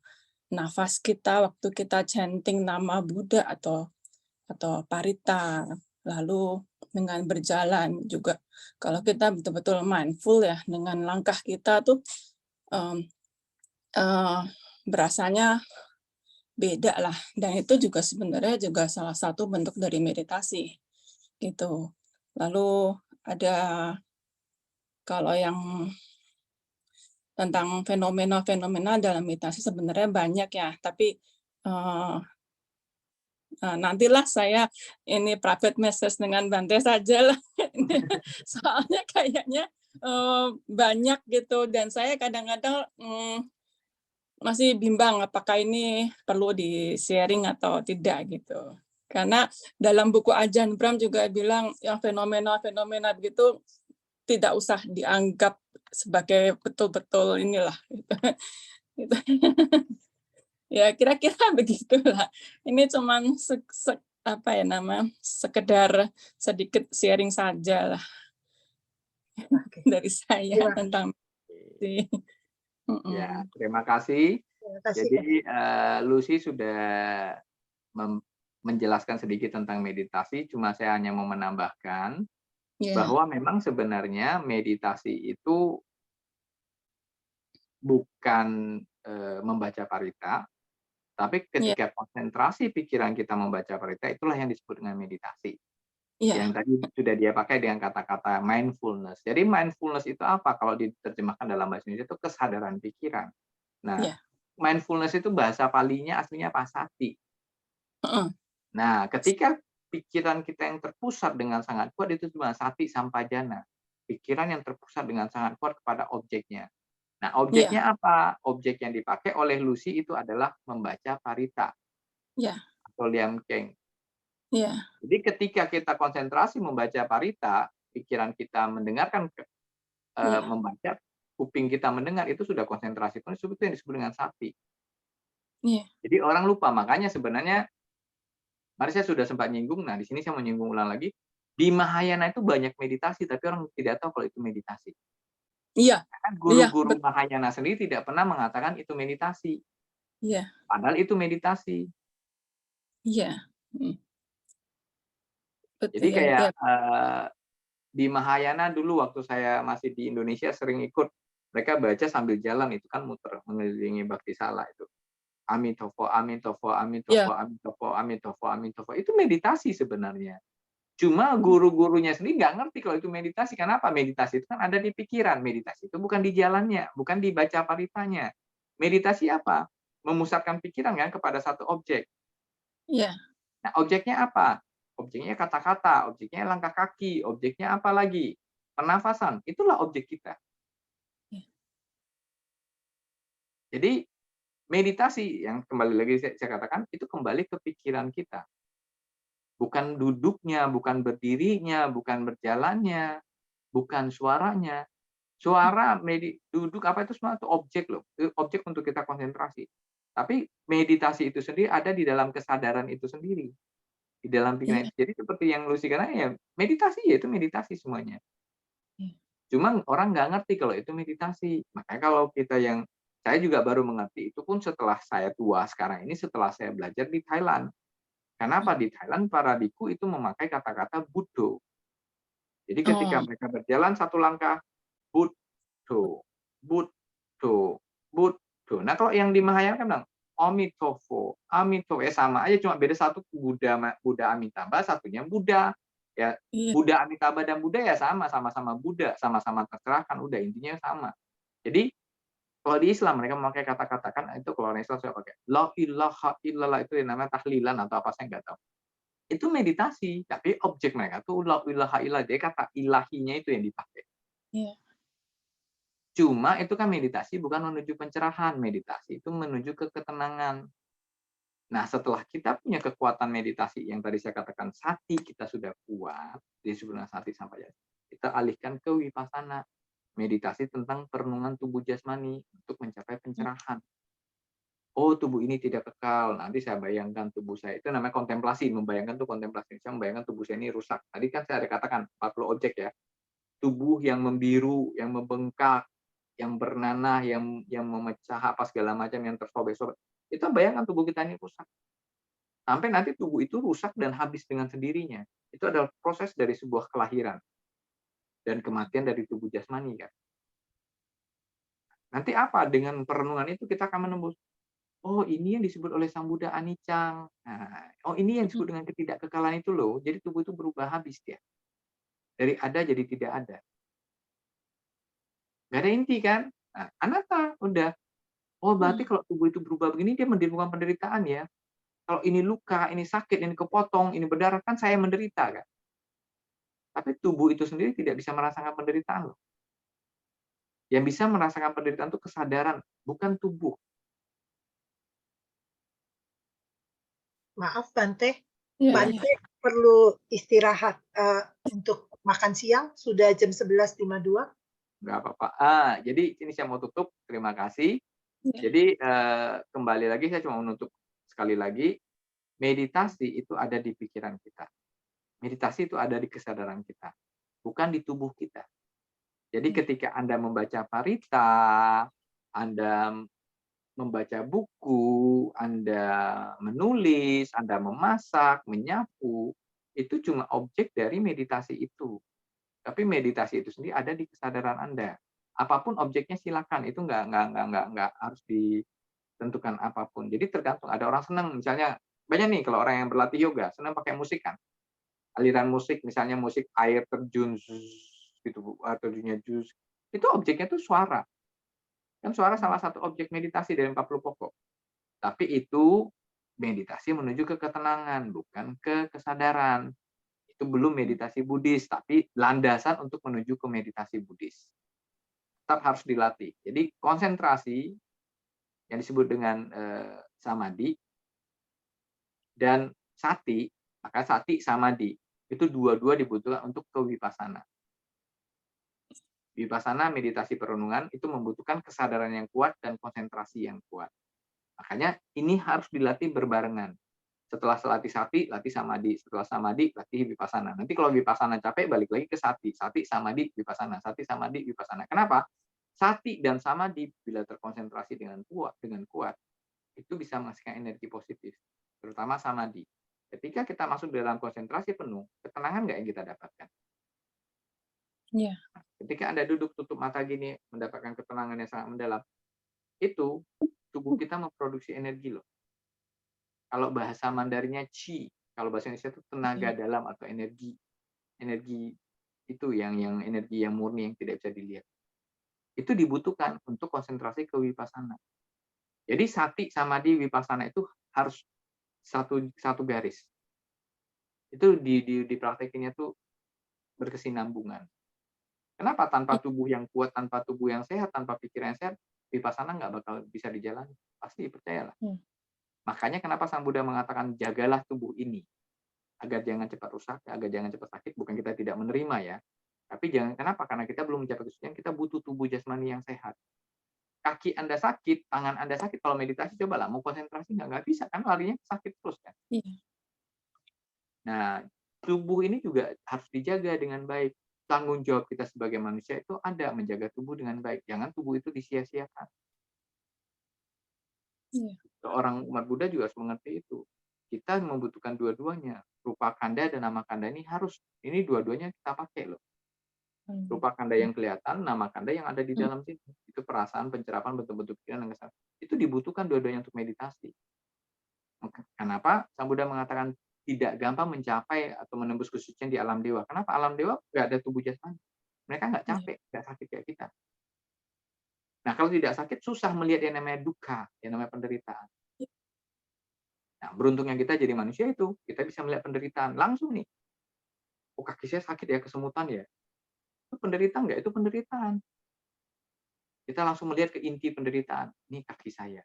nafas kita waktu kita chanting nama Buddha atau parita, lalu dengan berjalan juga. Kalau kita betul-betul mindful ya dengan langkah kita tuh berasanya beda lah, dan itu juga sebenarnya juga salah satu bentuk dari meditasi gitu. Lalu ada kalau yang tentang fenomena-fenomena dalam meditasi sebenarnya banyak ya, tapi nantilah saya ini private message dengan Bante saja lah. Soalnya kayaknya banyak gitu, dan saya kadang-kadang masih bimbang apakah ini perlu di-sharing atau tidak gitu. Karena dalam buku Ajahn Brahm juga bilang yang fenomena-fenomena begitu tidak usah dianggap sebagai betul-betul inilah. Gitu. Ya kira-kira begitulah. Ini cuman sekedar sedikit sharing saja lah dari saya tentang meditasi. Ya, terima kasih. Terima kasih. Jadi Lucy sudah menjelaskan sedikit tentang meditasi, cuma saya hanya mau menambahkan bahwa memang sebenarnya meditasi itu bukan membaca parita, tapi ketika konsentrasi pikiran kita membaca parita, itulah yang disebut dengan meditasi. Yang tadi sudah dia pakai dengan kata-kata mindfulness. Jadi mindfulness itu apa? Kalau diterjemahkan dalam bahasa Indonesia itu kesadaran pikiran. Nah, mindfulness itu bahasa Palinya aslinya pasati. Nah, ketika pikiran kita yang terpusat dengan sangat kuat itu cuma sati sampajana. Pikiran yang terpusat dengan sangat kuat kepada objeknya. Nah, objeknya apa? Objek yang dipakai oleh Lucy itu adalah membaca parita atau liam keng. Jadi ketika kita konsentrasi membaca parita, pikiran kita mendengarkan membaca, kuping kita mendengar, itu sudah konsentrasi. Itu yang disebut dengan sati. Jadi orang lupa, makanya sebenarnya mari saya sudah sempat nyinggung, nah di sini saya mau nyinggung ulang lagi, di Mahayana itu banyak meditasi, tapi orang tidak tahu kalau itu meditasi. Karena guru-guru Mahayana sendiri tidak pernah mengatakan itu meditasi. Padahal itu meditasi. Jadi kayak di Mahayana dulu waktu saya masih di Indonesia sering ikut mereka baca sambil jalan itu kan muter mengelilingi Bhakti Sala itu. Amitofo, Amitofo, Amitofo, Amitofo, Amitofo, Amitofo. Itu meditasi sebenarnya. Cuma guru-gurunya sendiri nggak ngerti kalau itu meditasi. Kenapa? Meditasi itu kan ada di pikiran. Meditasi itu bukan di jalannya, bukan dibaca paritanya. Meditasi apa? Memusatkan pikiran kan kepada satu objek. Iya. Nah, objeknya apa? Objeknya kata-kata, objeknya langkah kaki, objeknya apa lagi? Pernafasan. Itulah objek kita. Iya. Jadi meditasi yang kembali lagi saya katakan itu kembali ke pikiran kita. Bukan duduknya, bukan berdirinya, bukan berjalannya, bukan suaranya. Suara, duduk apa itu semua itu objek loh. Itu objek untuk kita konsentrasi. Tapi meditasi itu sendiri ada di dalam kesadaran itu sendiri. Di dalam pikiran. Jadi seperti yang Lucy katakan ya, meditasi ya itu meditasi semuanya. Cuma orang nggak ngerti kalau itu meditasi. Makanya kalau kita yang saya juga baru mengerti itu pun setelah saya tua sekarang ini setelah saya belajar di Thailand. Kenapa di Thailand para biku itu memakai kata-kata Buddho. Jadi ketika mereka berjalan satu langkah Buddho, Buddho, Buddho. Nah kalau yang di Mahayana kan bilang Amitofo, Amitofo sama aja cuma beda satu Buddha Amitabha, satunya Buddha. Ya Buddha Amitabha dan Buddha ya sama-sama Buddha, sama-sama tercerahkan, udah intinya sama. Jadi kalau di Islam mereka memakai kata-kata kan itu kalau orang Islam saya pakai la ilaha illallah itu yang namanya tahlilan atau apa saya nggak tahu. Itu meditasi, tapi objek mereka tuh la ilaha illallah. Jadi kata ilahinya itu yang dipakai. Iya. Cuma itu kan meditasi bukan menuju pencerahan, meditasi itu menuju ke ketenangan. Nah, setelah kita punya kekuatan meditasi yang tadi saya katakan sati kita sudah kuat, disebutnya sati sampai kita alihkan ke vipassana. Meditasi tentang perenungan tubuh jasmani untuk mencapai pencerahan. Oh, tubuh ini tidak kekal. Nanti saya bayangkan tubuh saya. Itu namanya kontemplasi. Membayangkan tuh kontemplasi. Saya membayangkan tubuh saya ini rusak. Tadi kan saya ada katakan 40 objek ya. Tubuh yang membiru, yang membengkak, yang bernanah, yang memecah apa segala macam, yang tersobek-sobek. Itu bayangkan tubuh kita ini rusak. Sampai nanti tubuh itu rusak dan habis dengan sendirinya. Itu adalah proses dari sebuah kelahiran dan kematian dari tubuh jasmani kan. Nanti apa dengan perenungan itu kita akan menembus. Oh ini yang disebut oleh Sang Buddha anicang. Nah, oh ini yang disebut dengan ketidakkekalan itu loh. Jadi tubuh itu berubah habis dia. Dari ada jadi tidak ada. Gak ada inti kan? Nah, anatta udah. Oh berarti kalau tubuh itu berubah begini dia menimbulkan penderitaan ya. Kalau ini luka, ini sakit, ini kepotong, ini berdarah kan saya menderita kan. Tapi tubuh itu sendiri tidak bisa merasakan penderitaan loh. Yang bisa merasakan penderitaan itu kesadaran, bukan tubuh. Maaf Bante, Iya. Bante perlu istirahat untuk makan siang, sudah jam 11.52. Nggak apa-apa. Jadi ini saya mau tutup, terima kasih. Iya. Jadi kembali lagi saya cuma menutup sekali lagi, meditasi itu ada di pikiran kita. Meditasi itu ada di kesadaran kita, bukan di tubuh kita. Jadi ketika Anda membaca parita, Anda membaca buku, Anda menulis, Anda memasak, menyapu, itu cuma objek dari meditasi itu. Tapi meditasi itu sendiri ada di kesadaran Anda. Apapun objeknya silakan, itu nggak harus ditentukan apapun. Jadi tergantung. Ada orang senang, misalnya banyak nih kalau orang yang berlatih yoga senang pakai musik kan. Aliran musik, misalnya musik air terjun gitu, terjunnya jus, itu objeknya tuh suara. Kan suara salah satu objek meditasi dari 40 pokok. Tapi itu meditasi menuju ke ketenangan, bukan ke kesadaran. Itu belum meditasi Buddhis, tapi landasan untuk menuju ke meditasi Buddhis. Tetap harus dilatih. Jadi konsentrasi yang disebut dengan samadhi dan sati, maka sati samadhi itu dua-dua dibutuhkan untuk ke vipassana. Vipassana meditasi perenungan itu membutuhkan kesadaran yang kuat dan konsentrasi yang kuat. Makanya ini harus dilatih berbarengan. Setelah latih sati, latih samadhi. Setelah samadhi, latih vipassana. Nanti kalau vipassana capek, balik lagi ke sati. Sati, samadhi, vipassana. Sati, samadhi, vipassana. Kenapa? Sati dan samadhi bila terkonsentrasi dengan kuat, itu bisa menghasilkan energi positif. Terutama samadhi. Ketika kita masuk dalam konsentrasi penuh, ketenangan nggak yang kita dapatkan? Iya. Ketika Anda duduk tutup mata gini, mendapatkan ketenangan yang sangat mendalam, itu tubuh kita memproduksi energi loh. Kalau bahasa Mandarinnya qi, kalau bahasa Indonesia itu tenaga dalam atau energi. Energi itu yang energi yang murni yang tidak bisa dilihat. Itu dibutuhkan untuk konsentrasi ke vipassana. Jadi sati samadhi vipassana itu harus satu garis. Itu dipraktekinnya tuh berkesinambungan. Kenapa? Tanpa tubuh yang kuat, tanpa tubuh yang sehat, tanpa pikiran yang sehat, vipassana nggak bakal bisa dijalani. Pasti, percayalah. Makanya kenapa Sang Buddha mengatakan jagalah tubuh ini agar jangan cepat rusak, agar jangan cepat sakit. Bukan kita tidak menerima ya, tapi jangan, kenapa? Karena kita belum mencapai kesucian, kita butuh tubuh jasmani yang sehat. Kaki Anda sakit, tangan Anda sakit, kalau meditasi cobalah mau konsentrasi nggak bisa kan, larinya sakit terus kan. Nah, tubuh ini juga harus dijaga dengan baik. Tanggung jawab kita sebagai manusia itu ada menjaga tubuh dengan baik. Jangan tubuh itu disia-siakan. Seorang umat Buddha juga harus mengerti itu. Kita membutuhkan dua-duanya. Rupa kanda dan nama kanda ini harus, ini dua-duanya kita pakai loh. Rupa kanda yang kelihatan, nama kanda yang ada di dalam situ. Itu perasaan, pencerapan, bentuk-bentuk pikiran dan kesadaran. Itu dibutuhkan dua-duanya untuk meditasi. Kenapa Sang Buddha mengatakan tidak gampang mencapai atau menembus kesucian di alam dewa? Kenapa? Alam dewa nggak ada tubuh jasmani. Mereka nggak capek, nggak sakit kayak kita. Nah, kalau tidak sakit, susah melihat yang namanya dukkha, yang namanya penderitaan. Nah, beruntungnya kita jadi manusia itu, kita bisa melihat penderitaan langsung nih. Oh, kaki saya sakit ya, kesemutan ya. Itu penderitaan nggak? Itu penderitaan. Kita langsung melihat ke inti penderitaan. Ini kaki saya.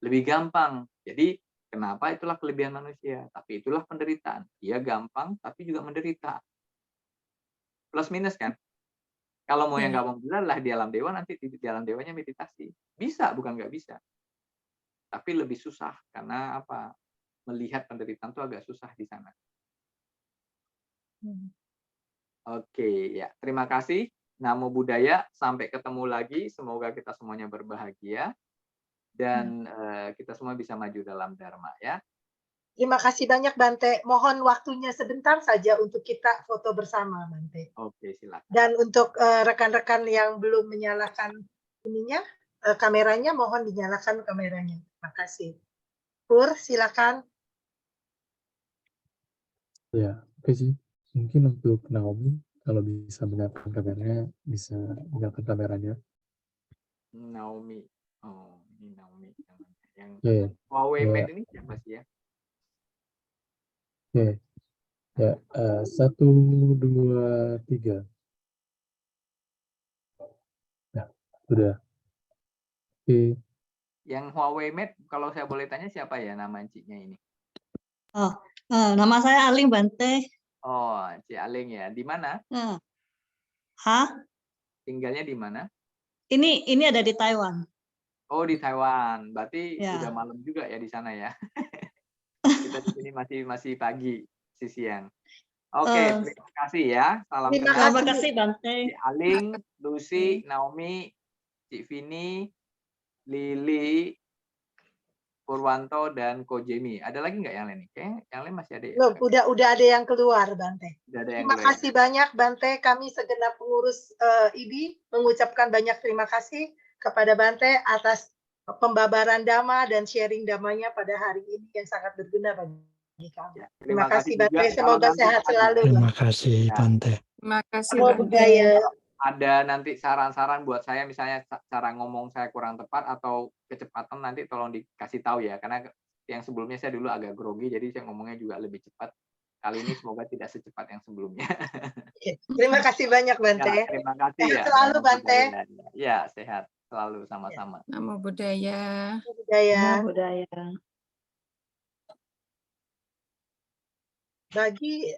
Lebih gampang. Jadi, kenapa itulah kelebihan manusia. Tapi itulah penderitaan. Dia gampang, tapi juga menderita. Plus minus kan? Kalau mau yang gampang lah di alam dewa, nanti di alam dewanya meditasi. Bisa, bukan nggak bisa. Tapi lebih susah. Karena apa? Melihat penderitaan itu agak susah di sana. Oke, ya. Terima kasih. Namo Buddhaya. Sampai ketemu lagi. Semoga kita semuanya berbahagia. Dan kita semua bisa maju dalam Dharma ya. Terima kasih banyak Bante. Mohon waktunya sebentar saja untuk kita foto bersama Bante. Oke, silakan. Dan untuk rekan-rekan yang belum menyalakan ininya, kameranya, mohon dinyalakan kameranya. Terima kasih. Pur, silakan. Ya, oke sih. Mungkin untuk Naomi, kalau bisa menyalakan kameranya, bisa menyalakan kameranya. Naomi. Oh, ini Naomi. Yang Ya, Huawei Mate ini siapa sih ya? ya. Ya, 1, 2, 3. Ya, sudah. Oke. Yang Huawei Mate, kalau saya boleh tanya siapa ya nama enciknya ini? Oh, nama saya Aling Bante. Oh, Cik Aling ya. Di mana? Hah? Tinggalnya di mana? Ini ada di Taiwan. Oh, di Taiwan. Berarti Ya. udah malam juga ya di sana ya. Kita di sini masih pagi, siang. Oke, terima kasih ya. Salam Terima kenal. Terima kasih Bante. Cik Aling, Lucy, Naomi, Cik Vini, Lili, Purwanto, dan Ko Jemi. Ada lagi nggak yang lain? Kayaknya yang lain masih ada ya? Belum, udah ada yang keluar Bante. Udah ada yang Terima keluar ya? kasih banyak Bante. Kami segenap pengurus IBI mengucapkan banyak terima kasih kepada Bante atas pembabaran Dhamma dan sharing Dhammanya pada hari ini yang sangat berguna bagi kami. Ya, Terima kasih juga. Bante. Kalau Semoga nanti sehat selalu. Terima kasih Ya. Bante. Terima kasih Namo Bante. Buddhaya. Ada nanti saran-saran buat saya, misalnya cara ngomong saya kurang tepat atau kecepatan, nanti tolong dikasih tahu ya, karena yang sebelumnya saya dulu agak grogi, jadi saya ngomongnya juga lebih cepat. Kali ini semoga tidak secepat yang sebelumnya. Terima kasih banyak Bante. Ya, terima kasih Sehat ya. selalu Namo Bante. Buddhaya. Ya, sehat selalu sama-sama. Namo Buddhaya. Namo Buddhaya. Namo Buddhaya. Bagi